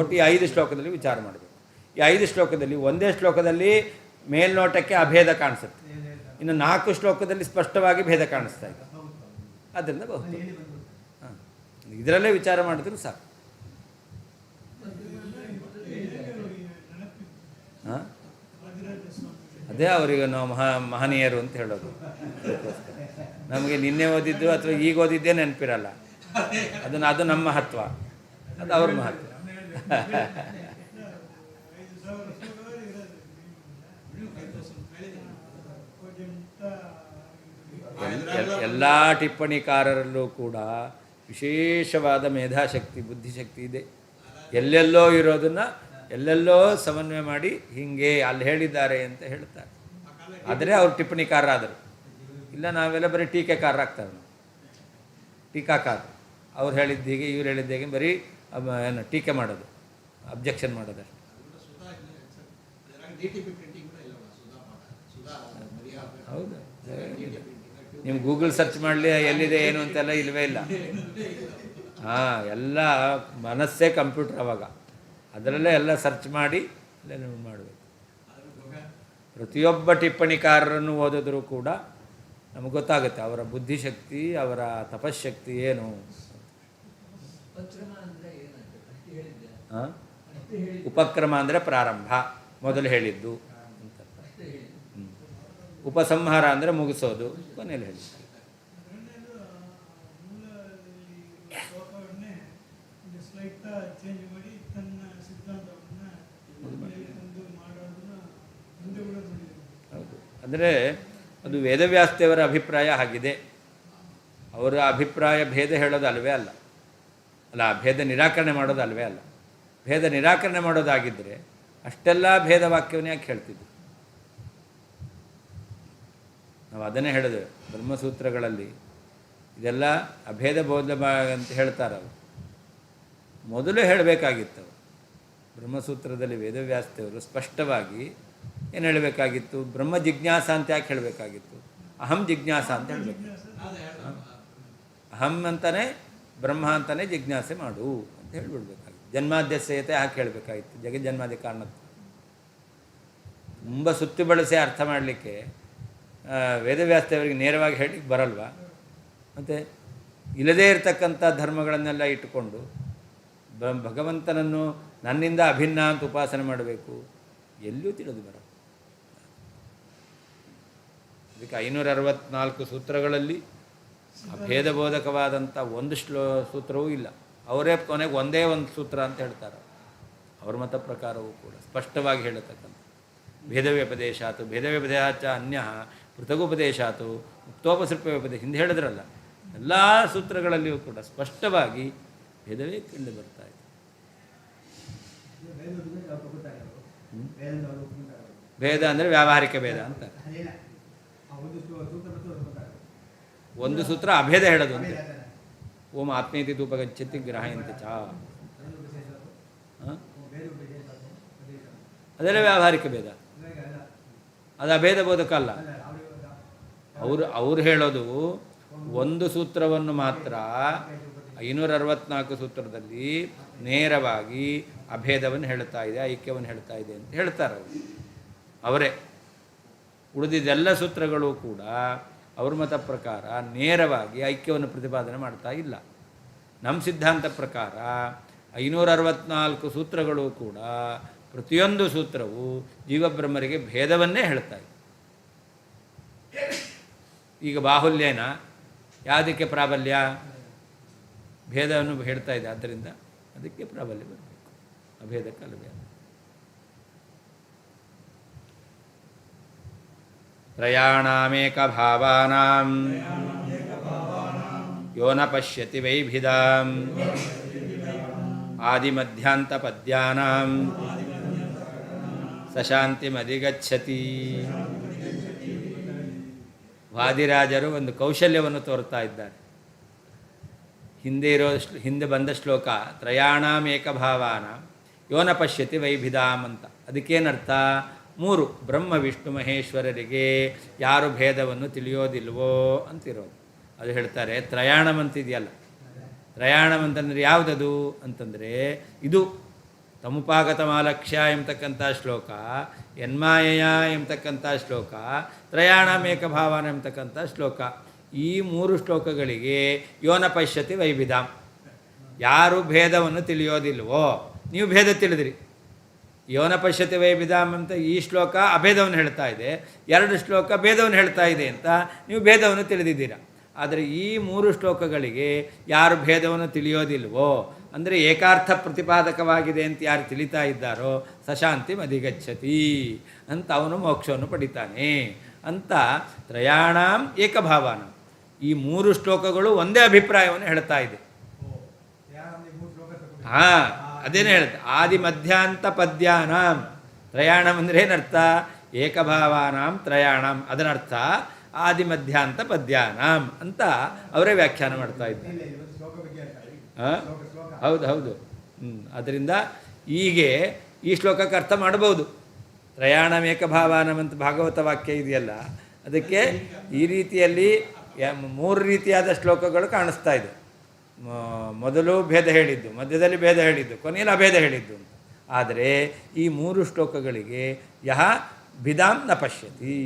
ಒಟ್ಟು ಈ 5 ಶ್ಲೋಕದಲ್ಲಿ ವಿಚಾರ ಮಾಡಬೇಕು. ಈ 5 ಶ್ಲೋಕದಲ್ಲಿ ಒಂದೇ ಶ್ಲೋಕದಲ್ಲಿ ಮೇಲ್ನೋಟಕ್ಕೆ ಅಭೇದ ಕಾಣಿಸುತ್ತೆ, ಇನ್ನು 4 ಶ್ಲೋಕದಲ್ಲಿ ಸ್ಪಷ್ಟವಾಗಿ ಭೇದ ಕಾಣಿಸ್ತಾ ಇದೆ. ಆದ್ದರಿಂದ ಬಹುತ್ವ ಇದರಲ್ಲೇ ವಿಚಾರ ಮಾಡಿದ್ರು ಸಾಕು. ಅದೇ ಅವರಿಗೆ ನಾವು ಮಹನೀಯರು ಅಂತ ಹೇಳೋದು. ನಮಗೆ ನಿನ್ನೆ ಓದಿದ್ದು ಅಥವಾ ಈಗ ಓದಿದ್ದೇ ನೆನಪಿರಲ್ಲ, ಅದು ನಮ್ಮ ಮಹತ್ವ, ಅದು ಅವ್ರ ಮಹತ್ವ. ಎಲ್ಲ ಟಿಪ್ಪಣಿಕಾರರಲ್ಲೂ ಕೂಡ ವಿಶೇಷವಾದ ಮೇಧಾಶಕ್ತಿ ಬುದ್ಧಿಶಕ್ತಿ ಇದೆ. ಎಲ್ಲೆಲ್ಲೋ ಇರೋದನ್ನು ಎಲ್ಲೆಲ್ಲೋ ಸಮನ್ವಯ ಮಾಡಿ ಹೀಗೆ ಅಲ್ಲಿ ಹೇಳಿದ್ದಾರೆ ಅಂತ ಹೇಳ್ತಾರೆ. ಆದರೆ ಅವರು ಟಿಪ್ಪಣಿಕಾರರಾದರು. ಇಲ್ಲ ನಾವೆಲ್ಲ ಬರೀ ಟೀಕೆಕಾರರಾಗ್ತಾರೆ. ಟೀಕಾಕಾರ ಅವ್ರು ಹೇಳಿದ್ದೀಗೆ ಇವ್ರು ಹೇಳಿದ್ದೀಗೆ ಬರೀ ಏನು ಟೀಕೆ ಮಾಡೋದು, ಅಬ್ಜೆಕ್ಷನ್ ಮಾಡೋದು ಅಷ್ಟೇ. ಹೌದು, ನೀವು ಗೂಗಲ್ ಸರ್ಚ್ ಮಾಡಲಿ ಎಲ್ಲಿದೆ ಏನು ಅಂತೆಲ್ಲ ಇಲ್ಲವೇ ಇಲ್ಲ. ಎಲ್ಲ ಮನಸ್ಸೇ ಕಂಪ್ಯೂಟರ್. ಅವಾಗ ಅದರಲ್ಲೇ ಎಲ್ಲ ಸರ್ಚ್ ಮಾಡಿ ಎಲ್ಲ ಮಾಡಬೇಕು. ಪ್ರತಿಯೊಬ್ಬ ಟಿಪ್ಪಣಿಕಾರರನ್ನು ಓದಿದ್ರೂ ಕೂಡ ನಮಗೆ ಗೊತ್ತಾಗುತ್ತೆ ಅವರ ಬುದ್ಧಿಶಕ್ತಿ, ಅವರ ತಪಶಕ್ತಿ ಏನು. ಉಪಕ್ರಮ ಅಂದರೆ ಪ್ರಾರಂಭ, ಮೊದಲು ಹೇಳಿದ್ದು ಅಂತ. ಉಪಸಂಹಾರ ಅಂದರೆ ಮುಗಿಸೋದು, ಕೊನೆಯಲ್ಲಿ ಹೇಳಿದ್ದು. ಹೌದು, ಅಂದರೆ ಅದು ವೇದವ್ಯಾಸದೇವರ ಅಭಿಪ್ರಾಯ ಆಗಿದೆ. ಅವರ ಅಭಿಪ್ರಾಯ ಭೇದ ಹೇಳೋದು ಅಲ್ವೇ ಅಲ್ಲ, ಭೇದ ನಿರಾಕರಣೆ ಮಾಡೋದು ಅಲ್ವೇ ಅಲ್ಲ. ಭೇದ ನಿರಾಕರಣೆ ಮಾಡೋದಾಗಿದ್ದರೆ ಅಷ್ಟೆಲ್ಲ ಭೇದ ವಾಕ್ಯವನ್ನು ಯಾಕೆ ಹೇಳ್ತಿದ್ವಿ? ನಾವು ಅದನ್ನೇ ಹೇಳಿದೆವು ಬ್ರಹ್ಮಸೂತ್ರಗಳಲ್ಲಿ. ಇದೆಲ್ಲ ಅಭೇದ ಬೋಧ ಅಂತ ಹೇಳ್ತಾರೆ. ಅವರು ಮೊದಲು ಹೇಳಬೇಕಾಗಿತ್ತು. ಬ್ರಹ್ಮಸೂತ್ರದಲ್ಲಿ ವೇದವ್ಯಾಸದೇವರು ಸ್ಪಷ್ಟವಾಗಿ ಏನು ಹೇಳಬೇಕಾಗಿತ್ತು? ಬ್ರಹ್ಮ ಜಿಜ್ಞಾಸ ಅಂತ ಯಾಕೆ ಹೇಳಬೇಕಾಗಿತ್ತು? ಅಹಂ ಜಿಜ್ಞಾಸ ಅಂತ ಹೇಳಬೇಕು. ಅಹಂ ಅಂತಲೇ ಬ್ರಹ್ಮ ಅಂತಲೇ ಜಿಜ್ಞಾಸೆ ಮಾಡು ಅಂತ ಹೇಳಿಬಿಡ್ಬೇಕಾಗಿತ್ತು. ಜನ್ಮಾದ್ಯಸ್ಯತೆ ಯಾಕೆ ಹೇಳಬೇಕಾಗಿತ್ತು? ಜಗಜ್ಜನ್ಮಾದಿ ಕಾರಣತ್ವ. ತುಂಬ ಸುತ್ತಿ ಬಳಸಿ ಅರ್ಥ ಮಾಡಲಿಕ್ಕೆ ವೇದವ್ಯಾಸದೇವರಿಗೆ ನೇರವಾಗಿ ಹೇಳಲಿಕ್ಕೆ ಬರಲ್ವಾ? ಮತ್ತು ಇಲ್ಲದೇ ಇರತಕ್ಕಂಥ ಧರ್ಮಗಳನ್ನೆಲ್ಲ ಇಟ್ಟುಕೊಂಡು ಭಗವಂತನನ್ನು ನನ್ನಿಂದ ಅಭಿನ್ನ ಅಂತ ಉಪಾಸನೆ ಮಾಡಬೇಕು, ಎಲ್ಲೂ ತಿಳಿದು ಬರ. ಅದಕ್ಕೆ 564 ಸೂತ್ರಗಳಲ್ಲಿ ಅಭೇದ ಬೋಧಕವಾದಂಥ ಒಂದು ಸೂತ್ರವೂ ಇಲ್ಲ. ಅವರೇ ಕೊನೆಗೆ ಒಂದೇ ಒಂದು ಸೂತ್ರ ಅಂತ ಹೇಳ್ತಾರೆ. ಅವ್ರ ಮತ ಪ್ರಕಾರವೂ ಕೂಡ ಸ್ಪಷ್ಟವಾಗಿ ಹೇಳತಕ್ಕಂಥ ಭೇದವ್ಯಪದೇಶಾತು ಭೇದವ್ಯಪದೇಶ ಅನ್ಯ ಪೃಥಗುಪದೇಶಾತು ಮುಕ್ತೋಪಸೃಪ್ಯೋಪದೇಶ ಹಿಂದೆ ಹೇಳಿದ್ರಲ್ಲ, ಎಲ್ಲ ಸೂತ್ರಗಳಲ್ಲಿಯೂ ಕೂಡ ಸ್ಪಷ್ಟವಾಗಿ ಭೇದವೇ ಕಂಡು ಬರ್ತಾ ಇದೆ. ಭೇದ ಅಂದರೆ ವ್ಯಾವಹಾರಿಕ ಭೇದ ಅಂತ. ಒಂದು ಸೂತ್ರ ಅಭೇದ ಹೇಳೋದು ಅಂತ. ಓಂ ಆತ್ಮೇತಿ ತೂಪಗಚ್ಚತಿ ಗ್ರಹಯಂತಿ ಚ, ಅದೆಲ್ಲ ವ್ಯಾವಹಾರಿಕ ಭೇದ, ಅದು ಅಭೇದ ಬೋಧಕ ಅಲ್ಲ. ಅವರು ಹೇಳೋದು ಒಂದು ಸೂತ್ರವನ್ನು ಮಾತ್ರ 564 ಸೂತ್ರದಲ್ಲಿ ನೇರವಾಗಿ ಅಭೇದವನ್ನು ಹೇಳ್ತಾ ಇದೆ, ಐಕ್ಯವನ್ನು ಹೇಳ್ತಾ ಇದೆ ಅಂತ ಹೇಳ್ತಾರೆ ಅವರೇ. ಉಳಿದಿದ್ದೆಲ್ಲ ಸೂತ್ರಗಳು ಕೂಡ ಅವ್ರ ಮತ ಪ್ರಕಾರ ನೇರವಾಗಿ ಐಕ್ಯವನ್ನು ಪ್ರತಿಪಾದನೆ ಮಾಡ್ತಾ ಇಲ್ಲ. ನಮ್ಮ ಸಿದ್ಧಾಂತ ಪ್ರಕಾರ 564 ಸೂತ್ರಗಳು ಕೂಡ ಪ್ರತಿಯೊಂದು ಸೂತ್ರವು ಜೀವಬ್ರಹ್ಮರಿಗೆ ಭೇದವನ್ನೇ ಹೇಳ್ತಾ ಇದೆ. ಈಗ ಬಾಹುಲ್ಯನ ಯಾವುದಕ್ಕೆ ಪ್ರಾಬಲ್ಯ? ಭೇದವನ್ನು ಹೇಳ್ತಾ ಇದೆ, ಆದ್ದರಿಂದ ಅದಕ್ಕೆ ಪ್ರಾಬಲ್ಯ ಬರಬೇಕು, ಅಭೇದಕ್ಕಲ್ಲವೇ. ತ್ರಯಾಣಾಮೇಕ ಭಾವಾನಾಂ ಯೋ ನ ಪಶ್ಯತಿ ವೈಭಿದಾಂ ಆದಿಮಧ್ಯಾಂತ ಪದ್ಯಾನಾಂ ಸಶಾಂತಿಮಧಿಗಚ್ಚತಿ. ವಾದಿರಾಜರು ಒಂದು ಕೌಶಲ್ಯವನ್ನು ತೋರ್ತಾ ಇದ್ದಾರೆ. ಹಿಂದೆ ಬಂದ ಶ್ಲೋಕ ತ್ರಯಾಣಾಂ ಏಕಭಾವಾನ ಯೋ ನ ಪಶ್ಯತಿ ವೈಭಿದಾಂ ಅಂತ. ಅದಕ್ಕೇನರ್ಥ? 3 ಬ್ರಹ್ಮ ವಿಷ್ಣು ಮಹೇಶ್ವರರಿಗೆ ಯಾರು ಭೇದವನ್ನು ತಿಳಿಯೋದಿಲ್ವೋ ಅಂತಿರೋದು. ಅದು ಹೇಳ್ತಾರೆ ತ್ರಯಾಣಂ ಅಂತಿದೆಯಲ್ಲ, ತ್ರಯಾಣಂ ಅಂತಂದರೆ ಯಾವುದದು ಅಂತಂದರೆ ಇದು ತಮುಪಾಗತ ಮಾಲಕ್ಷ್ಯ ಎಂಬತಕ್ಕಂಥ ಶ್ಲೋಕ, ಯನ್ಮಾಯಯ ಎಂಬತಕ್ಕಂಥ ಶ್ಲೋಕ, ತ್ರಯಾಣಮೇಕಭಾವನ ಎಂಬತಕ್ಕಂಥ ಶ್ಲೋಕ. ಈ 3 ಶ್ಲೋಕಗಳಿಗೆ ಯೋನ ಪಶ್ಯತಿ ವೈಭಿಧಾಂ, ಯಾರು ಭೇದವನ್ನು ತಿಳಿಯೋದಿಲ್ವೋ. ನೀವು ಭೇದ ತಿಳಿದ್ರಿ, ಯೋನ ಪಶ್ಯತಿ ವೈಭಿಧಾಂ ಅಂತ ಈ ಶ್ಲೋಕ ಅಭೇದವನ್ನು ಹೇಳ್ತಾ ಇದೆ, 2 ಶ್ಲೋಕ ಭೇದವನ್ನು ಹೇಳ್ತಾ ಇದೆ ಅಂತ ನೀವು ಭೇದವನ್ನು ತಿಳಿದಿದ್ದೀರಾ. ಆದರೆ ಈ 3 ಶ್ಲೋಕಗಳಿಗೆ ಯಾರು ಭೇದವನ್ನು ತಿಳಿಯೋದಿಲ್ವೋ, ಅಂದರೆ ಏಕಾರ್ಥ ಪ್ರತಿಪಾದಕವಾಗಿದೆ ಅಂತ ಯಾರು ತಿಳಿತಾ ಇದ್ದಾರೋ ಸಶಾಂತಿ ಅಧಿಗಚ್ಚತಿ ಅಂತ ಅವನು ಮೋಕ್ಷವನ್ನು ಪಡಿತಾನೆ ಅಂತ. ತ್ರಯಾಣಾಂ ಏಕಭಾವಾನ, ಈ 3 ಶ್ಲೋಕಗಳು ಒಂದೇ ಅಭಿಪ್ರಾಯವನ್ನು ಹೇಳ್ತಾ ಇದೆ. ಹಾಂ, ಅದೇನೇ ಹೇಳುತ್ತೆ. ಆದಿ ಮಧ್ಯಾಂತ ಪದ್ಯಾನಾಂ, ತ್ರಯಾಣಂ ಅಂದರೆ ಏನರ್ಥ? ಏಕಭಾವಾನಾಂ ತ್ರಯಾಣಂ, ಅದರರ್ಥ ಆದಿ ಮಧ್ಯಾಂತ ಪದ್ಯಾನಾಂ ಅಂತ ಅವರೇ ವ್ಯಾಖ್ಯಾನ ಮಾಡ್ತಾ ಇದ್ದಾರೆ. ಹಾಂ, ಹೌದು ಹೌದು. ಅದರಿಂದ ಹೀಗೆ ಈ ಶ್ಲೋಕಕ್ಕೆ ಅರ್ಥ ಮಾಡಬಹುದು. ತ್ರಯಾಣಂ ಏಕಭಾವಾನಂ ಅಂತ ಭಾಗವತ ವಾಕ್ಯ ಇದೆಯಲ್ಲ, ಅದಕ್ಕೆ ಈ ರೀತಿಯಲ್ಲಿ 3 ರೀತಿಯಾದ ಶ್ಲೋಕಗಳು ಕಾಣಿಸ್ತಾ ಇದೆ. ಮೊದಲು ಭೇದ ಹೇಳಿದ್ದು, ಮಧ್ಯದಲ್ಲಿ ಭೇದ ಹೇಳಿದ್ದು, ಕೊನೆಯಲ್ಲಿ ಅಭೇದ ಹೇಳಿದ್ದು. ಆದರೆ ಈ 3 ಶ್ಲೋಕಗಳಿಗೆ ಯಹ ಭಿದಾಂ ನ ಪಶ್ಯತಿ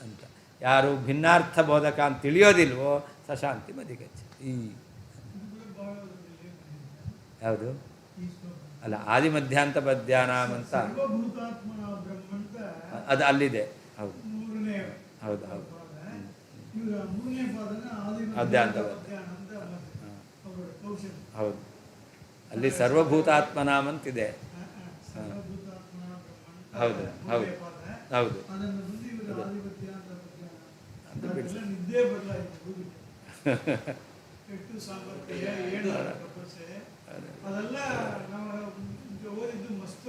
ಅಂತ, ಯಾರು ಭಿನ್ನಾರ್ಥ ಬೋಧಕ ಅಂತ ತಿಳಿಯೋದಿಲ್ವೋ ಸಶಾಂತಿ ಅಧಿಗಚ್ಚತಿ. ಯಾವುದು? ಅಲ್ಲ, ಆದಿ ಮಧ್ಯಾಂತ ಪದ್ಯಾನಾಂ ಅಂತ ಅದು ಅಲ್ಲಿದೆ. ಹೌದು ಹೌದು ಹೌದು. ಮಧ್ಯಾಂತ ಹೌದು, ಅಲ್ಲಿ ಸರ್ವಭೂತಾತ್ಮನಾಮ್ ಅಂತಿದೆ. ಹೌದು ಹೌದು ಹೌದು ಅದೆಲ್ಲ ನಾವು ಓದಿದ್ದು ಮಸ್ತ್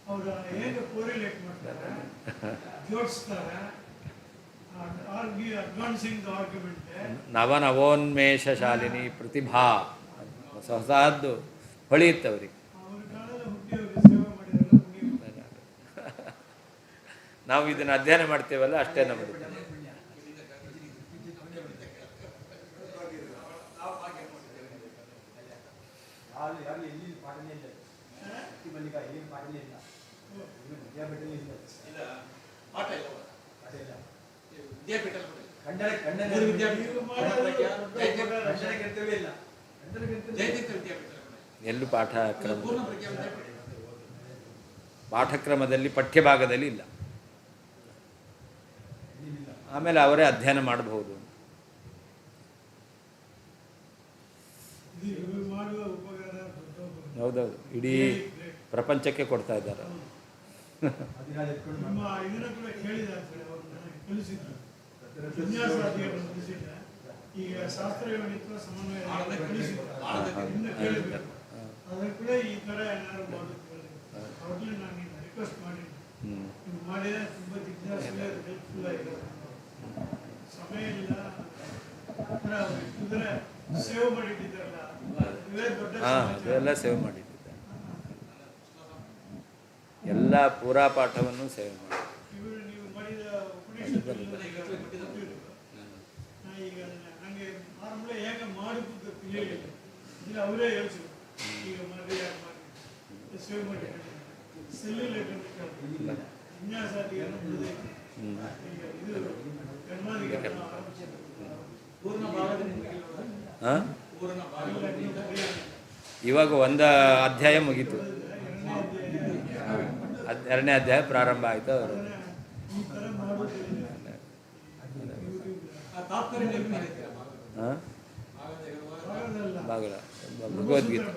ಅವ್ರು ಹೇಗೆ ಕೋರಿಲೇಟ್ ಮಾಡ್ತಾರೆ, ಜೋಡಿಸ್ತಾರೆ, ಅಡ್ವಾನ್ಸಿಂಗ್ ಆರ್ಗ್ಯುಮೆಂಟ್. ನವನವೋನ್ಮೇಷ ಶಾಲಿನಿ ಪ್ರತಿಭಾ ಹೊಸದು ಹೊಳೆಯುತ್ತೆ ಅವರಿಗೆ. ಅವ್ರ ಕಾಲದಲ್ಲಿ ಹುಟ್ಟಿ ಅವ್ರಿಗೆ ಸೇವೆ ಮಾಡಿದಾರೆ. ನಾವು ಇದನ್ನು ಅಧ್ಯಯನ ಮಾಡ್ತೇವಲ್ಲ, ಅಷ್ಟೇ ನಮ್ಮದು. ಎಲ್ಲೂ ಪಾಠಕ್ರಮದಲ್ಲಿ ಪಠ್ಯಭಾಗದಲ್ಲಿ ಇಲ್ಲ. ಆಮೇಲೆ ಅವರೇ ಅಧ್ಯಯನ ಮಾಡಬಹುದು. ಹೌದೌದು, ಇಡೀ ಪ್ರಪಂಚಕ್ಕೆ ಕೊಡ್ತಾ ಇದ್ದಾರೆ. ಈಗ ಶಾಸ್ತ್ರ ಸಮನ್ವಯ ಕೂಡ ಈ ಥರ ಏನಾದ್ರು ಮಾಡೋದು ಅವ್ರಿಗೆ ನಾನು ರಿಕ್ವೆಸ್ಟ್ ಮಾಡಿದ್ರೆ ತುಂಬ ಜಿಜ್ಞಾಸೆ ಹೆಲ್ಪ್ಫುಲ್ ಆಗಿದೆ. ಸಮಯ ಇಲ್ಲ, ಕುದುರೆ ಸೇವ್ ಮಾಡಿಟ್ಟಿದ್ದಾರಲ್ಲ, ಇವೇ ದೊಡ್ಡ ಎಲ್ಲ ಸೇವ್ ಮಾಡಿಟ್ಟಿದ್ದಾರೆ. ಎಲ್ಲ ಪೂರಾ ಪಾಠವನ್ನು ಸೇವ್ ಮಾಡಿ ನೀವು ಮಾಡಿದ ಈಗ ನನಗೆ ನಾರ್ಮಲ್ ಹೇಗೆ ಮಾಡಿದ್ದು ತಿಳಿಯಲಿಲ್ಲ, ಇಲ್ಲ ಅವರೇ ಹೇಳ್ಸಿದ್ರು. ಈಗ ಮಾಡಿ ಸೇವ್ ಮಾಡಿ ಸೆಲ್ಯುಲೇಟ್ ವಿನ್ಯಾಸ ಇದು ಪೂರ್ಣ ಭಾಗದ ಇವಾಗ ಒಂದು ಅಧ್ಯಾಯ ಮುಗೀತು, ಎರಡನೇ ಅಧ್ಯಾಯ ಪ್ರಾರಂಭ ಆಯಿತು. ಅವರು ಈ ಥರ ಮಾಡೋದ್ರಿಂದ ಆ ತಾತ್ಪರ್ಯ ನೆನಪು ಮಾಡಿದ್ದೀರಾ? ಹಾಂ, ಆಗೋದಲ್ಲ. ಭಾಗವತ ಭಗವದ್ಗೀತೆ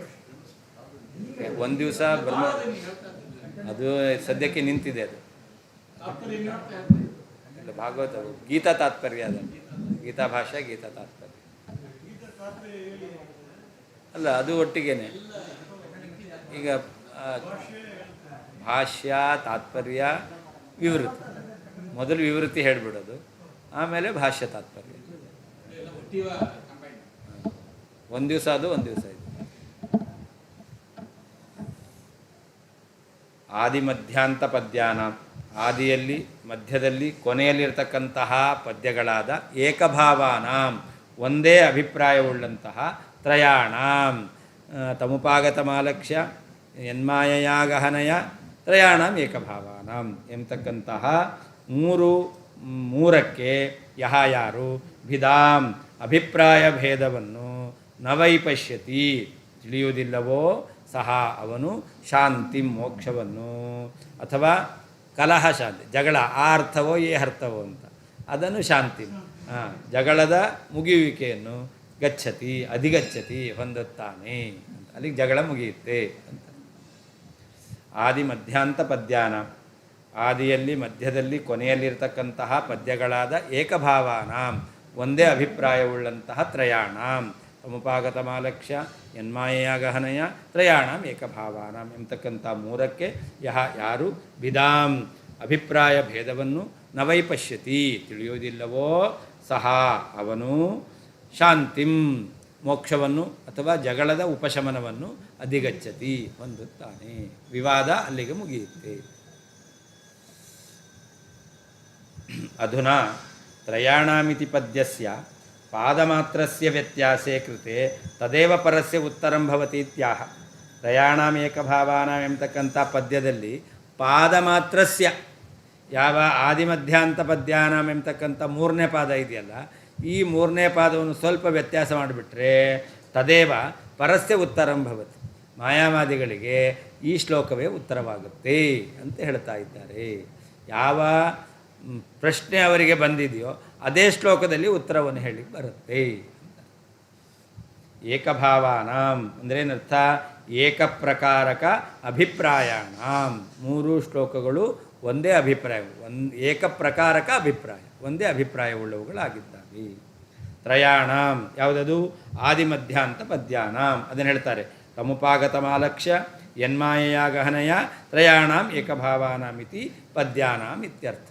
ಒಂದು ದಿವಸ ಬ್ರಹ್ಮ, ಅದು ಸದ್ಯಕ್ಕೆ ನಿಂತಿದೆ. ಅದು ತಾತ್ಪರ್ಯ ಏನು? ಇಲ್ಲ, ಭಾಗವತ ಗೀತಾ ತಾತ್ಪರ್ಯ, ಅದು ಗೀತಾ ಭಾಷೆ, ಗೀತಾ ತಾತ್ಪರ್ಯ ಗೀತ ತಾತ್ಪರ್ಯ ಹೇಳಿ. ಅಲ್ಲ, ಅದು ಒಟ್ಟಿಗೆನೆ. ಈಗ ಭಾಷ್ಯ, ತಾತ್ಪರ್ಯ, ವಿವೃತಿ. ಮೊದಲು ವಿವೃತಿ ಹೇಳಿಬಿಡೋದು, ಆಮೇಲೆ ಭಾಷ್ಯ, ತಾತ್ಪರ್ಯ. ಒಂದು ದಿವಸ ಅದು, ಒಂದು ದಿವಸ ಇದು. ಆದಿ ಮಧ್ಯಾಂತ ಪದ್ಯಾನ, ಆದಿಯಲ್ಲಿ, ಮಧ್ಯದಲ್ಲಿ, ಕೊನೆಯಲ್ಲಿರ್ತಕ್ಕಂತಹ ಪದ್ಯಗಳಾದ ಏಕಭಾವಾನಾಂ, ಒಂದೇ ಅಭಿಪ್ರಾಯವುಳ್ಳಂತಹ ತ್ರಯಾಣಾಂ, ತಮುಪಾಗತಮಾಲಕ್ಷ್ಯ ಯನ್ಮಾಯಯಾ ಗಹನಯ ತ್ರಯಾಣಾಂ ಏಕಭಾವಾನಾಂ ಎಂಬತಕ್ಕಂತಹ ಮೂರಕ್ಕೆ ಯಹ ಯಾರು ಭಿದಾಂ ಅಭಿಪ್ರಾಯ ಭೇದವನ್ನು ನವೈಪಶ್ಯತಿ ತಿಳಿಯುವುದಿಲ್ಲವೋ ಸಹ ಅವನು ಶಾಂತಿ ಮೋಕ್ಷವನ್ನು, ಅಥವಾ ಕಲಹ ಶಾಂತಿ, ಜಗಳ ಆ ಅರ್ಥವೋ ಈ ಅರ್ಥವೋ ಅಂತ, ಅದನ್ನು ಶಾಂತಿ, ಜಗಳದ ಮುಗಿಯುವಿಕೆಯನ್ನು ಗಚ್ಚತಿ ಅಧಿಗಚ್ಚತಿ ಹೊಂದುತ್ತಾನೆ ಅಂತ, ಅಲ್ಲಿಗೆ ಜಗಳ ಮುಗಿಯುತ್ತೆ ಅಂತ. ಆದಿ ಮಧ್ಯಾಂತ ಪದ್ಯಾನ, ಆದಿಯಲ್ಲಿ, ಮಧ್ಯದಲ್ಲಿ, ಕೊನೆಯಲ್ಲಿರ್ತಕ್ಕಂತಹ ಪದ್ಯಗಳಾದ ಏಕಭಾವಾನಾಂ, ಒಂದೇ ಅಭಿಪ್ರಾಯವುಳ್ಳಂತಹ ತ್ರಯಾಣಾಂ, ತಮುಪಾಗತಮಾಲಕ್ಷ್ಯ ಯನ್ಮಾಯೆಯ ಗಹನಯ ತ್ರಯಾಣಾಂ ಏಕಭಾವಾನಾಂ ಎಂಬತಕ್ಕಂಥ ಮೂರಕ್ಕೆ ಯಾರು ಭಿದಾಂ ಅಭಿಪ್ರಾಯ ಭೇದವನ್ನು ನವೈಪಶ್ಯತಿ ತಿಳಿಯುವುದಿಲ್ಲವೋ ಸಹ ಅವನು ಶಾಂತಿಂ ಮೋಕ್ಷವನ್ನು ಅಥವಾ ಜಗಳದ ಉಪಶಮನವನ್ನು ಅಧಿಗಚ್ಚತಿ ಹೊಂದುತ್ತಾನೆ. ವಿವಾದ ಅಲ್ಲಿಗೆ ಮುಗಿಯುತ್ತೆ. ಅಧುನಾ ತ್ರಯಾಣಾಮಿತಿ ಪದ್ಯಸ್ಯ ಪಾದಮಾತ್ರಸ್ಯ ವ್ಯತ್ಯಾಸೇ ಕೃತೆ ತದೇವ ಪರಸ್ಯ ಉತ್ತರಂ ಭವತಿ ಇತ್ಯಾಹ. ತ್ರಯಾಣಾಂ ಏಕಭಾವಾನಾಂ ಎಂಬತಕ್ಕಂಥ ಪದ್ಯದಲ್ಲಿ ಪಾದಮಾತ್ರಸ್ಯ, ಯಾವ ಆದಿಮಧ್ಯಾಂತ ಪದ್ಯಾನಾಂ ಎಂಬತಕ್ಕಂಥ ಮೂರನೇ ಪಾದ ಇದೆಯಲ್ಲ, ಈ ಮೂರನೇ ಪಾದವನ್ನು ಸ್ವಲ್ಪ ವ್ಯತ್ಯಾಸ ಮಾಡಿಬಿಟ್ರೆ ತದೇವ ಪರಸ್ಯ ಉತ್ತರಂ ಭವತಿ, ಮಾಯಾವಾದಿಗಳಿಗೆ ಈ ಶ್ಲೋಕವೇ ಉತ್ತರವಾಗುತ್ತೆ ಅಂತ ಹೇಳ್ತಾ ಇದ್ದಾರೆ. ಯಾವ ಪ್ರಶ್ನೆ ಅವರಿಗೆ ಬಂದಿದೆಯೋ ಅದೇ ಶ್ಲೋಕದಲ್ಲಿ ಉತ್ತರವನ್ನು ಹೇಳಿ ಬರುತ್ತೆ. ಏಕಭಾವಾನಾಂ ಅಂದರೆ ಏನರ್ಥ? ಏಕಪ್ರಕಾರಕ ಅಭಿಪ್ರಾಯಾಣಾಂ, ಮೂರು ಶ್ಲೋಕಗಳು ಒಂದೇ ಅಭಿಪ್ರಾಯ, ಏಕಪ್ರಕಾರಕ ಅಭಿಪ್ರಾಯ, ಒಂದೇ ಅಭಿಪ್ರಾಯವುಳ್ಳವುಗಳಾಗಿದ್ದಾವೆ. ತ್ರಯಾಣಾಂ ಯಾವುದದು? ಆದಿಮಧ್ಯಾಂತ ಪದ್ಯಾನಾಂ, ಅದನ್ನು ಹೇಳ್ತಾರೆ. ತಮುಪಾಗತಮಾಲಕ್ಷ್ಯ ಯನ್ಮಾಯೆಯ ಗಹನಯ ತ್ರಯಾಣಾಂ ಏಕಭಾವಾನಾಮಿತಿ ಪದ್ಯಾನಾಂ ಇತ್ಯರ್ಥ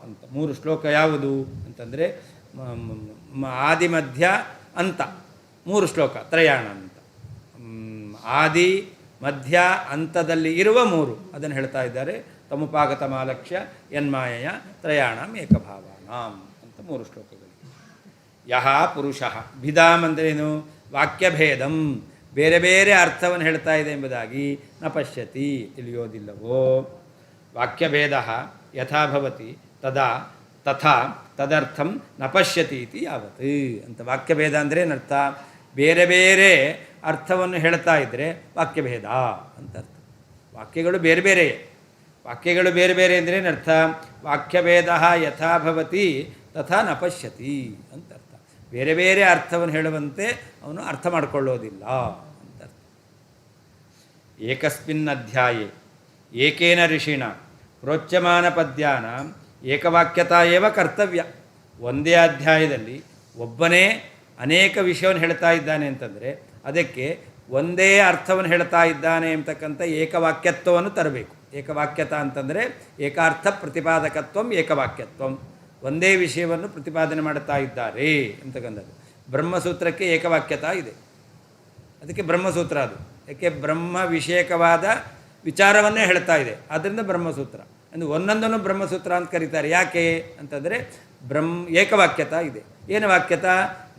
ಅಂತ. ಮೂರು ಶ್ಲೋಕ ಯಾವುದು ಅಂತಂದರೆ ಆದಿಮಧ್ಯ ಅಂತ ಮೂರು ಶ್ಲೋಕ ತ್ರಯಾಣ ಅಂತ. ಆದಿ ಮಧ್ಯ ಅಂತದಲ್ಲಿ ಇರುವ ಮೂರು, ಅದನ್ನು ಹೇಳ್ತಾ ಇದ್ದಾರೆ. ತಮುಪಾಗತಮಾಲಕ್ಷ್ಯ ಯನ್ಮಾಯೆಯ ತ್ರಯಾಣಾಂ ಏಕಭಾವಾನಾಂ ಅಂತ ಮೂರು ಶ್ಲೋಕಗಳು. ಯಹ ಪುರುಷಃ ಭಿದಾಂ ಅಂದ್ರೇನು? ವಾಕ್ಯಭೇದಂ, ಬೇರೆ ಬೇರೆ ಅರ್ಥವನ್ನು ಹೇಳ್ತಾ ಇದೆ ಎಂಬುದಾಗಿ ನ ಪಶ್ಯತಿ ತಿಳಿಯೋದಿಲ್ಲವೋ. ವಾಕ್ಯಭೇದ ಯಥಾ ಭವತಿ ತದಾ ತಥಾ ತದರ್ಥಂ ನ ಪಶ್ಯತಿ ಇತಿ ಯಾವತ್ ಅಂತ. ವಾಕ್ಯಭೇದ ಅಂದರೆ ಏನರ್ಥ? ಬೇರೆ ಬೇರೆ ಅರ್ಥವನ್ನು ಹೇಳ್ತಾ ಇದ್ದರೆ ವಾಕ್ಯಭೇದ ಅಂತ ಅರ್ಥ. ವಾಕ್ಯಗಳು ಬೇರೆ ಬೇರೆ, ವಾಕ್ಯಗಳು ಬೇರೆ ಬೇರೆ ಅಂದರೆ ಏನರ್ಥ? ವಾಕ್ಯಭೇದ ಯಥಾ ಭವತಿ ತಥಾ ನ ಪಶ್ಯತಿ ಅಂತ ಅರ್ಥ. ಬೇರೆ ಬೇರೆ ಅರ್ಥವನ್ನು ಹೇಳುವಂತೆ ಅವನು ಅರ್ಥ ಮಾಡಿಕೊಳ್ಳೋದಿಲ್ಲ ಅಂತ ಅರ್ಥ. ಏಕಸ್ಮಿನ್ ಅಧ್ಯಾಯೇ ಏಕೇನ ಋಷಿಣ ಪ್ರೋಚ್ಯಮಾನ ಪದ್ಯಾನ ಏಕವಾಕ್ಯತಾ ಏವ ಕರ್ತವ್ಯ. ಒಂದೇ ಅಧ್ಯಾಯದಲ್ಲಿ ಒಬ್ಬನೇ ಅನೇಕ ವಿಷಯವನ್ನು ಹೇಳ್ತಾ ಇದ್ದಾನೆ ಅಂತಂದರೆ ಅದಕ್ಕೆ ಒಂದೇ ಅರ್ಥವನ್ನು ಹೇಳ್ತಾ ಇದ್ದಾನೆ ಎಂಬತಕ್ಕಂಥ ಏಕವಾಕ್ಯತ್ವವನ್ನು ತರಬೇಕು. ಏಕವಾಕ್ಯತಾ ಅಂತಂದರೆ ಏಕಾರ್ಥ ಪ್ರತಿಪಾದಕತ್ವಂ ಏಕವಾಕ್ಯತ್ವಂ, ಒಂದೇ ವಿಷಯವನ್ನು ಪ್ರತಿಪಾದನೆ ಮಾಡುತ್ತಾ ಇದ್ದಾರೆ ಅಂತಕ್ಕಂಥದ್ದು. ಬ್ರಹ್ಮಸೂತ್ರಕ್ಕೆ ಏಕವಾಕ್ಯತಾ ಇದೆ, ಅದಕ್ಕೆ ಬ್ರಹ್ಮಸೂತ್ರ. ಅದು ಯಾಕೆ? ಬ್ರಹ್ಮ ವಿಷಯಕವಾದ ವಿಚಾರವನ್ನೇ ಹೇಳ್ತಾ ಇದೆ, ಆದ್ದರಿಂದ ಬ್ರಹ್ಮಸೂತ್ರ. ಅಂದರೆ ಒಂದೊಂದನ್ನು ಬ್ರಹ್ಮಸೂತ್ರ ಅಂತ ಕರೀತಾರೆ. ಯಾಕೆ ಅಂತಂದರೆ ಏಕವಾಕ್ಯತಾ ಇದೆ. ಏನು ವಾಕ್ಯತಾ?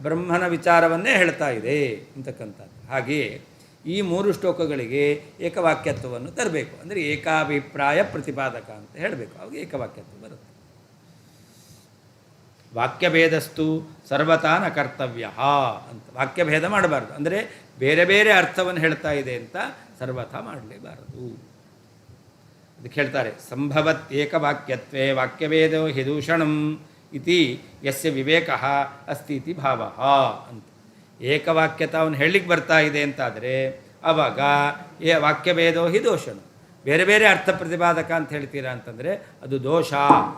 ಬ್ರಹ್ಮನ ವಿಚಾರವನ್ನೇ ಹೇಳ್ತಾ ಇದೆ ಅಂತಕ್ಕಂಥದ್ದು. ಹಾಗೆಯೇ ಈ ಮೂರು ಶ್ಲೋಕಗಳಿಗೆ ಏಕವಾಕ್ಯತ್ವವನ್ನು ತರಬೇಕು. ಅಂದರೆ ಏಕಾಭಿಪ್ರಾಯ ಪ್ರತಿಪಾದಕ ಅಂತ ಹೇಳಬೇಕು, ಅವಾಗ ಏಕವಾಕ್ಯತ್ವ ಬರುತ್ತೆ. ವಾಕ್ಯಭೇದಸ್ತು ಸರ್ವತಾ ನ ಕರ್ತವ್ಯ ಅಂತ. ವಾಕ್ಯಭೇದ ಮಾಡಬಾರ್ದು. ಅಂದರೆ ಬೇರೆ ಬೇರೆ ಅರ್ಥವನ್ನು ಹೇಳ್ತಾ ಇದೆ ಅಂತ ಸರ್ವಥಾ ಮಾಡಲೇಬಾರದು. ಅದಕ್ಕೆ ಹೇಳ್ತಾರೆ, ಸಂಭವತ್ ಏಕವಾಕ್ಯತ್ವೇ ವಾಕ್ಯವೇದೋ ಹಿದೂಷಣಂ ಇತಿ ಯಸ್ಯ ವಿವೇಕ ಅಸ್ತಿ ಇತಿ ಭಾವ ಅಂತ. ಏಕವಾಕ್ಯತ ಅವನು ಹೇಳಲಿಕ್ಕೆ ಬರ್ತಾ ಇದೆ ಅಂತಾದರೆ ಆವಾಗ ವಾಕ್ಯಭೇದೋ ಹಿ ದೋಷಣ, ಬೇರೆ ಬೇರೆ ಅರ್ಥ ಪ್ರತಿಪಾದಕ ಅಂತ ಹೇಳ್ತೀರಾ ಅಂತಂದರೆ ಅದು ದೋಷ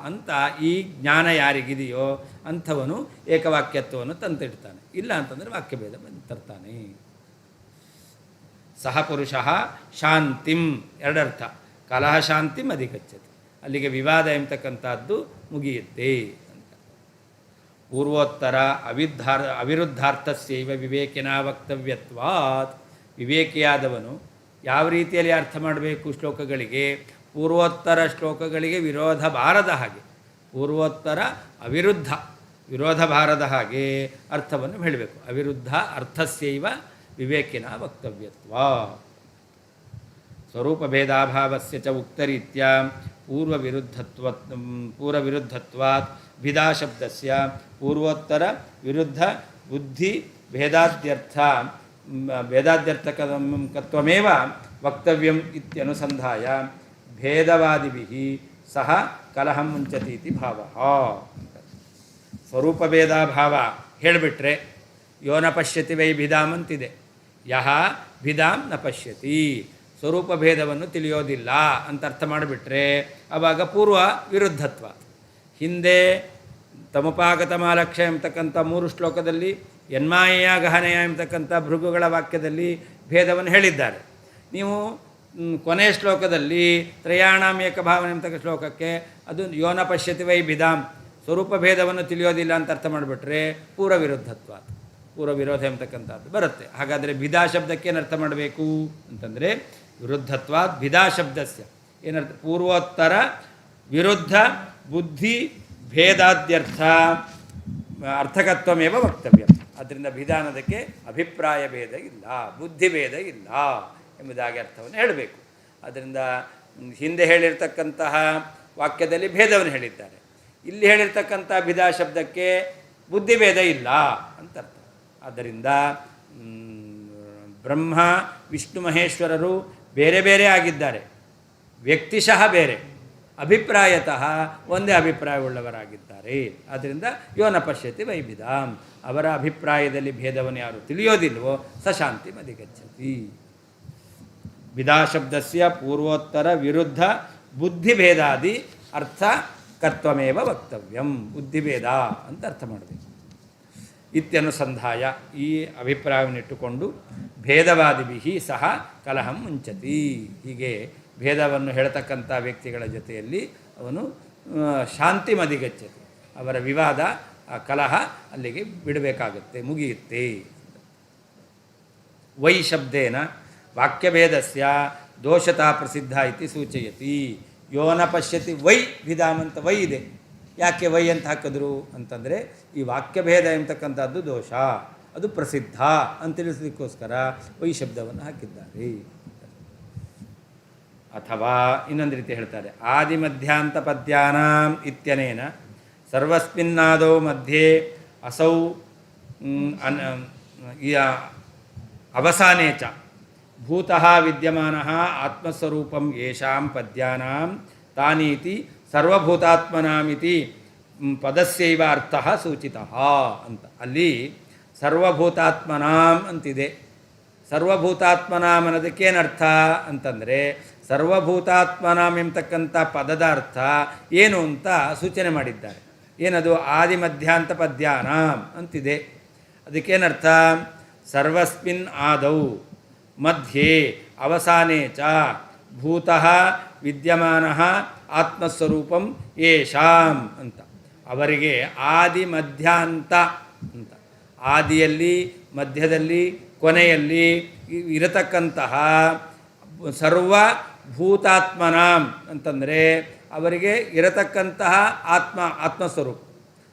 ಅಂತ ಈ ಜ್ಞಾನ ಯಾರಿಗಿದೆಯೋ ಅಂಥವನು ಏಕವಾಕ್ಯತ್ವವನ್ನು ತಂತಿಡ್ತಾನೆ. ಇಲ್ಲ ಅಂತಂದರೆ ವಾಕ್ಯಭೇದ ಬಂದು ತರ್ತಾನೆ. ಸಹ ಪುರುಷ ಶಾಂತಿಂ, ಎರಡರ್ಥ, ಕಲಹ ಶಾಂತಿಂ ಅಧಿಗಚ್ಚತಿ, ಅಲ್ಲಿಗೆ ವಿವಾದ ಎಂಬತಕ್ಕಂಥದ್ದು ಮುಗಿಯುತ್ತೆ ಅಂತ. ಪೂರ್ವೋತ್ತರ ಅವಿರುದ್ಧಾರ್ಥಸ್ಯೈವ ವಿವೇಕಿನ ವಕ್ತವ್ಯತ್ವಾತ್, ವಿವೇಕಿಯಾದವನು ಯಾವ ರೀತಿಯಲ್ಲಿ ಅರ್ಥ ಮಾಡಬೇಕು ಶ್ಲೋಕಗಳಿಗೆ, ಪೂರ್ವೋತ್ತರ ಶ್ಲೋಕಗಳಿಗೆ ವಿರೋಧ ಬಾರದ ಹಾಗೆ, ಪೂರ್ವೋತ್ತರ ವಿರೋಧ ಬಾರದ ಹಾಗೆ ಅರ್ಥವನ್ನು ಹೇಳಬೇಕು. ಅವಿರುದ್ಧ ಅರ್ಥಸ್ಯೈವ ವಿವೇಕಿನ ವಕ್ತವ್ಯತ್ವ. ಸ್ವರೂಪಭೇದಾಭಾವಸ್ಯ ಚ ಉಕ್ತರೀತ್ಯ ಪೂರ್ವವಿರುದ್ಧತ್ವಾತ್ ಭಿದಾಶಬ್ದಸ್ಯ ಪೂರ್ವೋತ್ತರ ವಿರುದ್ಧ ಬುದ್ಧಿ ಭೇದಾದ್ಯರ್ಥಕತ್ವಮೇವ ವಕ್ತವ್ಯಂ ಇತ್ಯನುಸಂಧಾಯ ಭೇದವಾದಿಭಿಃ ಸಹ ಕಲಹಂ ಮುಂಚತಿ ಇತಿ ಭಾವಃ. ಸ್ವರೂಪಭೇದಾಭಾವ ಹೇಳಿಬಿಟ್ರೆ ಯೋ ನ ಪಶ್ಯತಿ ವೈ ಭಿದಾಮ್ ಅಂತಿದೆ. ಯಹ ಭಿದಾಮ್ ನ ಪಶ್ಯತಿ, ಸ್ವರೂಪ ಭೇದವನ್ನು ತಿಳಿಯೋದಿಲ್ಲ ಅಂತ ಅರ್ಥ ಮಾಡಿಬಿಟ್ರೆ ಆವಾಗ ಪೂರ್ವ ವಿರುದ್ಧತ್ವ. ಹಿಂದೆ ತಮುಪಾಗತಮಾಲಕ್ಷ್ಯ ಎಂಬತಕ್ಕಂಥ 3 ಶ್ಲೋಕದಲ್ಲಿ ಯನ್ಮಾಯೆಯ ಗಹನೆಯ ಎಂಬತಕ್ಕಂಥ ಭೃಗುಗಳ ವಾಕ್ಯದಲ್ಲಿ ಭೇದವನ್ನು ಹೇಳಿದ್ದಾರೆ. ನೀವು ಕೊನೆಯ ಶ್ಲೋಕದಲ್ಲಿ ತ್ರಯಾಣಾಂ ಏಕಭಾವನೆ ಎಂಬತಕ್ಕ ಶ್ಲೋಕಕ್ಕೆ ಅದು ಯೋನ ಪಶ್ಯತಿ ವೈ ಭಿದಾಮ್, ಸ್ವರೂಪ ಭೇದವನ್ನು ತಿಳಿಯೋದಿಲ್ಲ ಅಂತ ಅರ್ಥ ಮಾಡಿಬಿಟ್ರೆ ಪೂರ್ವ ವಿರುದ್ಧತ್ವ, ಪೂರ್ವ ವಿರೋಧ ಎಂಬತಕ್ಕಂಥದ್ದು ಬರುತ್ತೆ. ಹಾಗಾದರೆ ಭಿದಾ ಶಬ್ದಕ್ಕೆ ಏನರ್ಥ ಮಾಡಬೇಕು ಅಂತಂದರೆ ವಿರುದ್ಧತ್ವಾತ್ ಭಿದಾ ಶಬ್ದಸ್ಯ ಏನರ್ಥ, ಪೂರ್ವೋತ್ತರ ವಿರುದ್ಧ ಬುದ್ಧಿ ಭೇದಾದ್ಯರ್ಥ ಅರ್ಥಕತ್ವಮೇವ ವಕ್ತವ್ಯ. ಆದ್ದರಿಂದ ಭಿದಾನದಕ್ಕೆ ಅಭಿಪ್ರಾಯ ಭೇದ ಇಲ್ಲ, ಬುದ್ಧಿ ಭೇದ ಇಲ್ಲ ಎಂಬುದಾಗಿ ಅರ್ಥವನ್ನು ಹೇಳಬೇಕು. ಆದ್ದರಿಂದ ಹಿಂದೆ ಹೇಳಿರ್ತಕ್ಕಂತಹ ವಾಕ್ಯದಲ್ಲಿ ಭೇದವನ್ನು ಹೇಳಿದ್ದಾರೆ, ಇಲ್ಲಿ ಹೇಳಿರ್ತಕ್ಕಂಥ ಭಿದಾ ಶಬ್ದಕ್ಕೆ ಬುದ್ಧಿಭೇದ ಇಲ್ಲ ಅಂತ ಅರ್ಥ. ಆದ್ದರಿಂದ ಬ್ರಹ್ಮ ವಿಷ್ಣು ಮಹೇಶ್ವರರು ಬೇರೆ ಬೇರೆ ಆಗಿದ್ದಾರೆ, ವ್ಯಕ್ತಿಶಃ ಬೇರೆ, ಅಭಿಪ್ರಾಯತಃ ಒಂದೇ ಅಭಿಪ್ರಾಯವುಳ್ಳವರಾಗಿದ್ದಾರೆ. ಆದ್ದರಿಂದ ಯೋನ ಪಶ್ಯತಿ ವೈಭಿಧಾಮ್, ಅವರ ಅಭಿಪ್ರಾಯದಲ್ಲಿ ಭೇದವನ್ನು ಯಾರು ತಿಳಿಯೋದಿಲ್ವೋ ಸ ಶಾಂತಿ ಅಧಿಗಚ್ಚತಿ. ಭಿದಾಶಬ್ದಸ್ಯ ಪೂರ್ವೋತ್ತರ ವಿರುದ್ಧ ಬುದ್ಧಿಭೇದಾದಿ ಅರ್ಥ ಕರ್ತ್ವಮೇವ ವಕ್ತವ್ಯಂ, ಬುದ್ಧಿಭೇದ ಅಂತ ಅರ್ಥ ಮಾಡಬೇಕು. ಇತ್ಯನುಸಂಧಾಯ, ಈ ಅಭಿಪ್ರಾಯವನ್ನಿಟ್ಟುಕೊಂಡು ಭೇದವಾದಿಭಿ ಸಹ ಕಲಹಂ ಮುಂಚತಿ, ಹೀಗೆ ಭೇದವನ್ನು ಹೇಳ್ತಕ್ಕಂಥ ವ್ಯಕ್ತಿಗಳ ಜೊತೆಯಲ್ಲಿ ಅವನು ಶಾಂತಿ ಮದಿಗಚ್ಚತಿ, ಅವರ ವಿವಾದ ಕಲಹ ಅಲ್ಲಿಗೆ ಬಿಡಬೇಕಾಗುತ್ತೆ, ಮುಗಿಯುತ್ತೆ. ವೈ ಶಬ್ದೇನ ವಾಕ್ಯಭೇದಸ್ಯ ದೋಷತಾ ಪ್ರಸಿದ್ಧ ಇತಿ ಸೂಚಯತಿ. ಯೋನ ಪಶ್ಯತಿ ವೈ ವಿಧಾಮಂತ ವೈ ಇದೆ, ಯಾಕೆ ವೈ ಅಂತ ಹಾಕಿದ್ರು ಅಂತಂದರೆ ಈ ವಾಕ್ಯಭೇದ ಎಂಬತಕ್ಕಂಥದ್ದು ದೋಷ, ಅದು ಪ್ರಸಿದ್ಧ ಅಂತ ತಿಳಿಸೋದಕ್ಕೋಸ್ಕರ ವೈ ಶಬ್ದವನ್ನು ಹಾಕಿದ್ದಾರೆ. ಅಥವಾ ಇನ್ನೊಂದು ರೀತಿ ಹೇಳ್ತಾರೆ, ಆದಿಮಧ್ಯಾಂತ ಪದ್ಯಾನಾಂ ಇತ್ಯನೇನ ಸರ್ವಸ್ಮಿನ್ನಾದೋ ಮಧ್ಯೆ ಅಸೌ ಅವಸಾನೇ ಚ ಭೂತಃ ವಿದ್ಯಮಾನಃ ಆತ್ಮಸ್ವರೂಪಂ ಯೇಷಾಂ ಪದ್ಯಾನಾಂ ತಾನೀತಿ ಸರ್ವಭೂತಾತ್ಮನಾಮಿತಿ ಪದಸ್ಯೈವ ಅರ್ಥಃ ಸೂಚಿತಃ ಅಂತ. ಅಲ್ಲಿ ಸರ್ವಭೂತಾತ್ಮನಾಂ ಅಂತಿದೆ. ಸರ್ವಭೂತಾತ್ಮನಾಂ ಅನ್ನೋದಕ್ಕೇನರ್ಥ ಅಂತಂದರೆ ಸರ್ವಭೂತಾತ್ಮನಾಂ ಎಂಬತಕ್ಕಂಥ ಪದದ ಅರ್ಥ ಏನು ಅಂತ ಸೂಚನೆ ಮಾಡಿದ್ದಾರೆ. ಏನದು? ಆದಿಮಧ್ಯಾಂತ ಪದ್ಯಾನಾಂ ಅಂತಿದೆ. ಅದಕ್ಕೇನರ್ಥ? ಸರ್ವಸ್ಮಿನ್ ಆದೌ ಮಧ್ಯೆ ಅವಸಾನೇ ಚ ಭೂತಃ ವಿದ್ಯಮಾನಃ ಆತ್ಮಸ್ವರೂಪಂ ಯೇಷಾಂ ಅಂತ. ಅವರಿಗೆ ಆದಿ ಮಧ್ಯಾಂತ ಅಂತ, ಆದಿಯಲ್ಲಿ ಮಧ್ಯದಲ್ಲಿ ಕೊನೆಯಲ್ಲಿ ಇರತಕ್ಕಂತಹ ಸರ್ವಭೂತಾತ್ಮನಾಂ ಅಂತಂದರೆ ಅವರಿಗೆ ಇರತಕ್ಕಂತಹ ಆತ್ಮಸ್ವರೂಪ,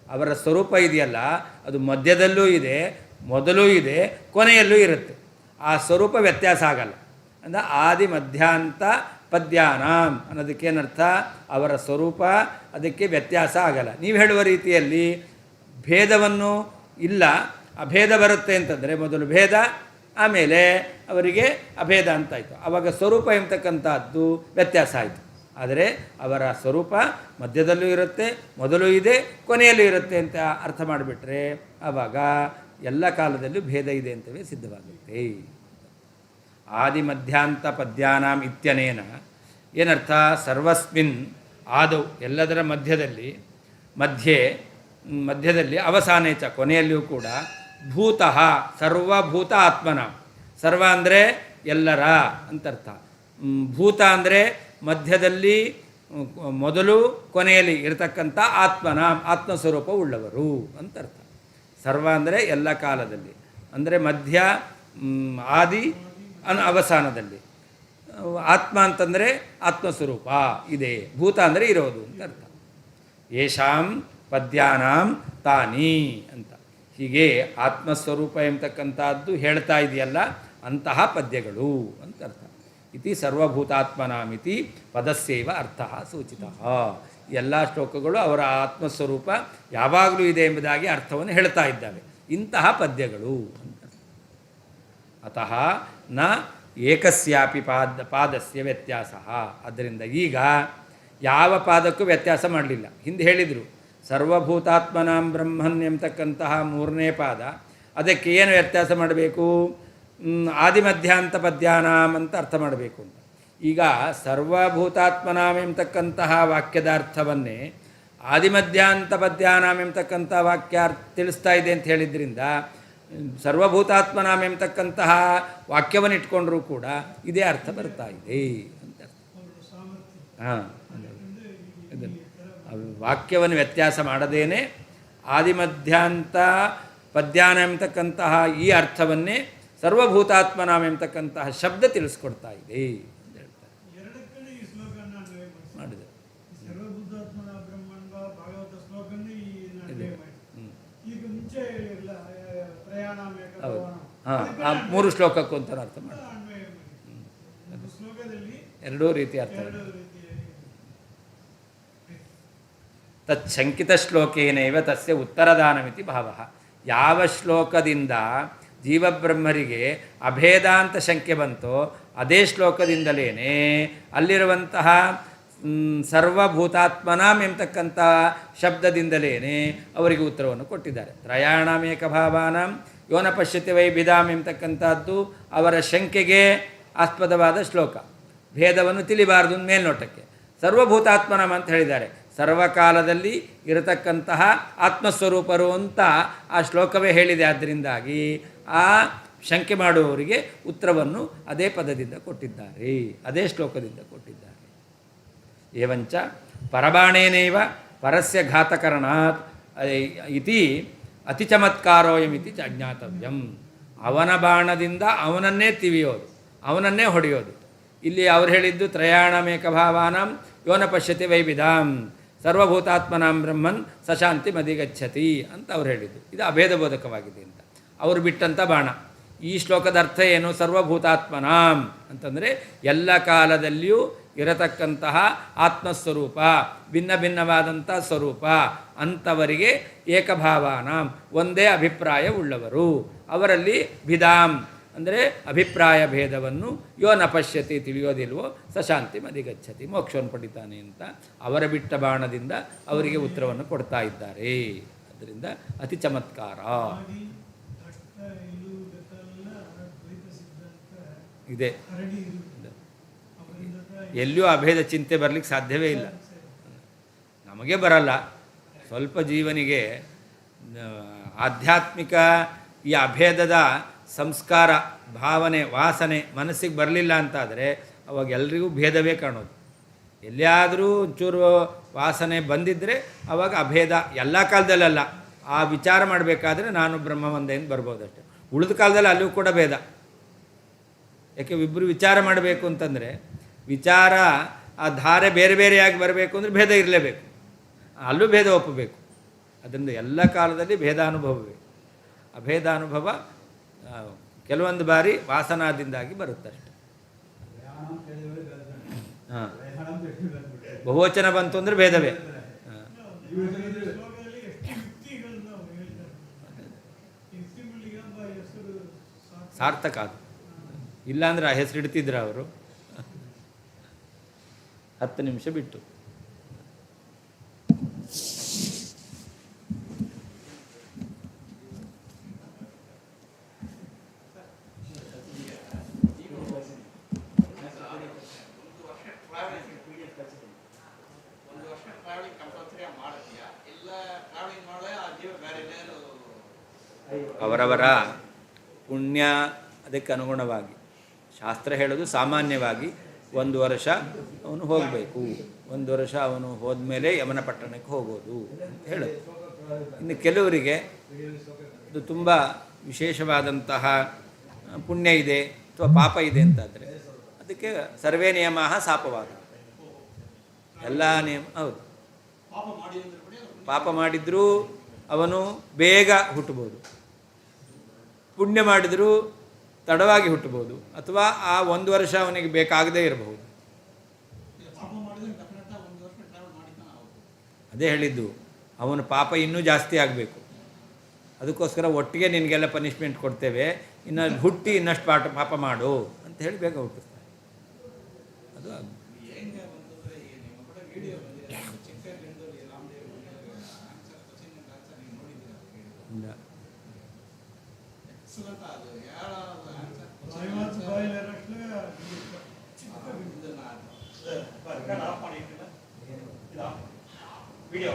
ಅವರ ಸ್ವರೂಪ ಇದೆಯಲ್ಲ ಅದು ಮಧ್ಯದಲ್ಲೂ ಇದೆ, ಮೊದಲೂ ಇದೆ, ಕೊನೆಯಲ್ಲೂ ಇರುತ್ತೆ. ಆ ಸ್ವರೂಪ ವ್ಯತ್ಯಾಸ ಆಗಲ್ಲ. ಅಂದರೆ ಆದಿ ಮಧ್ಯಾಂತ ಪದ್ಯಾನಾಂ ಅನ್ನೋದಕ್ಕೇನರ್ಥ? ಅವರ ಸ್ವರೂಪ ಅದಕ್ಕೆ ವ್ಯತ್ಯಾಸ ಆಗಲ್ಲ. ನೀವು ಹೇಳುವ ರೀತಿಯಲ್ಲಿ ಭೇದವನ್ನು ಇಲ್ಲ, ಅಭೇದ ಬರುತ್ತೆ ಅಂತಂದರೆ ಮೊದಲು ಭೇದ ಆಮೇಲೆ ಅವರಿಗೆ ಅಭೇದ ಅಂತಾಯಿತು. ಆವಾಗ ಸ್ವರೂಪ ಎಂಬತಕ್ಕಂಥದ್ದು ವ್ಯತ್ಯಾಸ ಆಯಿತು. ಆದರೆ ಅವರ ಸ್ವರೂಪ ಮಧ್ಯದಲ್ಲೂ ಇರುತ್ತೆ, ಮೊದಲು ಇದೆ, ಕೊನೆಯಲ್ಲೂ ಇರುತ್ತೆ ಅಂತ ಅರ್ಥ ಮಾಡಿಬಿಟ್ರೆ ಆವಾಗ ಎಲ್ಲ ಕಾಲದಲ್ಲೂ ಭೇದ ಇದೆ ಅಂತವೇ ಸಿದ್ಧವಾಗುತ್ತೆ. ಆದಿ ಮಧ್ಯಾಂತ ಪದ್ಯಾನಾಂ ಇತ್ಯನೇನ ಏನರ್ಥ? ಸರ್ವಸ್ಮಿನ್ ಆದೌ ಎಲ್ಲದರ ಮಧ್ಯದಲ್ಲಿ ಅವಸಾನೇ ಚ ಕೊನೆಯಲ್ಲಿಯೂ ಕೂಡ ಭೂತಃ ಸರ್ವಭೂತ ಆತ್ಮನ. ಸರ್ವ ಅಂದರೆ ಎಲ್ಲರ ಅಂತರ್ಥ. ಭೂತ ಅಂದರೆ ಮಧ್ಯದಲ್ಲಿ ಮೊದಲು ಕೊನೆಯಲ್ಲಿ ಇರತಕ್ಕಂಥ ಆತ್ಮನ ಆತ್ಮಸ್ವರೂಪ ಉಳ್ಳವರು ಅಂತರ್ಥ. ಸರ್ವ ಅಂದರೆ ಎಲ್ಲ ಕಾಲದಲ್ಲಿ, ಅಂದರೆ ಮಧ್ಯ ಆದಿ ಅವಸಾನದಲ್ಲಿ. ಆತ್ಮ ಅಂತಂದರೆ ಆತ್ಮಸ್ವರೂಪ ಇದೆ, ಭೂತ ಅಂದರೆ ಇರೋದು ಅಂತ ಅರ್ಥ. ಯೇಷಾಂ ಪದ್ಯಾನಾಂ ತಾನಿ ಅಂತ ಹೀಗೆ ಆತ್ಮಸ್ವರೂಪ ಎಂಬತಕ್ಕಂಥದ್ದು ಹೇಳ್ತಾ ಇದೆಯಲ್ಲ, ಅಂತಹ ಪದ್ಯಗಳು ಅಂತ ಅರ್ಥ. ಇತಿ ಸರ್ವಭೂತಾತ್ಮನಾಮಿತಿ ಪದಸ್ಯೈವ ಅರ್ಥ ಸೂಚಿತ. ಎಲ್ಲ ಶ್ಲೋಕಗಳು ಅವರ ಆತ್ಮಸ್ವರೂಪ ಯಾವಾಗಲೂ ಇದೆ ಎಂಬುದಾಗಿ ಅರ್ಥವನ್ನು ಹೇಳ್ತಾ ಇದ್ದಾವೆ. ಇಂತಹ ಪದ್ಯಗಳು ಅಂತ. ಅತಃ ನ ಏಕಸ್ಯಾಪಿ ಪಾದಸ್ಯ ವ್ಯತ್ಯಾಸ. ಆದ್ದರಿಂದ ಈಗ ಯಾವ ಪಾದಕ್ಕೂ ವ್ಯತ್ಯಾಸ ಮಾಡಲಿಲ್ಲ. ಹಿಂದೆ ಹೇಳಿದರು ಸರ್ವಭೂತಾತ್ಮನಾಂ ಬ್ರಹ್ಮನ್ ಎಂಬತಕ್ಕಂತಹ 3ನೇ ಪಾದ, ಅದಕ್ಕೆ ಏನು ವ್ಯತ್ಯಾಸ ಮಾಡಬೇಕು? ಆದಿಮಧ್ಯಾಂತ ಪದ್ಯಾನಾಂ ಅಂತ ಅರ್ಥ ಮಾಡಬೇಕು ಅಂತ. ಈಗ ಸರ್ವಭೂತಾತ್ಮನಾಂ ಎಂಬತಕ್ಕಂತಹ ವಾಕ್ಯದ ಅರ್ಥವನ್ನೇ ಆದಿಮಧ್ಯಾಂತ ಪದ್ಯಾನಾಂ ಎಂಬತಕ್ಕಂಥ ವಾಕ್ಯ ತಿಳಿಸ್ತಾ ಇದೆ ಅಂತ ಹೇಳಿದ್ರಿಂದ ಸರ್ವಭೂತಾತ್ಮನಾಂ ಎಂಬತಕ್ಕಂತಹ ವಾಕ್ಯವನ್ನು ಇಟ್ಕೊಂಡ್ರೂ ಕೂಡ ಇದೇ ಅರ್ಥ ಬರ್ತಾ ಇದೆ ಅಂತ. ಹಾಂ, ವಾಕ್ಯವನ್ನು ವ್ಯತ್ಯಾಸ ಮಾಡದೇನೆ ಆದಿಮಧ್ಯಾಂತ ಪದ್ಯಾನ ಎಂಬತಕ್ಕಂತಹ ಈ ಅರ್ಥವನ್ನೇ ಸರ್ವಭೂತಾತ್ಮನಾಮ ಎಂಬತಕ್ಕಂತಹ ಶಬ್ದ ತಿಳಿಸ್ಕೊಡ್ತಾ ಇದೆ ಅಂತ ಹೇಳ್ತಾರೆ. ಮಾಡಿದೆ ಹೌದು. ಹಾಂ, 3 ಶ್ಲೋಕಕ್ಕೂ ಅಂತ ಅರ್ಥ ಮಾಡಿ ಎರಡೂ ರೀತಿ ಅರ್ಥ. ತಚ್ಛಂಕಿತ ಶ್ಲೋಕೇನೈವ ತಸ್ಯ ಉತ್ತರದಾನಮಿತಿ ಭಾವ. ಯಾವ ಶ್ಲೋಕದಿಂದ ಜೀವಬ್ರಹ್ಮರಿಗೆ ಅಭೇದ ಅಂತ ಶಂಕೆ ಬಂತೋ ಅದೇ ಶ್ಲೋಕದಿಂದಲೇ ಅಲ್ಲಿರುವಂತಹ ಸರ್ವಭೂತಾತ್ಮನಾಂ ಎಂಬತಕ್ಕಂಥ ಶಬ್ದದಿಂದಲೇ ಅವರಿಗೆ ಉತ್ತರವನ್ನು ಕೊಟ್ಟಿದ್ದಾರೆ. ತ್ರಯಾಣಾಮೇಕ ಭಾವಾನಾಂ ಯೋನ ಪಶ್ಯತಿ ವೈಭಿದಾಂ ಎಂಬತಕ್ಕಂಥದ್ದು ಅವರ ಶಂಕೆಗೆ ಆಸ್ಪದವಾದ ಶ್ಲೋಕ. ಭೇದವನ್ನು ತಿಳಿಬಾರ್ದು ಮೇಲ್ನೋಟಕ್ಕೆ. ಸರ್ವಭೂತಾತ್ಮನಾಂ ಅಂತ ಹೇಳಿದ್ದಾರೆ. ಸರ್ವಕಾಲದಲ್ಲಿ ಇರತಕ್ಕಂತಹ ಆತ್ಮಸ್ವರೂಪರು ಅಂತ ಆ ಶ್ಲೋಕವೇ ಹೇಳಿದೆ. ಆದ್ದರಿಂದಾಗಿ ಆ ಶಂಕೆ ಮಾಡುವವರಿಗೆ ಉತ್ತರವನ್ನು ಅದೇ ಪದದಿಂದ ಕೊಟ್ಟಿದ್ದಾರೆ, ಅದೇ ಶ್ಲೋಕದಿಂದ ಕೊಟ್ಟಿದ್ದಾರೆ. ಏವಂಚ ಪರಬಾಣೇನೈವ ಪರಸ್ಯ ಘಾತಕರಣಾತ್ ಇತಿ ಅತಿಚಮತ್ಕಾರೋಯಮಿತಿ ಜ್ಞಾತವ್ಯಂ. ಅವನ ಬಾಣದಿಂದ ಅವನನ್ನೇ ತಿವಿಯೋದು, ಅವನನ್ನೇ ಹೊಡೆಯೋದು. ಇಲ್ಲಿ ಅವ್ರು ಹೇಳಿದ್ದು ತ್ರಯಾಣಮೇಕ ಭಾವಾನಾಂ ಯೋನ ಪಶ್ಯತಿ ವೈವಿಧಾಂ ಸರ್ವಭೂತಾತ್ಮನಾಂ ಬ್ರಹ್ಮನ್ ಸಶಾಂತಿ ಮದಿಗಚ್ಚತಿ ಅಂತ ಅವ್ರು ಹೇಳಿದ್ದು. ಇದು ಅಭೇದಬೋಧಕವಾಗಿದೆ ಅಂತ ಅವರು ಬಿಟ್ಟಂಥ ಬಾಣ. ಈ ಶ್ಲೋಕದ ಅರ್ಥ ಏನು? ಸರ್ವಭೂತಾತ್ಮನಾಂ ಅಂತಂದರೆ ಎಲ್ಲ ಕಾಲದಲ್ಲಿಯೂ ಇರತಕ್ಕಂತಹ ಆತ್ಮಸ್ವರೂಪ, ಭಿನ್ನ ಭಿನ್ನವಾದಂಥ ಸ್ವರೂಪ ಅಂಥವರಿಗೆ ಏಕಭಾವಾನಾಂ ಒಂದೇ ಅಭಿಪ್ರಾಯ ಉಳ್ಳವರು. ಅವರಲ್ಲಿ ಭಿದಾಂ ಅಂದರೆ ಅಭಿಪ್ರಾಯ ಭೇದವನ್ನು ಯೋ ನ ಪಶ್ಯತಿ ತಿಳಿಯೋದಿಲ್ವೋ ಸಶಾಂತಿ ಮದಿಗಚ್ಚತಿ ಮೋಕ್ಷವನ್ನು ಪಡಿತಾನೆ ಅಂತ ಅವರ ಬಿಟ್ಟ ಬಾಣದಿಂದ ಅವರಿಗೆ ಉತ್ತರವನ್ನು ಕೊಡ್ತಾ ಇದ್ದಾರೆ. ಅದರಿಂದ ಅತಿ ಚಮತ್ಕಾರ ಇದೆ. ಎಲ್ಲಿಯೂ ಅಭೇದ ಚಿಂತೆ ಬರಲಿಕ್ಕೆ ಸಾಧ್ಯವೇ ಇಲ್ಲ. ನಮಗೆ ಬರಲ್ಲ. ಸ್ವಲ್ಪ ಜೀವನಿಗೆ ಆಧ್ಯಾತ್ಮಿಕ ಈ ಅಭೇದದ ಸಂಸ್ಕಾರ, ಭಾವನೆ, ವಾಸನೆ ಮನಸ್ಸಿಗೆ ಬರಲಿಲ್ಲ ಅಂತಾದರೆ ಅವಾಗ ಎಲ್ರಿಗೂ ಭೇದವೇ ಕಾಣೋದು. ಎಲ್ಲಿಯಾದರೂ ಒಂಚೂರು ವಾಸನೆ ಬಂದಿದ್ದರೆ ಅವಾಗ ಅಭೇದ. ಎಲ್ಲ ಕಾಲದಲ್ಲಲ್ಲ, ಆ ವಿಚಾರ ಮಾಡಬೇಕಾದ್ರೆ ನಾನು ಬ್ರಹ್ಮ ಒಂದೇನು ಬರ್ಬೋದಷ್ಟೆ. ಉಳಿದ ಕಾಲದಲ್ಲಿ ಅಲ್ಲಿಯೂ ಕೂಡ ಭೇದ. ಯಾಕೆ ಇಬ್ಬರು ವಿಚಾರ ಮಾಡಬೇಕು ಅಂತಂದರೆ ವಿಚಾರ ಆ ಧಾರೆ ಬೇರೆ ಬೇರೆಯಾಗಿ ಬರಬೇಕು ಅಂದರೆ ಭೇದ ಇರಲೇಬೇಕು, ಅಲ್ಲೂ ಭೇದ ಒಪ್ಪಬೇಕು. ಅದರಿಂದ ಎಲ್ಲ ಕಾಲದಲ್ಲಿ ಭೇದಾನುಭವವೇ. ಅಭೇದಾನುಭವ ಕೆಲವೊಂದು ಬಾರಿ ವಾಸನಾದಿಂದಾಗಿ ಬರುತ್ತಷ್ಟೆ. ಹಾಂ, ಬಹುವಚನ ಬಂತು ಅಂದರೆ ಭೇದವೇ. ಸಾರ್ಥಕ ಅದು. ಇಲ್ಲಾಂದ್ರೆ ಆ ಹೆಸರು ಇಡ್ತಿದ್ರು ಅವರು. 10 ನಿಮಿಷ ಬಿಟ್ಟು. ಅವರವರ ಪುಣ್ಯ ಅದಕ್ಕೆ ಅನುಗುಣವಾಗಿ ಶಾಸ್ತ್ರ ಹೇಳೋದು ಸಾಮಾನ್ಯವಾಗಿ 1 ವರ್ಷ ಅವನು ಹೋಗಬೇಕು, 1 ವರ್ಷ ಅವನು ಹೋದ್ಮೇಲೆ ಯಮನ ಪಟ್ಟಣಕ್ಕೆ ಹೋಗೋದು ಅಂತ ಹೇಳೋದು. ಇನ್ನು ಕೆಲವರಿಗೆ ಇದು ತುಂಬ ವಿಶೇಷವಾದಂತಹ ಪುಣ್ಯ ಇದೆ ಅಥವಾ ಪಾಪ ಇದೆ ಅಂತಾದರೆ ಅದಕ್ಕೆ ಸರ್ವೇ ನಿಯಮ ಸಾಪವಾದ ಎಲ್ಲ ನಿಯಮ. ಹೌದು, ಪಾಪ ಮಾಡಿದರೂ ಅವನು ಬೇಗ ಹುಟ್ಟಬಹುದು, ಪುಣ್ಯ ಮಾಡಿದರೂ ತಡವಾಗಿ ಹುಟ್ಟಬಹುದು, ಅಥವಾ ಆ 1 ವರ್ಷ ಅವನಿಗೆ ಬೇಕಾಗದೇ ಇರಬಹುದು. ಅದೇ ಹೇಳಿದ್ದು, ಅವನ ಪಾಪ ಇನ್ನೂ ಜಾಸ್ತಿ ಆಗಬೇಕು, ಅದಕ್ಕೋಸ್ಕರ ಒಟ್ಟಿಗೆ ನಿನಗೆಲ್ಲ ಪನಿಷ್ಮೆಂಟ್ ಕೊಡ್ತೇವೆ, ಇನ್ನು ಹುಟ್ಟಿ ಇನ್ನಷ್ಟು ಪಾಪ ಮಾಡು ಅಂತ ಹೇಳಿ ಬೇಗ ಹುಟ್ಟಿಸ್ತಾರೆ. ಅದು ಇಲ್ಲ. ವಿಡಿಯೋ